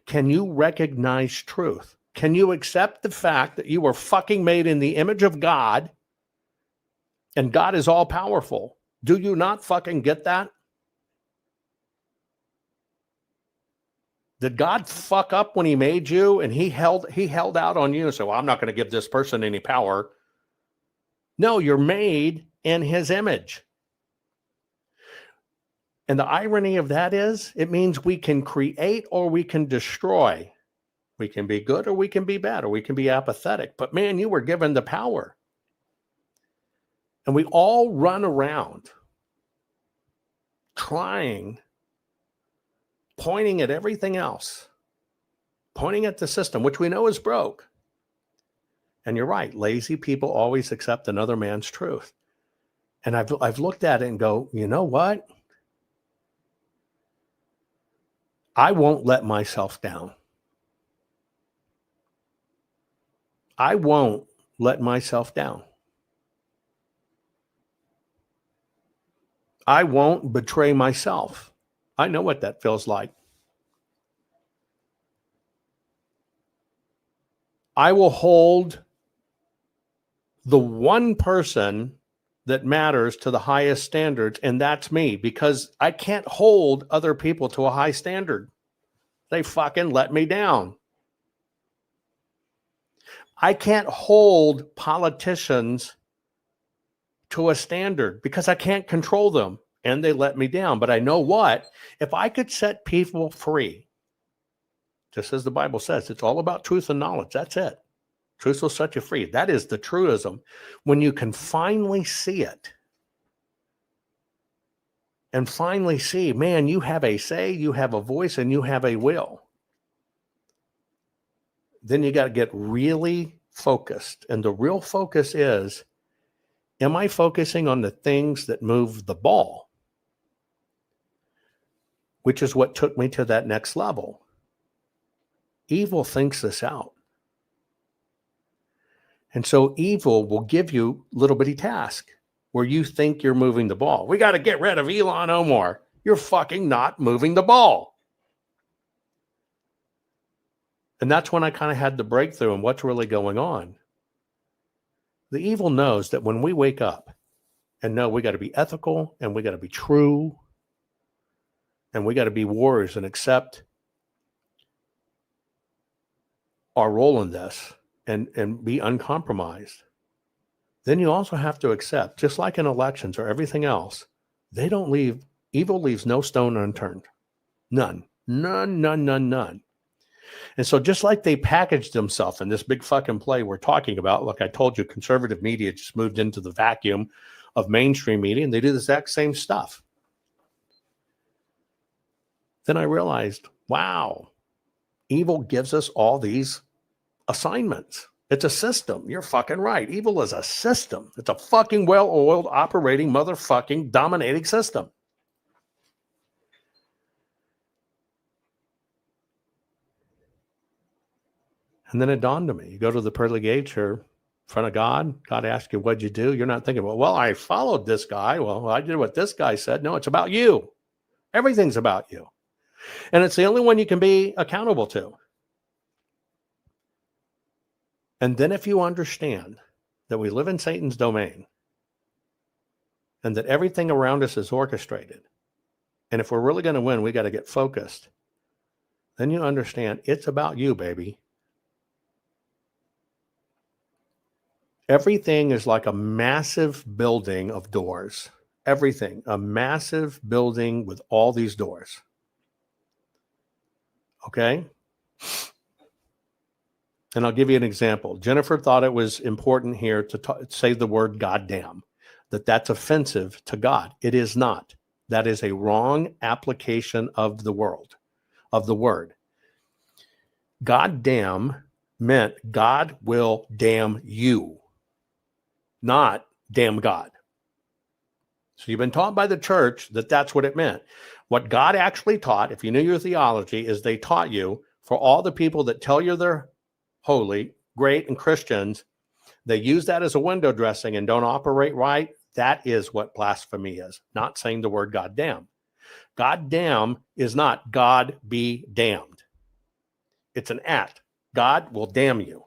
Can you recognize truth? Can you accept the fact that you were fucking made in the image of God And God is all powerful. Do you not fucking get that? Did God fuck up when he made you and he held out on you and said, well, I'm not going to give this person any power? No, you're made in his image. And the irony of that is it means we can create or we can destroy. We can be good or we can be bad or we can be apathetic. But man, you were given the power. And we all run around trying, pointing at everything else, pointing at the system, which we know is broke. And you're right. Lazy people always accept another man's truth. And I've looked at it and go, you know what? I won't let myself down. I won't let myself down. I won't betray myself. I know what that feels like. I will hold the one person that matters to the highest standards, and that's me, because I can't hold other people to a high standard. They fucking let me down. I can't hold politicians to a standard because I can't control them, and they let me down. But I know what? If I could set people free, just as the Bible says, it's all about truth and knowledge. That's it. Truth will set you free. That is the truism. When you can finally see it and finally see, man, you have a say, you have a voice, and you have a will. Then you got to get really focused. And the real focus is, am I focusing on the things that move the ball? Which is what took me to that next level. Evil thinks this out. And so evil will give you little bitty tasks where you think you're moving the ball. We got to get rid of Elon Omar. You're fucking not moving the ball. And that's when I kind of had the breakthrough in what's really going on. The evil knows that when we wake up and know we got to be ethical and we got to be true and we got to be warriors and accept our role in this and be uncompromised, then you also have to accept, just like in elections or everything else, evil leaves no stone unturned. None. And so just like they packaged themselves in this big fucking play we're talking about, like I told you, conservative media just moved into the vacuum of mainstream media, and they do the exact same stuff. Then I realized, wow, evil gives us all these assignments. It's a system. You're fucking right. Evil is a system. It's a fucking well-oiled, operating, motherfucking, dominating system. And then it dawned on me. You go to the pearly gates, you're in front of God. God asks you, what'd you do? You're not thinking, well, I followed this guy. Well, I did what this guy said. No, it's about you. Everything's about you. And it's the only one you can be accountable to. And then if you understand that we live in Satan's domain and that everything around us is orchestrated, and if we're really going to win, we got to get focused, then you understand it's about you, baby. Everything is like a massive building of doors. Everything, a massive building with all these doors. Okay? And I'll give you an example. Jennifer thought it was important here to say the word goddamn, that's offensive to God. It is not. That is a wrong application of the word. Goddamn meant God will damn you, not damn God. So you've been taught by the church that that's what it meant. What God actually taught, if you knew your theology, is they taught you, for all the people that tell you they're holy, great, and Christians, they use that as a window dressing and don't operate right. That is what blasphemy is, not saying the word goddamn. Goddamn is not God be damned. It's an act. God will damn you.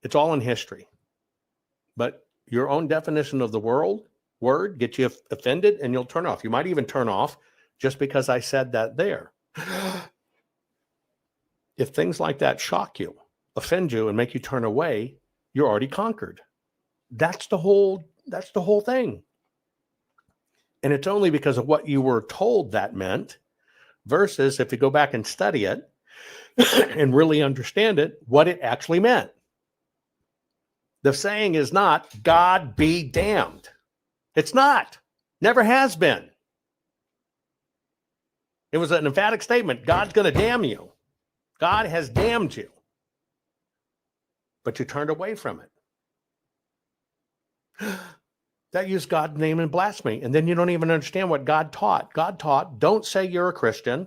It's all in history. But your own definition of the word get you offended, and you'll turn off. You might even turn off just because I said that there. If things like that shock you, offend you, and make you turn away, you're already conquered. That's the whole thing. And it's only because of what you were told that meant, versus if you go back and study it and really understand it, what it actually meant. The saying is not, God be damned. It's not. Never has been. It was an emphatic statement. God's going to damn you. God has damned you. But you turned away from it. That used God's name in blasphemy. And then you don't even understand what God taught. God taught, don't say you're a Christian.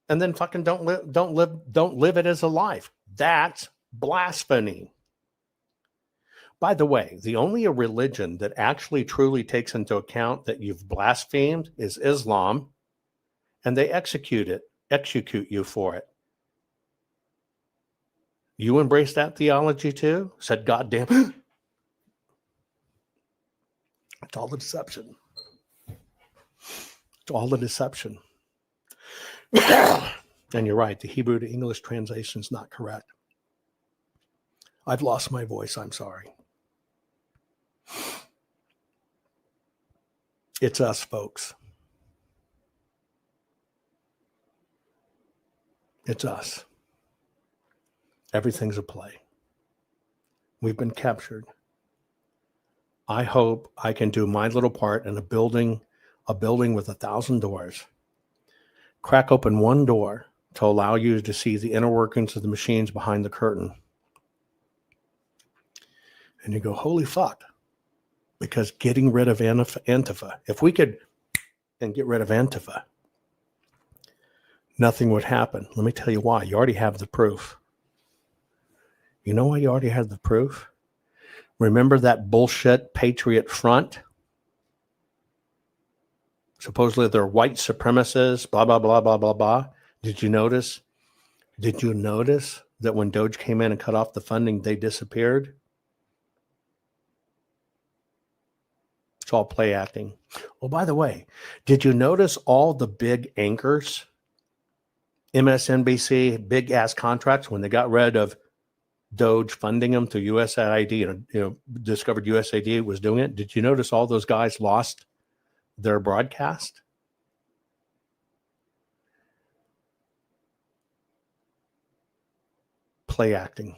And then fucking don't live it as a life. That's blasphemy. By the way, the only religion that actually truly takes into account that you've blasphemed is Islam, and they execute you for it. You embrace that theology too? Said, God damn. It's all the deception. It's all the deception. And you're right, the Hebrew to English translation is not correct. I've lost my voice, I'm sorry. It's us, folks. It's us. Everything's a play. We've been captured. I hope I can do my little part in a building with 1,000 doors. Crack open one door to allow you to see the inner workings of the machines behind the curtain. And you go, holy fuck. Because getting rid of Antifa, if we could and get rid of Antifa, nothing would happen. Let me tell you why. You already have the proof. You know why you already have the proof? Remember that bullshit Patriot Front? Supposedly they're white supremacists, blah, blah, blah, blah, blah, blah. Did you notice that when Doge came in and cut off the funding, they disappeared? It's all play acting. Oh, by the way, did you notice all the big anchors, MSNBC, big ass contracts, when they got rid of Doge funding them through USAID, discovered USAID was doing it? Did you notice all those guys lost their broadcast? Play acting.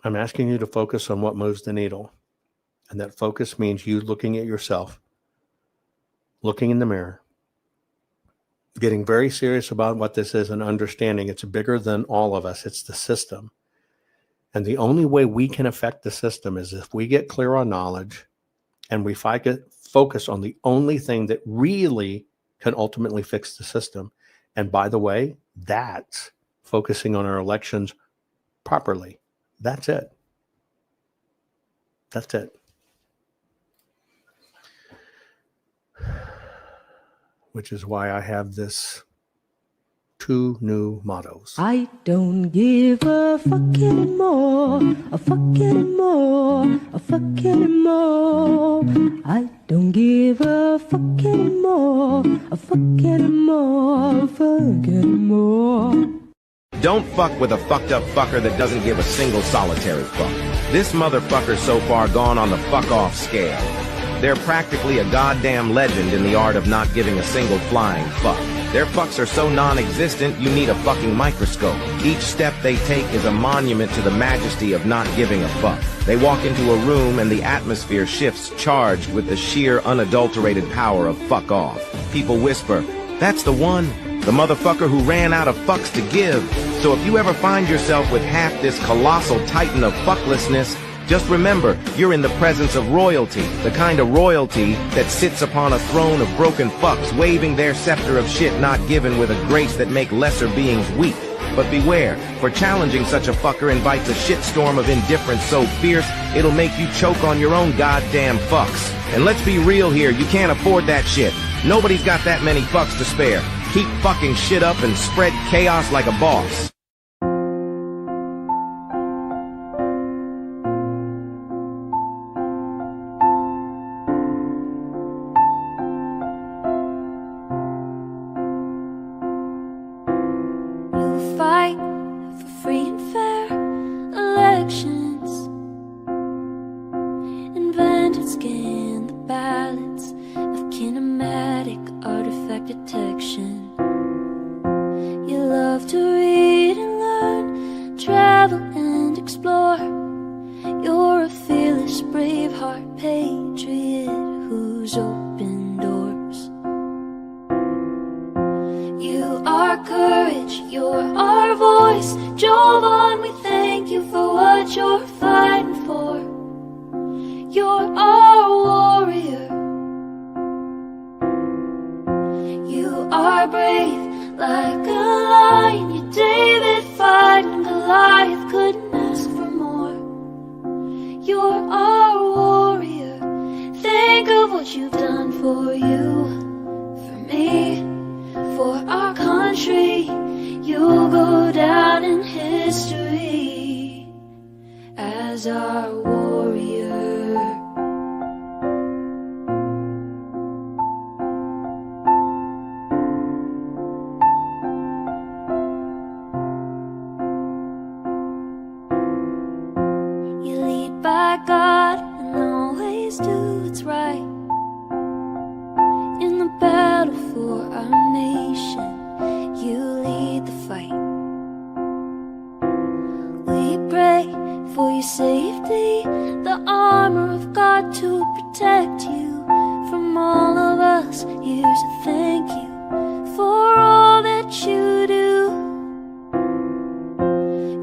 I'm asking you to focus on what moves the needle. And that focus means you looking at yourself, looking in the mirror, getting very serious about what this is and understanding it's bigger than all of us. It's the system. And the only way we can affect the system is if we get clear on knowledge and we focus on the only thing that really can ultimately fix the system. And by the way, that's focusing on our elections properly. That's it. That's it. Which is why I have this 2 new mottos. I don't give a fuck anymore, a fuck anymore, a fuck anymore. I don't give a fuck anymore, a fuck anymore, a fuck anymore. Don't fuck with a fucked up fucker that doesn't give a single solitary fuck. This motherfucker's so far gone on the fuck off scale. They're practically a goddamn legend in the art of not giving a single flying fuck. Their fucks are so non-existent, you need a fucking microscope. Each step they take is a monument to the majesty of not giving a fuck. They walk into a room and the atmosphere shifts charged with the sheer unadulterated power of fuck off. People whisper, "That's the one, the motherfucker who ran out of fucks to give." So if you ever find yourself with half this colossal titan of fucklessness, just remember, you're in the presence of royalty, the kind of royalty that sits upon a throne of broken fucks, waving their scepter of shit not given with a grace that make lesser beings weak. But beware, for challenging such a fucker invites a shitstorm of indifference so fierce, it'll make you choke on your own goddamn fucks. And let's be real here, you can't afford that shit. Nobody's got that many fucks to spare. Keep fucking shit up and spread chaos like a boss. those open doors. You are courage, you're our voice. Jovan, we thank you for what you're fighting for. You're our warrior. You are brave like a lion. You're David fighting Goliath, couldn't ask for more. You're our warrior. Think of what you've done for you, for me, for our country. You'll go down in history as our warrior. You lead by God and always do what's right. In the battle for our nation, you lead the fight. We pray for your safety, the armor of God to protect you from all of us. Here's a thank you for all that you do.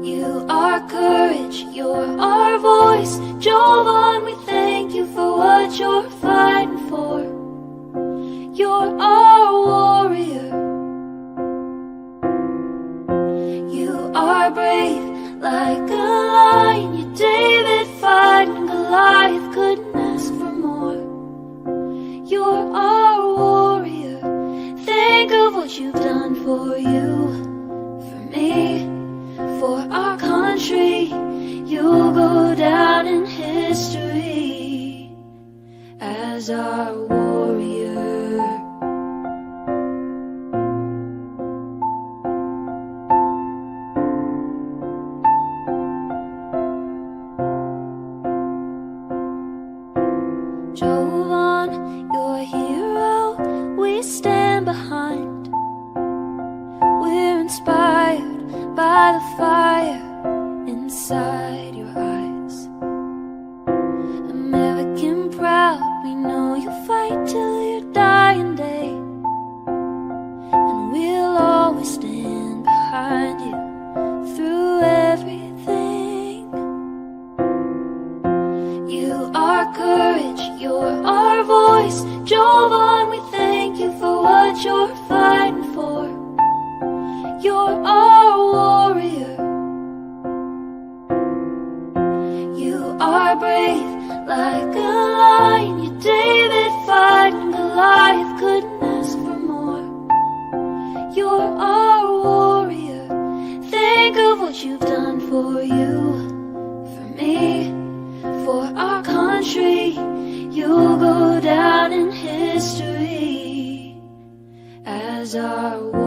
You are courage, you're our voice. Jovan, we thank you for what you're fighting for. You're our warrior. You are brave like a lion. You're David fighting Goliath, couldn't ask for more. You're our warrior. Think of what you've done for you, for me, for our country. You'll go down in history as our warrior. Jovan, you're a hero we stand behind. We're inspired by the fire inside your eyes. American proud, we know you'll fight till your dying day. And we'll always stand behind you through everything. You are courage, you're our voice. Jovan, we thank you for what you're fighting for. You're our warrior. You are brave like a lion. You're David fighting Goliath, couldn't ask for more. You're our warrior. Think of what you've done for you, for me, for our country. You'll go down in history as our warrior.